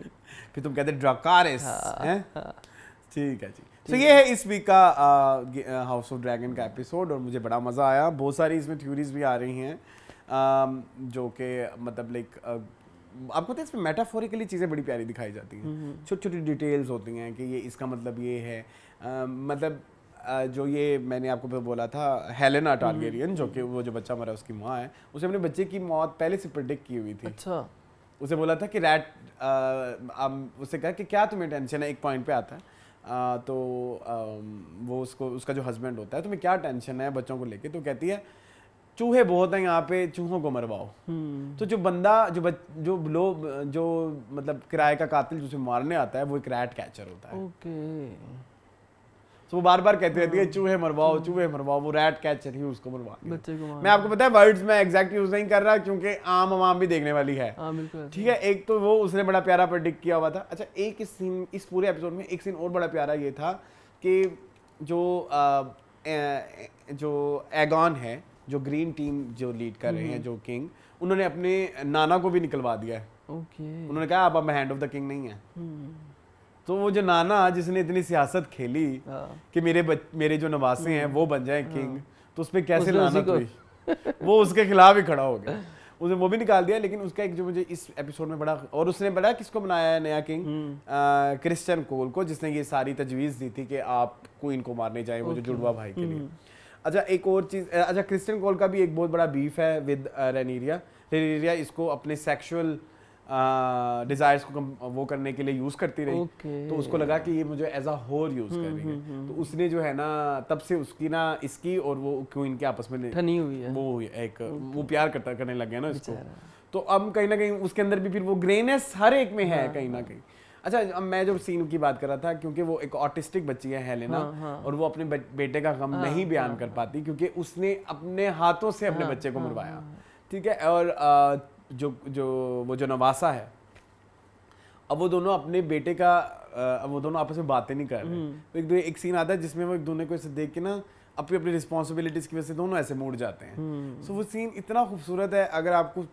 फिर तुम कहते ड्राकारिस हैं। ठीक है जी। तो ये है इस वीक का हाउस ऑफ ड्रैगन का एपिसोड, और मुझे बड़ा मज़ा आया। बहुत सारी इसमें थ्योरीज भी आ रही हैं, जो कि मतलब लाइक आपको पता है इसमें मेटाफोरिकली चीज़ें बड़ी प्यारी दिखाई जाती हैं, छोटी छोटी डिटेल्स होती हैं कि ये इसका मतलब ये है, मतलब जो ये मैंने आपको बोला था हेलेना टारगेरियन, जो कि वो जो बच्चा मरा उसकी माँ है, उसे अपने बच्चे की मौत पहले से प्रेडिक्ट की हुई थी। अच्छा। उसे बोला था कि रैट, उसे कहा कि क्या तुम्हें टेंशन है, एक पॉइंट पे आता है तो वो उसका जो हस्बैंड होता है, तुम्हें क्या टेंशन है बच्चों को लेके, तो कहती है चूहे बहुत हैं यहाँ पे, चूहों को मरवाओ। तो जो बंदा जो मतलब किराए का कातिल जिसे मारने आता है, वो एक रैट कैचर होता है। ओके। तो वो बार बार कहती रहती है चूहे मरवाओ, वो रैट कैचर ही उसको मरवा दिया। मैं आपको पता है वर्ड्स में एग्जैक्ट यूज नहीं कर रहा, क्योंकि आम आवाम भी देखने वाली है। ठीक है, एक तो वो उसने बड़ा प्यारा प्रेडिक्ट किया हुआ था। अच्छा, एक सीन इस पूरे एपिसोड में, एक सीन और बड़ा प्यारा ये था कि जो एगॉन है, जो ग्रीन टीम जो लीड कर रहे हैं, जो किंग, उन्होंने अपने नाना को भी निकलवा दिया है। उन्होंने कहा अब हैंड ऑफ द किंग नहीं है। तो वो जो नाना जिसने इतनी सियासत खेली कि मेरे जो नवासे हैं वो बन जाए किंग, तो उस पर कैसे लानत हुई, वो उसके खिलाफ ही खड़ा हो गया, उसने वो भी निकाल दिया। लेकिन उसका एक जो मुझे इस एपिसोड में बड़ा, और उसने बड़ा किसको बनाया है नया किंग, क्रिश्चियन कोल को, जिसने ये सारी तजवीज़ दी थी कि आप क्वीन को मारने जाए, वो जो जुड़वा भाई के लिए। अच्छा, एक और चीज़, अच्छा क्रिश्चियन कोल का भी एक बहुत बड़ा बीफ है विद रेनेरिया इसको अपने सेक्सुअल डिजायर्स को वो करने के लिए यूज करती रही। तो उसको लगा कि ये मुझे एज अ होर यूज कर रही है, तो उसने जो है ना तब से उसकी ना इसकी और वो क्वीन के आपस में ठनी हुई है, वो प्यार करने लग गया ना इसको। तो अब कहीं ना कहीं उसके अंदर भी फिर वो ग्रेनेस हर एक में है कहीं ना कहीं। अच्छा, अब मैं जो सीन की बात कर रहा था, क्योंकि वो एक ऑटिस्टिक बच्ची है हेलेना, और वो अपने बेटे का गम नहीं बयान कर पाती, क्योंकि उसने अपने हाथों से अपने बच्चे को मरवाया। ठीक है, और वो जो नवासा है, अब वो दोनों अपने बेटे का, अब वो दोनों आपस में बातें नहीं कर रहे। तो एक सीन आता है जिसमें वो एक दूसरे को ऐसे देख के ना अपनी रिस्पॉन्सिबिलिटीज की वजह से दोनों ऐसे मुड़ जाते हैं। सो वो सीन इतना खूबसूरत है, अगर आपको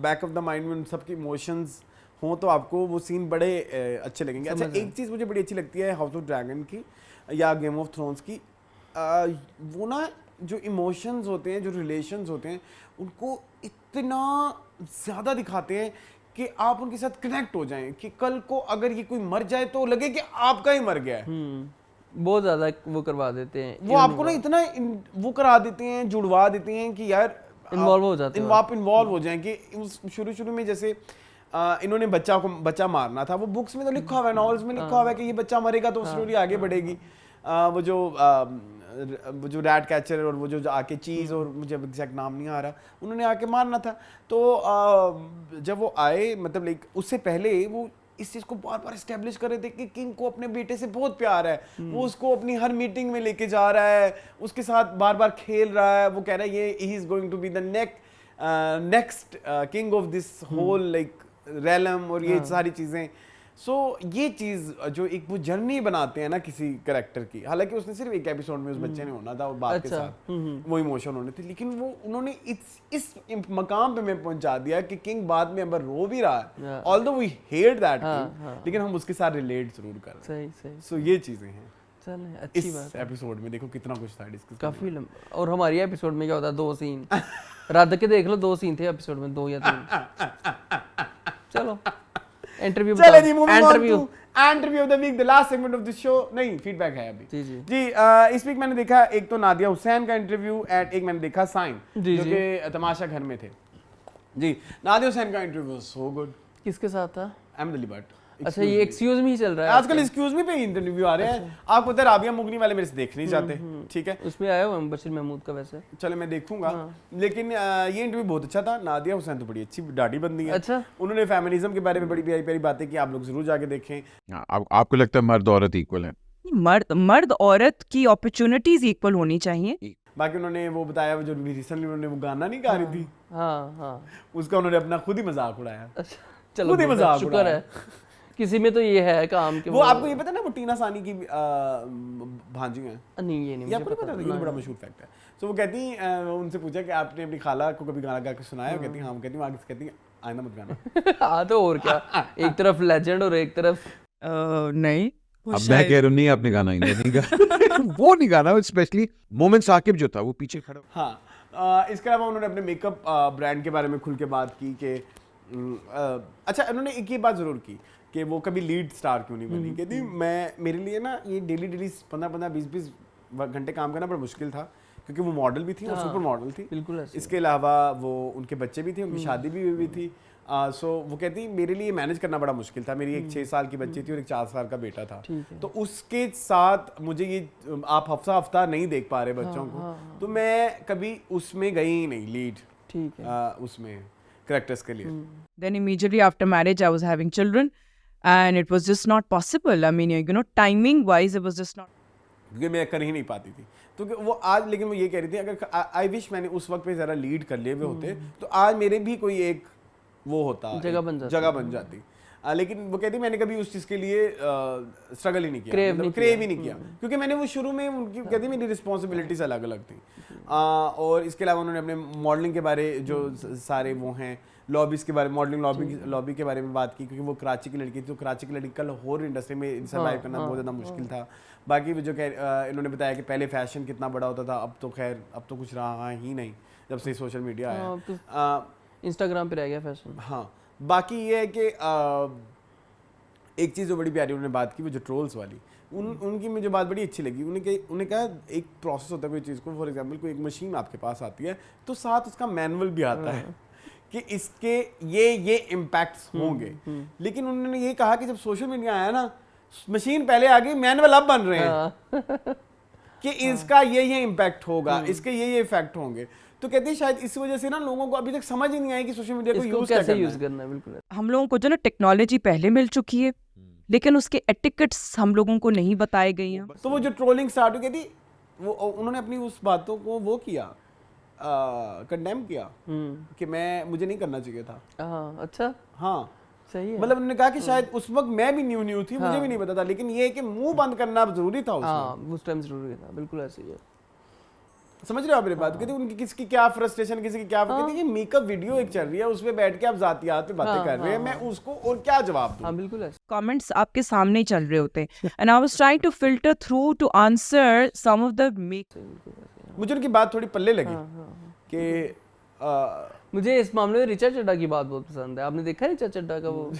बैक ऑफ द माइंड में सबके इमोशंस हों तो आपको वो सीन बड़े अच्छे लगेंगे। अच्छा, एक चीज़ मुझे बड़ी अच्छी लगती है हाउस ऑफ ड्रैगन की या गेम ऑफ थ्रोन्स की, वो ना जो इमोशंस होते हैं, जो रिलेशंस होते हैं, उनको इतना ज़्यादा दिखाते हैं कि आप उनके साथ कनेक्ट हो जाएं, कि कल को अगर ये कोई मर जाए तो लगे कि आपका ही मर गया है। बहुत ज़्यादा वो करवा देते हैं, वो आपको ना इतना वो करा देते हैं, जुड़वा देते हैं कि यार इन्वॉल्व हो जाते हैं, आप इन्वॉल्व हो जाएं। कि शुरू में जैसे इन्होंने बच्चा मारना था, वो बुक्स में तो लिखा हुआ है, नॉवेल्स में लिखा हुआ है कि ये बच्चा मरेगा तो स्टोरी आगे बढ़ेगी। वो जो रैट कैचर और वो जो आके चीज़, और मुझे एग्जैक्ट नाम नहीं आ रहा, उन्होंने आके मारना था। तो जब वो आए, मतलब लाइक उससे पहले वो इस चीज़ को बार बार एस्टेब्लिश कर रहे थे कि किंग को अपने बेटे से बहुत प्यार है, वो उसको अपनी हर मीटिंग में लेके जा रहा है, उसके साथ बार बार खेल रहा है, वो कह रहा है ये he is going to be the next king of this whole like realm, और ये सारी चीज़ें। सो ये चीज़ जो एक वो जर्नी बनाते हैं ना किसी कैरेक्टर की, हालांकि उसने सिर्फ एक एपिसोड में उस बच्चे ने होना था, और बाप के साथ वो इमोशन होने थे, लेकिन वो उन्होंने इस मकाम पे मैं पहुंचा दिया कि किंग बाद में अगर रो भी रहा है, ऑल्दो वी हेट दैट, लेकिन हम उसके साथ रिलेट जरूर कर रहे हैं। सही। सो ये चीज़ें हैं। चलें, अच्छी बात इस एपिसोड में देखो कितना कुछ था डिस्कस, काफ़ी लंबा। और हमारी एपिसोड में क्या होता है, 2 सीन रद्द के देख लो, 2 सीन थे एपिसोड में, 2 या 3। चलो interview of the week, the last segment of this show. नहीं, फीडबैक है अभी जी। इस वीक मैंने देखा एक तो नादिया हुसैन का इंटरव्यू, एंड एक मैंने देखा साइन, जो कि तमाशा घर में थे जी। नादिया हुसैन का इंटरव्यू सो गुड। किसके साथ था? अहमद अली भट्ट। अच्छा ये एक्सक्यूज मी ही चल रहा है आजकल एक्सक्यूज मी पे इंटरव्यू आ रहे हैं। आपको पता है राबिया मुगनी वाले मेरे से देख नहीं चाहते, ठीक है, उसमें आया हुआ बशीर महमूद का वैसे। चलो मैं देखूंगा, लेकिन ये इंटरव्यू बहुत अच्छा था। नादिया हुसैन तो बड़ी अच्छी डाडी बंदी है। अच्छा, उन्होंने फेमिनिज्म के बारे में बड़ी प्यारी प्यारी बातें की, आप लोग जरूर जाके देखें। आपको लगता है मर्द औरत इक्वल है? मर्द औरत की अपॉर्चुनिटीज इक्वल होनी चाहिए। बाकी उन्होंने वो बताया जो रिसेंटली उन्होंने वो गाना नहीं गा रही थी, उसका उन्होंने अपना खुद ही मजाक उड़ाया। अच्छा चलो शुक्र है किसी में तो ये है काम के। वो आपको ये पता ना वो टीना सानी की भांजी हैं? नहीं ये नहीं आपको नहीं पता, ये बड़ा मशहूर फैक्ट है। तो वो कहती हैं, उनसे पूछा कि आपने अपनी खाला को कभी गाना गा के सुनाया? कहती हैं हाँ। कहती हूँ, आगे से कहती हैं आइंदा मत गाना। हाँ तो और क्या, एक तरफ लेजेंड और एक तरफ नहीं। अब मैं कह रहा हूँ नहीं, आपने गाना नहीं गा वो नहीं गाना, स्पेशली मोमेंट साकिब जो था वो पीछे खड़ा। हाँ, इसके अलावा उन्होंने अपने मेकअप ब्रांड के बारे में खुल के बात की कि अच्छा उन्होंने एक ये बात ज़रूर की कि वो कभी लीड स्टार क्यों नहीं बनी। कहती मेरे लिए ना ये डेली 15-15 20-20 घंटे काम करना बड़ा मुश्किल था, क्योंकि वो मॉडल भी थी और सुपर मॉडल थी। बिल्कुल। इसके अलावा वो उनके बच्चे भी थे, उनकी शादी भी हुई थी। सो वो कहती मेरे लिए मैनेज करना बड़ा मुश्किल था। मेरी एक 6 साल की बच्ची थी और एक 4 साल का बेटा था, तो उसके साथ मुझे ये आप हफ्ता नहीं देख पा रहे बच्चों को, तो मैं कभी उसमें गई ही नहीं लीड, ठीक है, उसमें कैरेक्टर्स के लिए। Then immediately after marriage I was having children and it was just not possible. I mean, you know, timing wise it was just not, क्योंकि मैं कर ही नहीं पाती थी। तो वो आज, लेकिन वो ये कह रही थी अगर आई विश मैंने उस वक्त पे ज़रा लीड कर लिए हुए होते तो आज मेरे भी कोई एक वो होता, जगह बन जाती। लेकिन वो कहती मैंने कभी उस चीज़ के लिए स्ट्रगल ही नहीं किया, क्रेव ही नहीं किया, क्योंकि मैंने वो शुरू में उनकी कहती मेरी रिस्पॉन्सिबिलिटीज अलग अलग थी। और इसके अलावा उन्होंने अपने मॉडलिंग के बारे जो सारे वो हैं लॉबीज के बारे में, मॉडलिंग लॉबी के बारे में बात की, क्योंकि वो कराची की लड़की थी, तो कराची की लड़की का लाहौर इंडस्ट्री में सर्वाइव करना बहुत ज़्यादा मुश्किल था। बाकी वो जो इन्होंने बताया कि पहले फैशन कितना बड़ा होता था, अब तो खैर अब तो कुछ रहा ही नहीं जब से सोशल मीडिया आया, इंस्टाग्राम पे रह गया फैशन। हाँ, बाकी ये है कि एक चीज़ जो बड़ी प्यारी उन्होंने बात की वो जो ट्रोल्स वाली, उनकी मुझे बात बड़ी अच्छी लगी। उन्हें कहा एक प्रोसेस होता है कोई चीज़ को, फॉर एग्जांपल कोई एक मशीन आपके पास आती है तो साथ उसका मैनुअल भी आता है कि इसके ये इम्पैक्ट्स होंगे, लेकिन उन्होंने ये कहा कि जब सोशल मीडिया आया ना, मशीन पहले आ गई, मैनुअल अब बन रहे हैं कि इसका ये इम्पैक्ट होगा, इसके ये इफेक्ट होंगे। तो कहते हैं शायद इस वजह से ना लोगों को अभी तक समझ ही नहीं आई कि सोशल मीडिया को कैसे यूज करना है। बिल्कुल, हम लोगों को जो ना टेक्नोलॉजी पहले मिल चुकी है, लेकिन उसके एटिकेट्स हम लोगों को नहीं बताए गए हैं। तो वो जो ट्रोलिंग स्टार्ट हुई, कहती वो उन्होंने अपनी उस बातों को वो किया, कंडेम किया कि मुझे नहीं करना चाहिए था। अच्छा, हाँ सही है। मतलब उन्होंने कहा कि शायद उस वक्त मैं भी न्यू थी, मुझे भी नहीं पता था, लेकिन ये कि मुंह बंद करना जरूरी था उस टाइम जरूरी था। बिल्कुल ऐसे ही है, समझ रहे हो आप मेरी बात? कहते उनकी किसकी क्या फ्रस्ट्रेशन, किसी की क्या कहते हैं, मेकअप वीडियो एक चल रही है, उसमें बैठ के आप जातियात पे बातें कर रहे हैं, मैं उसको और क्या जवाब दूं? बिल्कुल ऐसे कमेंट्स आपके सामने चल रहे होते हैं and I was trying to filter through to answer some of the मुझे उनकी बात थोड़ी पल्ले लगी कि मुझे इस मामले में ऋचा चड्ढा की बात बहुत पसंद है। आपने देखा ऋचा चड्ढा का वो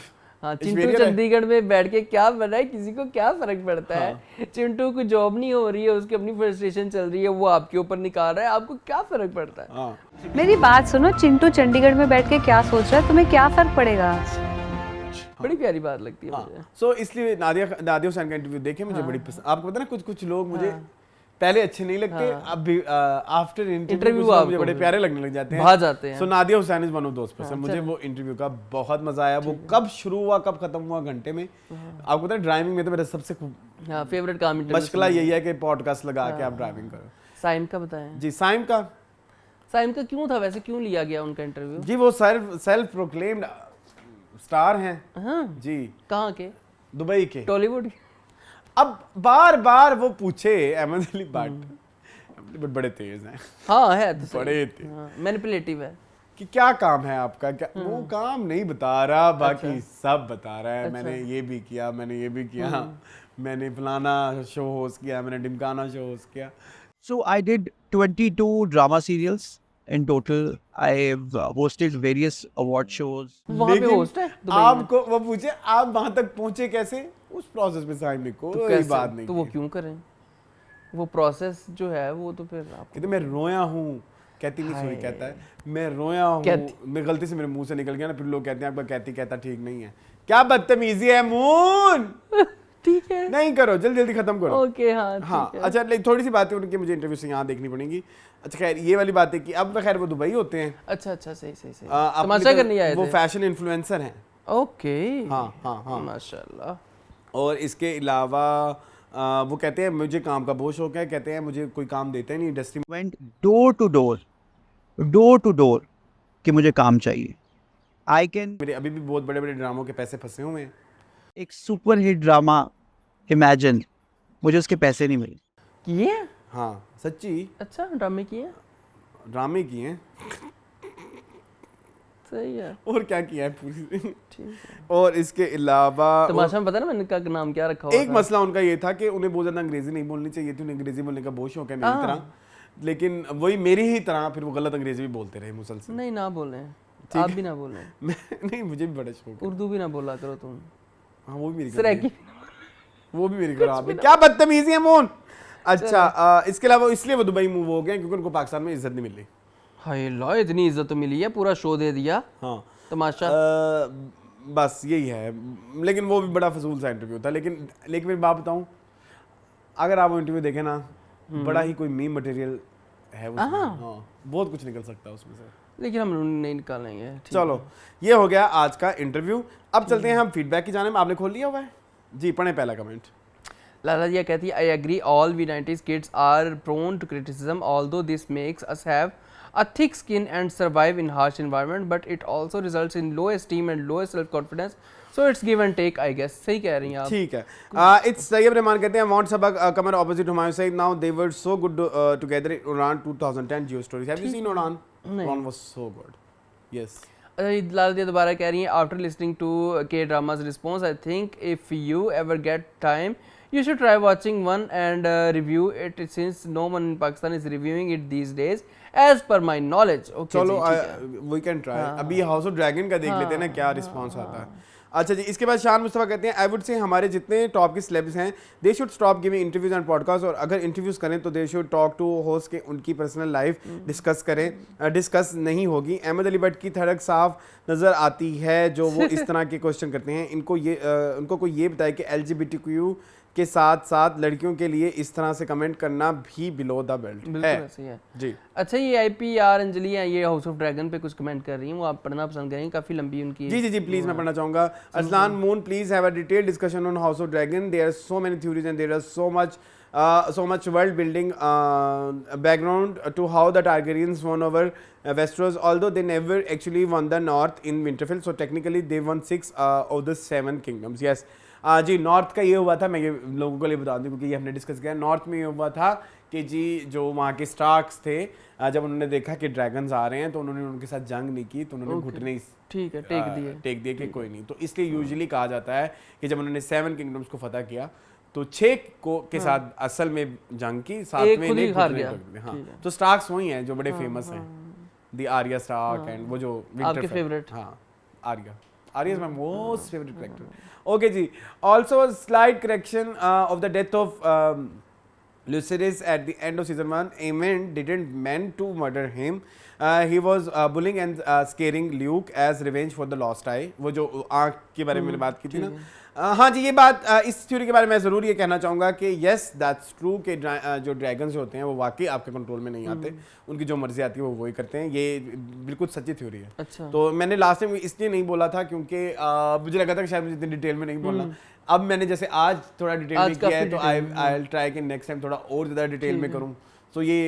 चिंटू चंडीगढ़ में बैठ के क्या कर रहा है, किसी को क्या फर्क पड़ता है? चिंटू को जॉब नहीं हो रही है, उसकी अपनी फ्रस्ट्रेशन चल रही है, वो आपके ऊपर निकाल रहा है, आपको क्या फर्क पड़ता है? मेरी बात सुनो, चिंटू चंडीगढ़ में बैठ के क्या सोच रहा है, तुम्हें क्या फर्क पड़ेगा? बड़ी प्यारी बात लगती है मुझे। सो इसलिए नादिया हुसैन का इंटरव्यू देखे मुझे बड़ी पसंद। आपको पता ना कुछ लोग मुझे पहले अच्छे नहीं लगते, अब भी आफ्टर इंटरव्यू मुझे बड़े प्यारे लगने लग जाते हैं। So Nadia Hussain is one of दोस्त पर्सन। मुझे वो इंटरव्यू का बहुत मजा आया। वो कब शुरू हुआ कब खत्म हुआ घंटे में। आपको पता है ड्राइविंग में तो मेरा सबसे फेवरेट काम मशगला यही है कि पॉडकास्ट लगा के आप ड्राइविंग करो। साइम का बताएं जी। साइम का क्यों था वैसे, क्यों लिया गया उनका इंटरव्यू? जी वो सेल्फ प्रोक्लेम्ड स्टार हैं जी। कहाँ के? दुबई के, टॉलीवुड। अब बार वो पूछे अहमद अली भट्ट बड़े तेज हैं। हाँ है तो बड़े तेज, मैनिपुलेटिव है कि क्या काम है आपका, क्या वो काम नहीं बता रहा, बाकी सब बता रहा है। मैंने ये भी किया, मैंने ये भी किया, मैंने फलाना शो होस्ट किया, मैंने ढिमकाना शो होस्ट किया। So I did 22 drama serials in total. I've hosted various award shows. वहाँ पे होस्ट है आपको वो पूछे आप वहां तक पहुंचे कैसे, उस प्रोसेस में साइम ने कोई बात नहीं। तो वो क्यों करें, वो प्रोसेस जो है वो तो फिर आपको। कहते मैं रोया हूँ, कहती नहीं सॉरी कहता है मैं रोया हूँ, मैं गलती से मेरे मुंह से निकल गया ना, फिर लोग कहते हैं आपका कहती कहता ठीक नहीं है। क्या बदतमीजी है मून। ठीक है नहीं करो, जल्दी जल्दी खत्म करो। ओके हाँ हाँ अच्छा, थोड़ी सी बातें उनकी मुझे इंटरव्यू से यहाँ देखनी पड़ेंगी। अच्छा खैर ये वाली बात है कि अब तो खैर वो दुबई होते हैं। अच्छा सही तमाशा करने आए थे। वो फैशन इन्फ्लुएंसर हैं। ओके हाँ माशाल्लाह। और इसके अलावा वो कहते हैं मुझे काम का बहुत शौक है, कहते हैं मुझे कोई काम देता ही नहीं इंडस्ट्री में। वेंट डोर टू डोर कि मुझे काम चाहिए। आई कैन, मेरे अभी भी बहुत बड़े बड़े ड्रामों के पैसे फंसे हुए हैं। एक सुपर हिट ड्रामा इमेजिन, मुझे उसके पैसे नहीं मिले। किए? हाँ सच्ची। अच्छा ड्रामे किए? ड्रामे किए हैं। सही है। और क्या किया है पूरी। ठीक है। और इसके अलावा तमाशा में पता ना मैंने का नाम क्या रखा हुआ एक मसला उनका ये था कि उन्हें बहुत ज़्यादा अंग्रेजी नहीं बोलनी चाहिए थी, उन्हें अंग्रेजी बोलने का बहुत शौक है मेरी तरह, लेकिन वही मेरी ही तरह फिर वो गलत अंग्रेजी भी बोलते रहे मुसलसल। नहीं ना बोलें, आप भी ना बोलें। नहीं मुझे भी बड़ा शौक है। उर्दू भी ना बोला करो तुम। हाँ वो भी मेरी सराकी वो भी मेरी खराब है। क्या बदतमीजी है मोन। अच्छा इसके अलावा इसलिए वो दुबई मूव हो गए क्योंकि उनको पाकिस्तान में इज्जत नहीं मिल रही। हाय ला इतनी इज्जत तो मिली है, पूरा शो दे दिया। हाँ तमाशा बस यही है, लेकिन वो भी बड़ा फजूल सा इंटरव्यू था। लेकिन मैं बात बताऊँ, अगर आप वो इंटरव्यू देखें ना, बड़ा ही कोई मीम मटेरियल है उसमें। हाँ बहुत कुछ निकल सकता है उसमें से, लेकिन हम नहीं निकालेंगे। चलो ये हो गया आज का इंटरव्यू। अब चलते हैं हम फीडबैक की जानिब। आपने खोल लिया हुआ है जी, पढ़े पहला कमेंट। लाला जी कहती है I agree all we 90s kids are prone to criticism although this makes us have a thick skin and survive in harsh environment but it also results in low esteem and low self confidence so it's give and take I guess। सही कह रही हैं आप। ठीक है। इट्स तैयब रहमान कहते हैं वांट सबक कमर ऑपोजिट हुमायूं से now they were so good together in उड़ान 2010 जियो स्टोरीज। हैव यू सीन उड़ान? उड़ान was so good. Yes. Lal ji दोबारा कह रही हैं आफ्टर लिसनिंग टू के dramas response I think if you ever get time you should try watching one and review it since no one in Pakistan is reviewing it these days as per my knowledge। okay, चलो we can try। अभी हाउस ऑफ ड्रैगन का देख लेते हैं ना क्या रिस्पांस आता है। अच्छा जी, इसके बाद शान मुस्तफा कहते हैं आई वुड से हमारे जितने टॉप के सेलेब्स हैं they should stop giving interviews and podcast, और अगर इंटरव्यूज करें तो they should talk to host के उनकी पर्सनल लाइफ डिस्कस करें। डिस्कस नहीं होगी। अहमद अली भट्ट की धड़क साफ नज़र आती है जो वो इस तरह के क्वेश्चन करते हैं। उनको कोई ये बताए कि LGBTQ के साथ साथ लड़कियों के लिए इस तरह से कमेंट करना भी बिलो द बेल्ट है। सही है जी। अच्छा ये IPR अंजलि है, ये हाउस ऑफ ड्रैगन पे कुछ कमेंट कर रही हैं, वो आप पढ़ना पसंद करेंगे, काफ़ी लंबी उनकी। जी प्लीज़ मैं पढ़ना चाहूँगा। Arsalan Moon please have a detail discussion on House of Dragon. There are so many theories and there are so much world building background to how the Targaryens won over Westeros, although they never actually won the North in Winterfell, so technically they won 6 of the 7 kingdoms। yes जी, नॉर्थ का ये हुआ था, मैं ये लोगों को लिए बता दूं क्योंकि ये हमने डिस्कस किया। नॉर्थ में ये हुआ था कि जी जो वहाँ के स्टार्क्स थे जब उन्होंने देखा कि ड्रैगन्स आ रहे हैं तो उन्होंने उनके साथ जंग नहीं की, तो उन्होंने घुटने ठीक है टेक दिए कि कोई नहीं। तो इसलिए यूजुअली कहा जाता है कि जब उन्होंने 7 किंगडम्स को फतह किया तो 6 के साथ असल में जंग की, 7 में इन्हें घुटने टोक दिए। हाँ तो स्टार्क्स वही हैं जो बड़े फेमस हैं, द आर्या स्टार्क एंड वो जो आपके फेवरेट। हाँ Arya is my most favorite character। Okay ji, also a slight correction of the death of Lucerys at the end of season 1। Aemon didn't meant to murder him। He was bullying and scaring Luke as revenge for the lost eye। वो जो आँख के बारे में मैंने बात की थी ना। हाँ जी, ये बात इस थ्योरी के बारे में ज़रूर ये कहना चाहूँगा कि येस दैट्स ट्रू कि जो ड्रैगन्स जो होते हैं वो वाकई आपके कंट्रोल में नहीं आते, उनकी जो मर्जी आती है वो वही करते हैं। ये बिल्कुल सच्ची थ्योरी है। अच्छा। तो मैंने लास्ट टाइम इसलिए नहीं बोला था क्योंकि मुझे लगा था कि शायद मुझे इतनी डिटेल में नहीं बोलना। अब मैंने जैसे आज थोड़ा डिटेल में किया है तो आई विल ट्राई कि नेक्स्ट टाइम थोड़ा और ज़्यादा डिटेल में करूँ, तो ये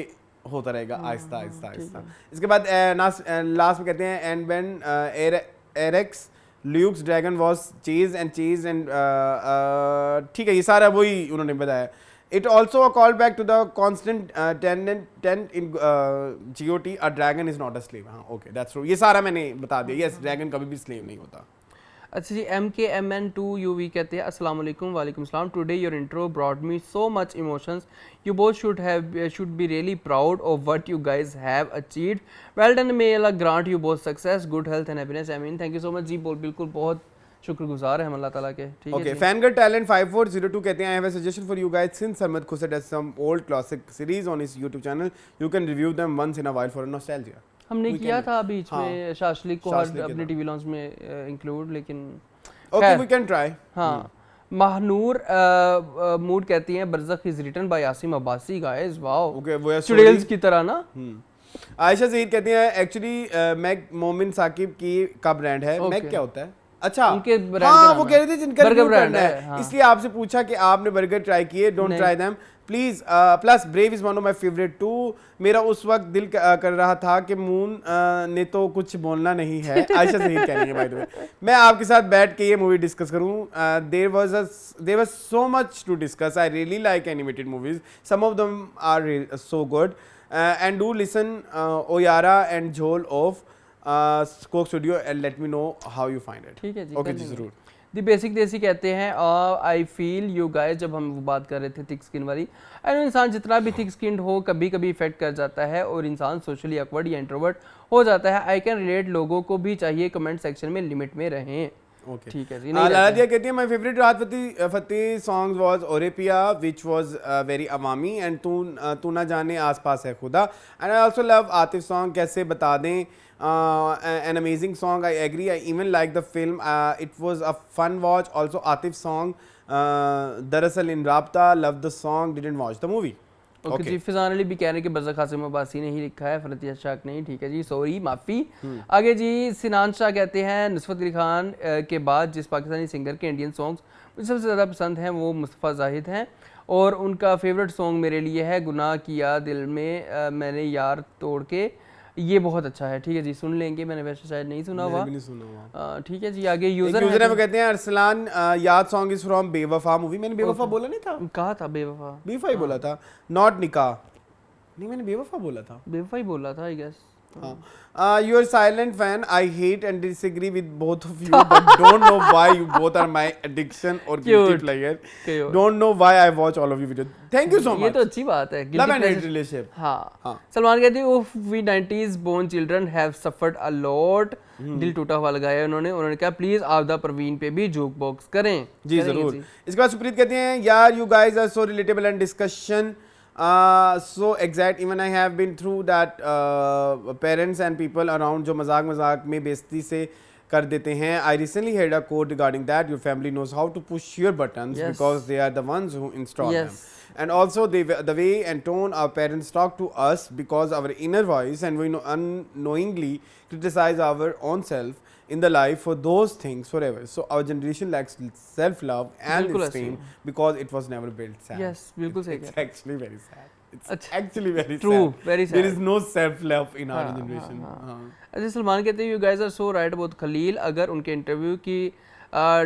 होता रहेगा आहिस्ता आहिस्ता। इसके बाद लास्ट में कहते हैं and when एरेक्स Luke's dragon was chased and ठीक है, ये सारा वही उन्होंने बताया। It also a call back to the constant tenet in GOT, a dragon is not a slave। हाँ ओके दैट्स ट्रू, ये सारा मैंने बता दिया। यस ड्रैगन कभी भी स्लेव नहीं होता। अच्छा जी, MKMN2UV कहते हैं अस्सलाम वालेकुम। वालेकुम सलाम। Today your intro brought me so much emotions. You both should be really proud of what you guys have achieved. Well done, may Allah grant you both success, good health and happiness. I mean thank you so much जी, बिल्कुल बहुत शुक्रगुजार है हम अल्लाह ताला के। ठीक है। ओके, फैनगर्ल टैलेंट 5402 कहते हैं आई have a suggestion for you guys since Ahmed Khusad has some old classic series on his YouTube channel, you can review them once in a while for a nostalgia। हमने किया था बीच में शाशलिक को अपने टीवी लॉन्च में इंक्लूड, लेकिन Okay, we can try. हाँ महानूर मूड कहती हैं Barzakh is written by Yasim Abbasi guys wow Okay, वो है चुड़ैल्स की तरह ना आयशा ज़हीर कहती हैं एक्चुअली मैक मोमिन साकिब का ब्रांड है। मैक क्या होता है? अच्छा उनके ब्रांड हाँ वो कह रहे थे जिनका बर्गर review ब्रांड करना है, हाँ। इसलिए आपसे पूछा कि आपने बर्गर ट्राई किए। Don't try them please. Plus brave is one of my favourite too. मेरा उस वक्त दिल कर रहा था कि मून ने तो कुछ बोलना नहीं है। आयशा ज़हीर कह रही है बाय द वे मैं आपके साथ बैठ के ये मूवी डिस्कस करूं। There was so much to discuss. I really like animated movies, some of them are so good and do listen Oyaara and Jhol of Coke Studio and let me know how you find it. ठीक है जी ओके जी जरूर। दी बेसिक देसी कहते हैं आई फील यू गाइस जब हम वो बात कर रहे थे थिक स्किन वाली। आई नो इंसान जितना भी थिक स्किन हो कभी कभी इफेक्ट कर जाता है और इंसान सोशली ऑकवर्ड या इंट्रोवर्ट हो जाता है। I can relate. लोगों को भी चाहिए कमेंट सेक्शन में लिमिट में रहें। Okay. ठीक है जी। लाला दिया कहती है my favourite Rahat Fateh song was O Re Piya which was very अवामी एंड तू ना जाने आसपास है खुदा and I also love Atif song कैसे बता दें an amazing song. I agree. I even like the film. It was a fun watch. Also Atif song Darasal in Rabta, love the song, didn't watch the movie. Okay जी। फिजान अली भी कह रहे हैं कि बरज़ख हासिम अब्बासी ने ही लिखा है, फरतिया शाक नहीं। ठीक है जी सॉरी माफ़ी। आगे जी सिनान शाह कहते हैं नुसरत अली खान के बाद जिस पाकिस्तानी सिंगर के इंडियन सॉन्ग्स मुझे सबसे ज़्यादा पसंद हैं वो मुस्तफ़ा जाहिद हैं और उनका फेवरेट सॉन्ग मेरे लिए है गुनाह किया दिल में मैंने यार तोड़ के। ये बहुत अच्छा है। ठीक है जी सुन लेंगे। मैंने वैसे शायद नहीं सुना हुआ। ठीक है जी। आगे यूजर है वो कहते हैं अरसलान याद सॉन्ग इज फ्रॉम बेवफा मूवी। मैंने बेवफा बोला नहीं था? कहा था बेवफा। बेवफा ही बोला था। नॉट निकाह नहीं मैंने बेवफा बोला था। बेवफा ही बोला था I guess. You are silent fan. I hate and disagree with both of you, but don't know why you both are my addiction or guilty pleasure. Don't know why I watch all of you videos. Thank you so much. ये तो अच्छी बात है। Love and hate relationship. हाँ। सलमान कहते हैं "Oof, we 90s born children have suffered a lot." दिल टूटा हुआ लगाया उन्होंने कहा प्लीज आपदा परवीन पे भी जोक बॉक्स करें। जी जरूर। इसके बाद सुप्रीत कहते हैं यार you guys are so relatable and discussion. So exact. Even I have been through that. Parents and people around जो मजाक में बेइज्जती से कर देते हैं. I recently heard a quote regarding that. Your family knows how to push your buttons because they are the ones who install them. And also the way and tone our parents talk to us because our inner voice and we unknowingly criticize our own self in the life for those things forever. So our generation lacks self-love and esteem because it was never built. Sad. Yes, बिल्कुल सही It's actually very sad. It's actually very true, sad. very sad. There is no self-love in our generation. अच्छा सलमान कहते हैं you guys are so right about Khalil. अगर उनके इंटरव्यू की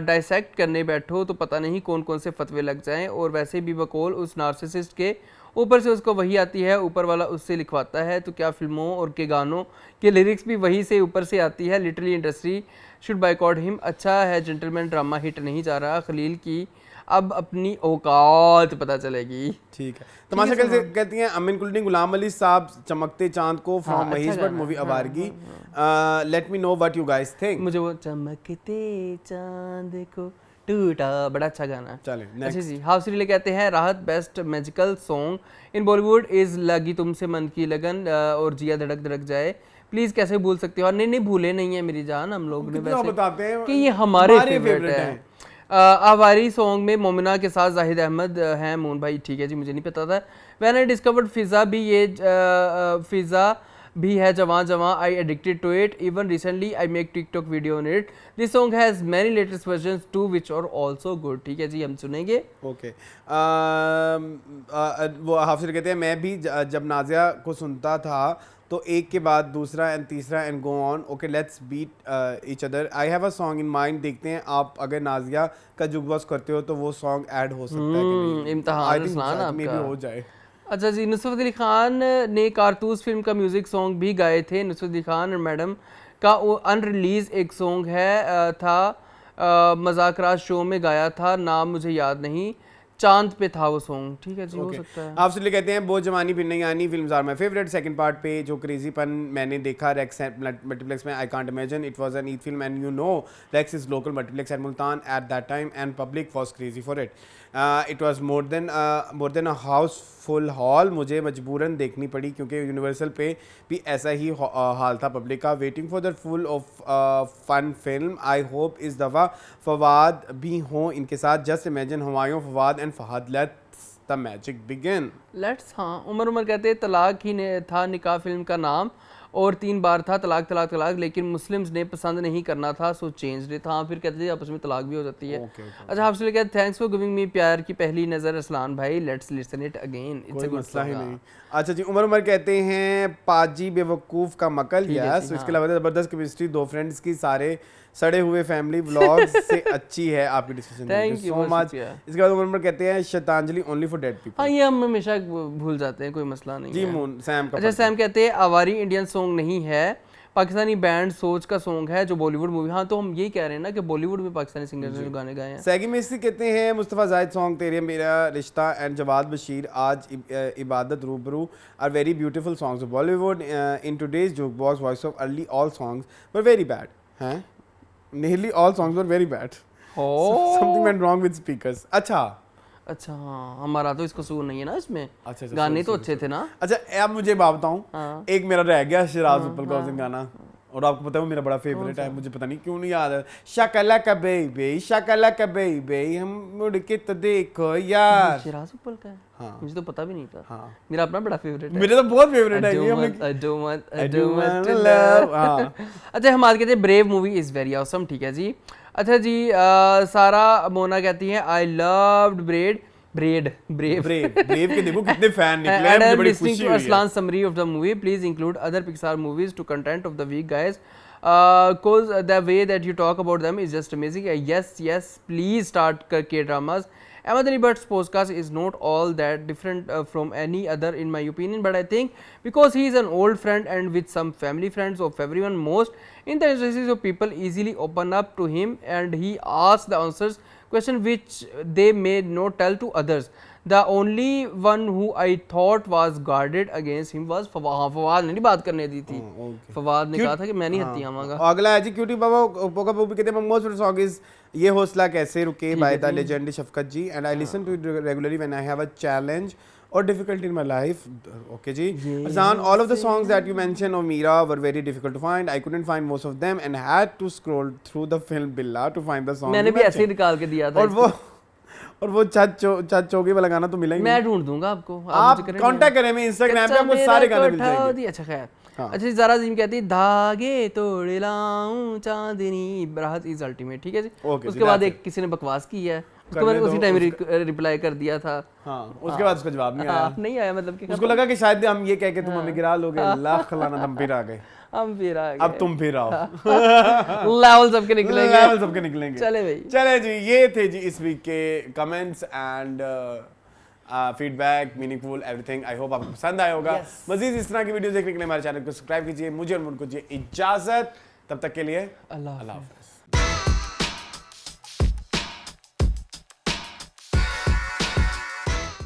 डाइसेक्ट करने बैठो तो पता नहीं कौन कौन से फतवे लग जाएं और वैसे भी बकौल उस नार्सिसिस्ट के ऊपर से उसको वही आती है ऊपर वाला उससे लिखवाता है तो क्या फिल्मों और के गानों के लिरिक्स भी वही से ऊपर से आती है। Literally industry should boycott him. अच्छा है जेंटलमैन ड्रामा हिट नहीं जा रहा। खलील की अब अपनी औकात पता चलेगी। ठीक है। तमाशा कहती हैं अमीन कुलनी गुलाम अली साहब चमकते चांद को from Mahesh Bhatt movie Awargi. Let me know what you guys think. मुझे वो चमकते चांद को टूटा बड़ा अच्छा गाना। चलें अच्छा जी। हाउसरीले कहते हैं राहत best magical song in Bollywood is लगी तुमसे मन की लगन और जिया धड़क धड़क जाए। प्लीज कैसे भूल सकते हो। और नहीं भूले नहीं है मेरी जान हम लोग ने वैसे बताते हैं कि ये हमारे फेवरेट है। आवारी सॉन्ग में मोमिना के साथ जाहिद अहमद हैं मून भाई। ठीक है जी मुझे नहीं पता था। व्हेन आई डिस्कवर्ड फिज़ा भी ये फिज़ा भी है जवां जवां I addicted to it even recently I make TikTok video on it this song has many latest versions too which are also good. ठीक है जी हम सुनेंगे। ओके वो हाफिज कहते हैं मैं भी जब नाजिया को सुनता था तो एक के बाद दूसरा एंड तीसरा and go on. Okay let's beat each other. I have a song in mind. देखते हैं आप अगर नाजिया का जुगबॉक्स करते हो तो वो सॉन्ग ऐड हो सकता है कि नहीं। इम्तिहान में भी हो जाए। अच्छा जी। नुसरत अली खान ने कारतूस फिल्म का म्यूज़िक सॉन्ग भी गाए थे। नुसरत अली खान और मैडम का वो अनरिलीज एक सॉन्ग है था मजाकरात शो में गाया था नाम मुझे याद नहीं। चांद पे था वो सॉन्ग, ठीक है जी, हो सकता है। आप सुन कहते हैं वो जवानी Phir Nahi Ani films are my favourite. Second part पे जो क्रेजीपन मैंने देखा रेक्स मल्टीप्लेक्स में, I can't imagine it was an Eid film and you know Rex is local multiplex at Multan at that time and public was crazy for it. It was more than a house full hall. मुझे मजबूरन देखनी पड़ी क्योंकि यूनिवर्सल पे भी ऐसा ही हाल था पब्लिक का। Waiting for the full of fun film. I hope इस दफ़ा फवाद भी हों इनके साथ। Just imagine Humayun, Fawad and Fahad, let's the magic begin. Let's, हाँ। उमर कहते हैं तलाक ही था निकाह फिल्म का नाम और 3 बार था तलाक तलाक तलाक, लेकिन मुस्लिम्स ने पसंद नहीं करना था सो चेंज इट। हाँ, फिर कहते थे आपस में तलाक भी हो जाती है। अच्छा, आपसे कहते थैंक्स फॉर गिविंग मी प्यार की पहली नज़र अरसलान भाई, let's listen it again, it's a good मसला ही नहीं। अच्छा जी, उमर कहते हैं पाजी बेवकूफ़ का मकल, यस। इसके अलावा ज़बरदस्त केमिस्ट्री 2 फ्रेंड्स की सारे सड़े हुए फैमिली व्लॉग्स से अच्छी है आपकी discussion. Thank you so much. इसके बाद उमर कहते हैं श्रद्धांजलि ओनली फॉर डेड पीपल। हाँ, ये हम हमेशा भूल जाते हैं, कोई मसला नहीं जी। है। सैम का अच्छा, सैम कहते हैं आवारी इंडियन सॉन्ग नहीं है, पाकिस्तानी बैंड सोच का सॉन्ग है जो बॉलीवुड मूवी। हाँ, तो हम यही कह रहे हैं ना कि बॉलीवुड में पाकिस्तानी सिंगर्स ने जो गाने गाए हैं। सैगी मिस्त्री कहते हैं मुस्तफ़ा जाहिद सॉन्ग तेरे मेरा रिश्ता and Jawad Bashir Aaj Ibadat Roobaroo are very beautiful songs of Bollywood. In today's jukebox voice of early all songs were very bad हैं, nearly all songs were very bad. Something went wrong with speakers. अच्छा, हाँ, हमारा तो इसको कसूर नहीं है ना इसमें। अच्छा, गाने तो अच्छे थे ना। अच्छा, अब मुझे बात बताऊं, एक मेरा रह गया शिराज उप्पल का गाना, और आपको पता है वो मेरा बड़ा फेवरेट है, मुझे पता नहीं क्यों नहीं याद है। शकला का बेबी हम मुड़ के तो देखो यार। शिराज उप्पल का है? हाँ, मुझे तो पता भी नहीं था। हाँ, मेरा अपना बड़ा फेवरेट है। मेरे तो बहुत फेवरेट है ये। I don't want to love। हाँ। अच्छा, हम आज कहते हैं brave movie is very awesome, ठीक है जी। अच्छा जी, सारा मोना कहती है आई लव्ड ब्रेव के देखो कितने फैन निकले, मुझे बड़ी खुशी हुई है। Arslan summary of the movie, please include other Pixar movies to content of the week guys, cause the way that you talk about them is just amazing। Yes, please start K-dramas। Ahmad Ali Bhatt's podcast is not all that different from any other in my opinion, but I think because he is an old friend and with some family friends of everyone, most in the instances of people easily open up to him and he asks the answers question which they may not tell to others। The only one who I thought was guarded against him was Fawad ने नहीं बात करने दी थी। फवाद ने कहा था कि मैं नहीं हत्ती आवांगा। अगला है जी क्यूटी बाबा पोका पोपी कहते हैं मोस्ट सॉन्ग इज ये हौसला कैसे रुके by the legendary Shafqat ji and I listen to it regularly when I have a challenge or difficult in my life। Okay ji, Azan, all of the songs that you mentioned of Meera were very difficult to find. I couldn't find most of them and had to scroll through the film Billa to find the song। मैंने भी ऐसे ही निकाल के दिया था। और वो छत चौकी वाला गाना तो मिला ही नहीं। मैं ढूंढ दूंगा आपको, आप कांटेक्ट करें, मैं इंस्टाग्राम पे आपको सारे गाने मिल जाएंगे। अच्छा, खैर। अच्छा, ज़रा जिम कहती है धागे तोड़ लाऊं चांदनी राहत इज अल्टीमेट, ठीक है जी। उसके बाद एक किसी ने बकवास की है, उसके बाद उसी टाइम रिप्लाई कर दिया था। हाँ, उसके बाद उसका जवाब नहीं आया। नहीं आया, मतलब कि उसको लगा कि शायद हम ये कह के तुम हमें गिरा लोगे। अल्लाह खलाना, हम फिर आ गए। हम फिर आ गए, अब तुम फिर आओ। लेवल सबके निकलेंगे। चले भाई, चले जी, ये थे जी इस वीक के comments and feedback, meaningful everything. I hope आपको पसंद आया होगा। मजीद इस तरह की वीडियो देखने के लिए हमारे चैनल को सब्सक्राइब कीजिए। मुझे और मुझे इजाजत, तब तक के लिए अल्लाह हाफ़िज़।